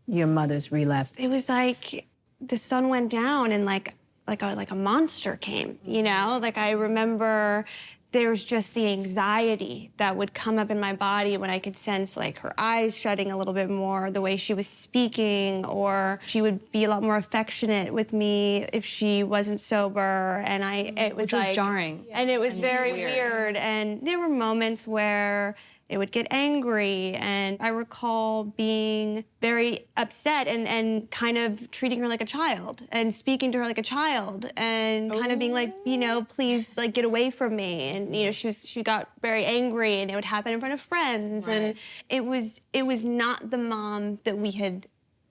D: your mother's relapse?
V: It was like the sun went down and like a monster came, Like I remember there was just the anxiety that would come up in my body when I could sense like her eyes shutting a little bit more, the way she was speaking, or she would be a lot more affectionate with me if she wasn't sober. And it was
M: Which was jarring.
V: And it was very weird. And there were moments where it would get angry. And I recall being very upset and kind of treating her like a child and speaking to her like a child and kind of being like, you know, please, like, get away from me. And, you know, she got very angry, and it would happen in front of friends. And it was not the mom that we had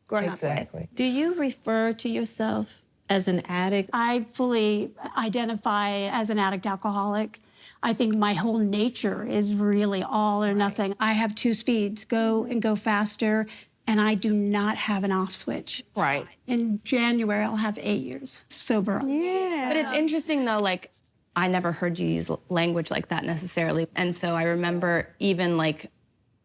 V: grown up with.
D: Do you refer to yourself as an addict?
Q: I fully identify as an addict alcoholic. I think my whole nature is really all or nothing. I have two speeds, go and go faster, and I do not have an off switch.
M: Right.
Q: In January, I'll have 8 years sober.
M: Yeah. But it's interesting, though, like, I never heard you use language like that necessarily. And so I remember even, like,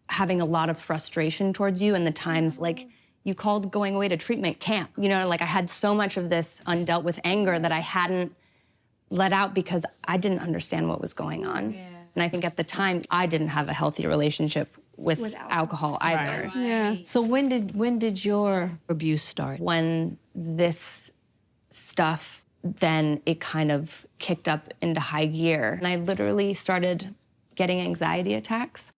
M: having a lot of frustration towards you, and the times, like, you called going away to treatment camp. You know, like, I had so much of this undealt with anger that I hadn't let out because I didn't understand what was going on. Yeah. And I think at the time, I didn't have a healthy relationship with alcohol either.
D: Right. Yeah. So when did your abuse start?
M: When this stuff, then it kind of kicked up into high gear. And I literally started getting anxiety attacks.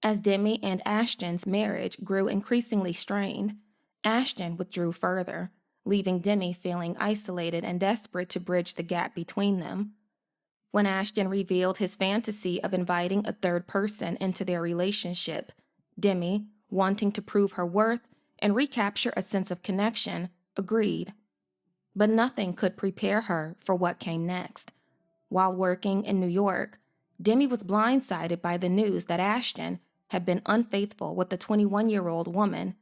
A: As Demi and Ashton's marriage grew increasingly strained, Ashton withdrew further, leaving Demi feeling isolated and desperate to bridge the gap between them. When Ashton revealed his fantasy of inviting a third person into their relationship, Demi, wanting to prove her worth and recapture a sense of connection, agreed. But nothing could prepare her for what came next. While working in New York, Demi was blindsided by the news that Ashton had been unfaithful with a 21-year-old woman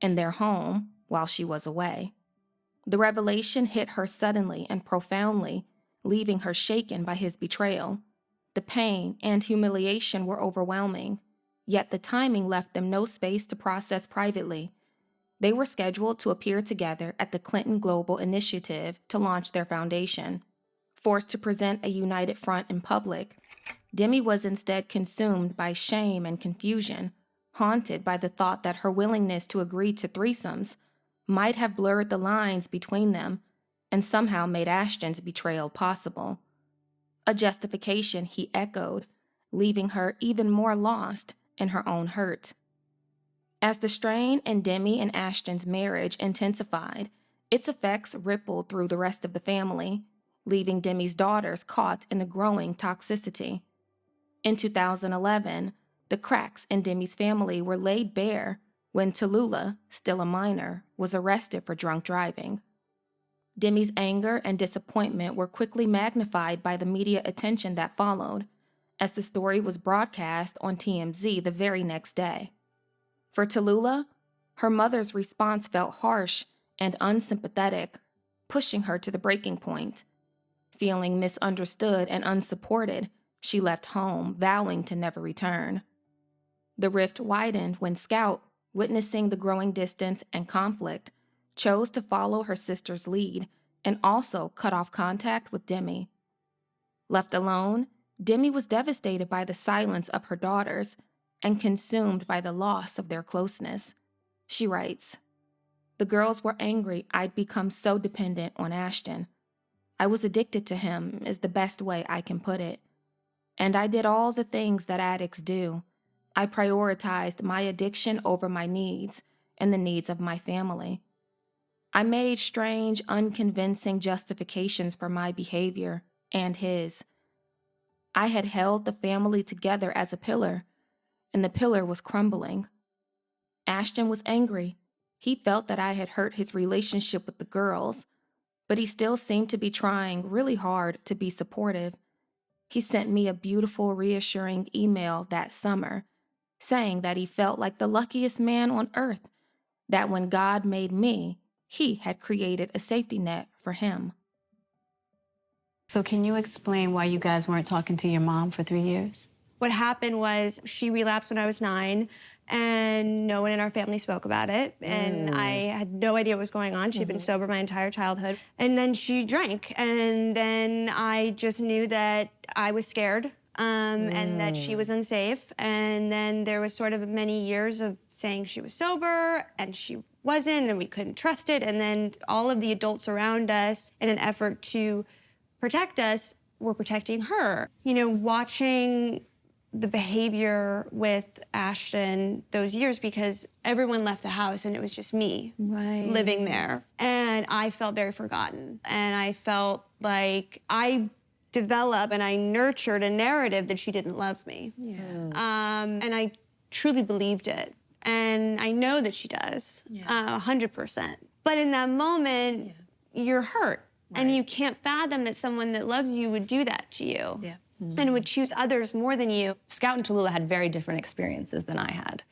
A: in their home while she was away. The revelation hit her suddenly and profoundly, leaving her shaken by his betrayal. The pain and humiliation were overwhelming, yet the timing left them no space to process privately. They were scheduled to appear together at the Clinton Global Initiative to launch their foundation. Forced to present a united front in public, Demi was instead consumed by shame and confusion, haunted by the thought that her willingness to agree to threesomes might have blurred the lines between them and somehow made Ashton's betrayal possible. A justification he echoed, leaving her even more lost in her own hurt. As the strain in Demi and Ashton's marriage intensified, its effects rippled through the rest of the family, leaving Demi's daughters caught in the growing toxicity. In 2011, the cracks in Demi's family were laid bare when Tallulah, still a minor, was arrested for drunk driving. Demi's anger and disappointment were quickly magnified by the media attention that followed, as the story was broadcast on TMZ the very next day. For Tallulah, her mother's response felt harsh and unsympathetic, pushing her to the breaking point. Feeling misunderstood and unsupported, she left home, vowing to never return. The rift widened when Scout, witnessing the growing distance and conflict, chose to follow her sister's lead and also cut off contact with Demi. Left alone, Demi was devastated by the silence of her daughters and consumed by the loss of their closeness. She writes, "The girls were angry I'd become so dependent on Ashton. I was addicted to him is the best way I can put it. And I did all the things that addicts do. I prioritized my addiction over my needs and the needs of my family. I made strange, unconvincing justifications for my behavior and his. I had held the family together as a pillar, and the pillar was crumbling. Ashton was angry. He felt that I had hurt his relationship with the girls, but he still seemed to be trying really hard to be supportive. He sent me a beautiful, reassuring email that summer, saying that he felt like the luckiest man on earth, that when God made me, he had created a safety net for him."
D: So can you explain why you guys weren't talking to your mom for 3 years?
V: What happened was she relapsed when I was 9, and no one in our family spoke about it. And I had no idea what was going on. She'd been sober my entire childhood. And then she drank. And then I just knew that I was scared and that she was unsafe. And then there was sort of many years of saying she was sober and she wasn't, and we couldn't trust it. And then all of the adults around us, in an effort to protect us, were protecting her. You know, watching the behavior with Ashton those years because everyone left the house and it was just me living there. And I felt very forgotten. And I felt like I developed and I nurtured a narrative that she didn't love me. And I truly believed it. And I know that she does, 100%. But in that moment, you're hurt. And you can't fathom that someone that loves you would do that to you. And would choose others more than you.
M: Scout and Tallulah had very different experiences than I had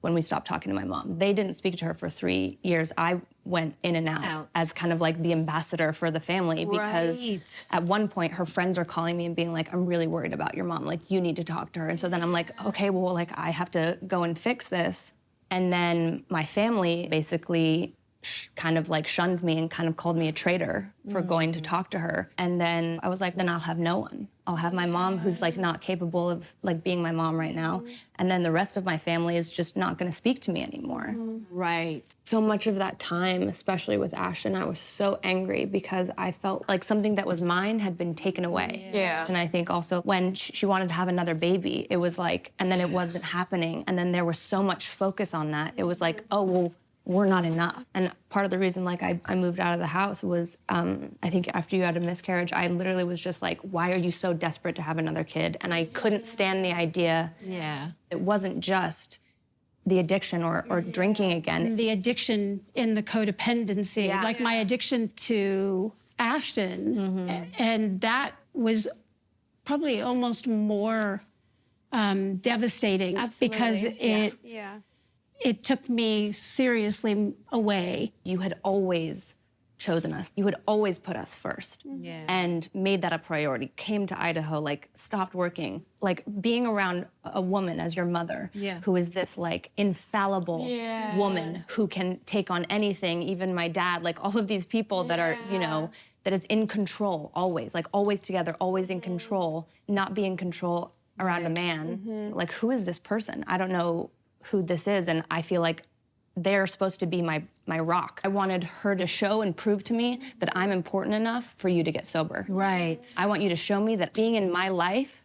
M: when we stopped talking to my mom. They didn't speak to her for 3 years. I went in and out as kind of like the ambassador for the family because at one point her friends are calling me and being like, I'm really worried about your mom. Like, you need to talk to her. And so then I'm like, okay, well, like I have to go and fix this. And then my family basically kind of like shunned me and kind of called me a traitor for going to talk to her. And then I was like, then I'll have no one. I'll have my mom who's like not capable of like being my mom right now. And then the rest of my family is just not gonna speak to me anymore. So much of that time, especially with Ashton, I was so angry because I felt like something that was mine had been taken away. And I think also when she wanted to have another baby, it was like, and then it wasn't happening. And then there was so much focus on that. It was like, oh, well, we're not enough. And part of the reason like I moved out of the house was, I think after you had a miscarriage, I literally was just like, why are you so desperate to have another kid? And I couldn't stand the idea. It wasn't just the addiction or drinking again.
Q: The addiction in the codependency, like my addiction to Ashton. And that was probably almost more devastating because it took me seriously away.
M: You had always chosen us. You had always put us first and made that a priority. Came to Idaho, like stopped working, like being around a woman as your mother who is this like infallible woman who can take on anything, even my dad, like all of these people that are, you know, that is in control always, like always together, always in control, not be in control around a man. Like, who is this person? I don't know who this is, and I feel like they're supposed to be my rock. I wanted her to show and prove to me that I'm important enough for you to get sober. I want you to show me that being in my life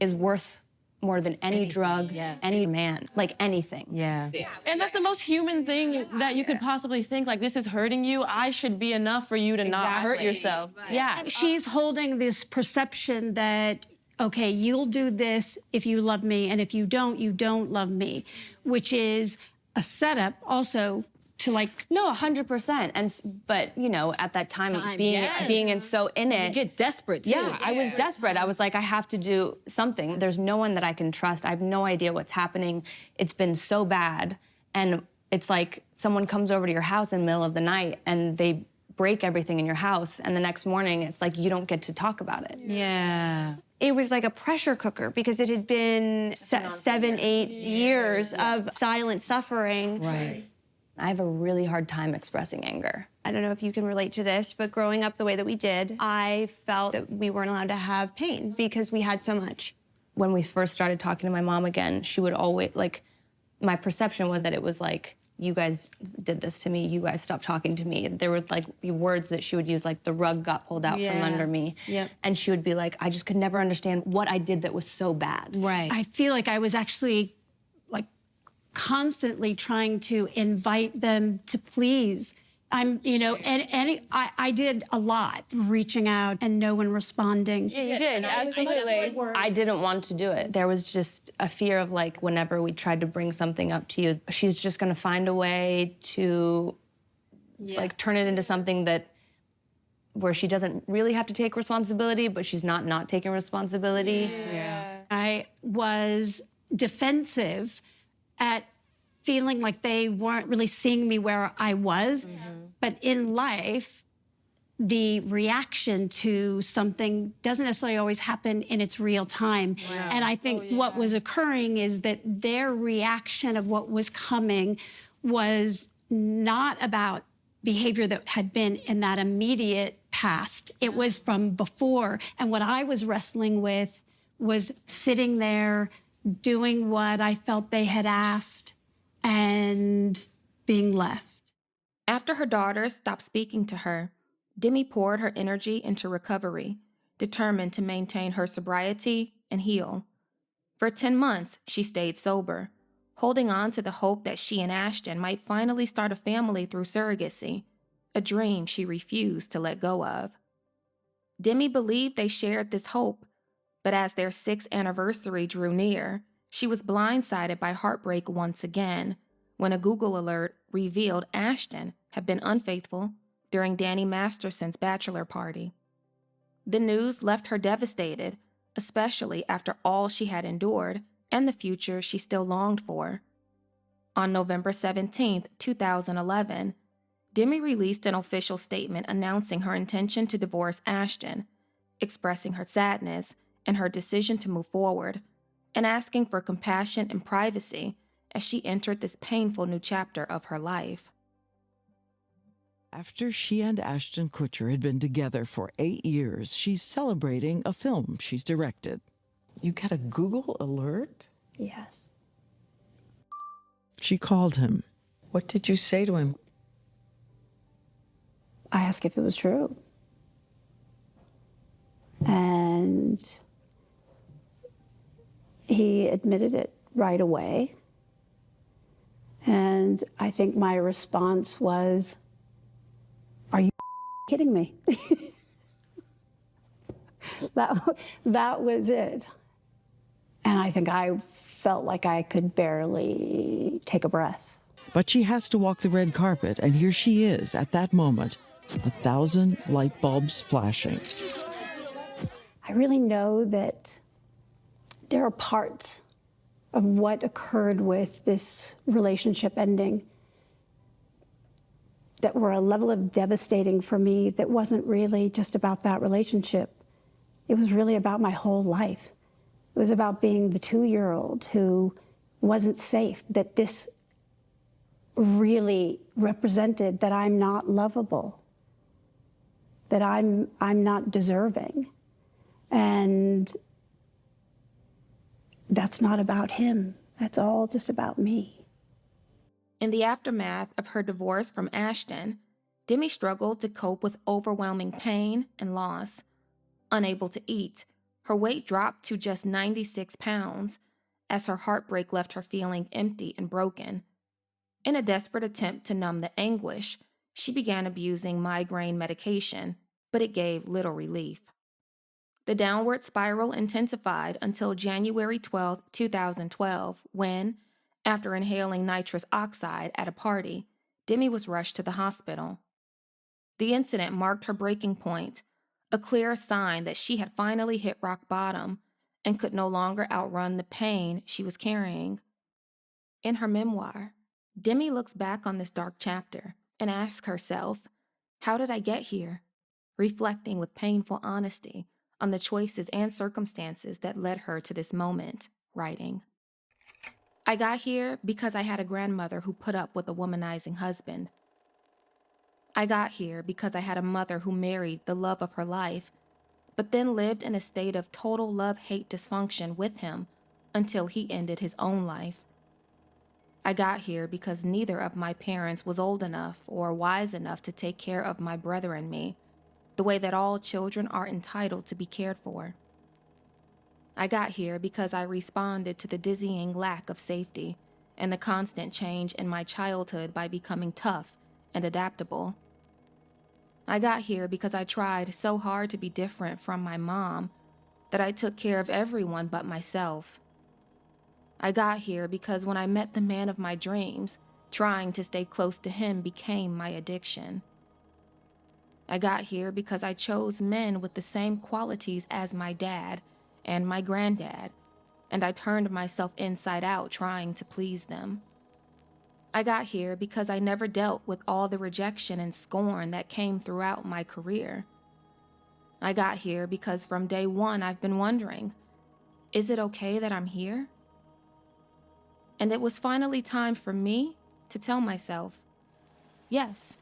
M: is worth more than any drug, any man, like anything.
J: And that's the most human thing that you could possibly think, like, this is hurting you, I should be enough for you to not hurt yourself.
Q: She's holding this perception that, okay, you'll do this if you love me, and if you don't love me, which is a setup also to like...
M: No, 100%. But, you know, at that time being and so in it...
J: You get desperate, too.
M: Yeah, I was desperate. I was like, I have to do something. There's no one that I can trust. I have no idea what's happening. It's been so bad. And it's like someone comes over to your house in the middle of the night and they break everything in your house. And the next morning, it's like you don't get to talk about it.
V: It was like a pressure cooker because it had been 7, 8 years of silent suffering.
M: I have a really hard time expressing anger.
V: I don't know if you can relate to this, but growing up the way that we did, I felt that we weren't allowed to have pain because we had so much.
M: When we first started talking to my mom again, she would always, like, my perception was that it was like, you guys did this to me, you guys stopped talking to me. There were like words that she would use, like the rug got pulled out from under me. And she would be like, I just could never understand what I did that was so bad.
Q: I feel like I was actually like constantly trying to invite them to please. I'm, you know, and I did a lot, reaching out and no one responding.
M: Yeah, you did, absolutely. I didn't want to do it. There was just a fear of like, whenever we tried to bring something up to you, she's just gonna find a way to like turn it into something that, where she doesn't really have to take responsibility, but she's not taking responsibility.
Q: I was defensive at feeling like they weren't really seeing me where I was. But in life, the reaction to something doesn't necessarily always happen in its real time. And I think what was occurring is that their reaction of what was coming was not about behavior that had been in that immediate past. It was from before. And what I was wrestling with was sitting there, doing what I felt they had asked, and being left.
A: After her daughters stopped speaking to her, Demi poured her energy into recovery, determined to maintain her sobriety and heal. For 10 months, she stayed sober, holding on to the hope that she and Ashton might finally start a family through surrogacy, a dream she refused to let go of. Demi believed they shared this hope, but as their 6th anniversary drew near, she was blindsided by heartbreak once again when a Google alert revealed Ashton had been unfaithful during Danny Masterson's bachelor party. The news left her devastated, especially after all she had endured and the future she still longed for. On November 17, 2011, Demi released an official statement announcing her intention to divorce Ashton, expressing her sadness and her decision to move forward, and asking for compassion and privacy as she entered this painful new chapter of her life.
I: After she and Ashton Kutcher had been together for 8 years, she's celebrating a film she's directed.
H: You got a Google alert?
L: Yes.
I: She called him.
H: What did you say to him?
L: I asked if it was true. And he admitted it right away. And I think my response was, "Are you kidding me?" That was it. And I think I felt like I could barely take a breath.
I: But she has to walk the red carpet, and here she is at that moment, 1,000 light bulbs flashing.
L: I really know that there are parts of what occurred with this relationship ending that were a level of devastating for me that wasn't really just about that relationship. It was really about my whole life. It was about being the 2-year-old who wasn't safe, that this really represented that I'm not lovable, that I'm not deserving. And that's not about him. That's all just about me.
A: In the aftermath of her divorce from Ashton, Demi struggled to cope with overwhelming pain and loss. Unable to eat, her weight dropped to just 96 pounds, as her heartbreak left her feeling empty and broken. In a desperate attempt to numb the anguish, she began abusing migraine medication, but it gave little relief. The downward spiral intensified until January 12, 2012, when, after inhaling nitrous oxide at a party, Demi was rushed to the hospital. The incident marked her breaking point, a clear sign that she had finally hit rock bottom and could no longer outrun the pain she was carrying. In her memoir, Demi looks back on this dark chapter and asks herself, "How did I get here?" reflecting with painful honesty on the choices and circumstances that led her to this moment, writing, "I got here because I had a grandmother who put up with a womanizing husband. I got here because I had a mother who married the love of her life, but then lived in a state of total love-hate dysfunction with him until he ended his own life. I got here because neither of my parents was old enough or wise enough to take care of my brother and me, the way that all children are entitled to be cared for. I got here because I responded to the dizzying lack of safety and the constant change in my childhood by becoming tough and adaptable. I got here because I tried so hard to be different from my mom that I took care of everyone but myself. I got here because when I met the man of my dreams, trying to stay close to him became my addiction. I got here because I chose men with the same qualities as my dad and my granddad, and I turned myself inside out trying to please them. I got here because I never dealt with all the rejection and scorn that came throughout my career. I got here because from day one I've been wondering, is it okay that I'm here? And it was finally time for me to tell myself, yes,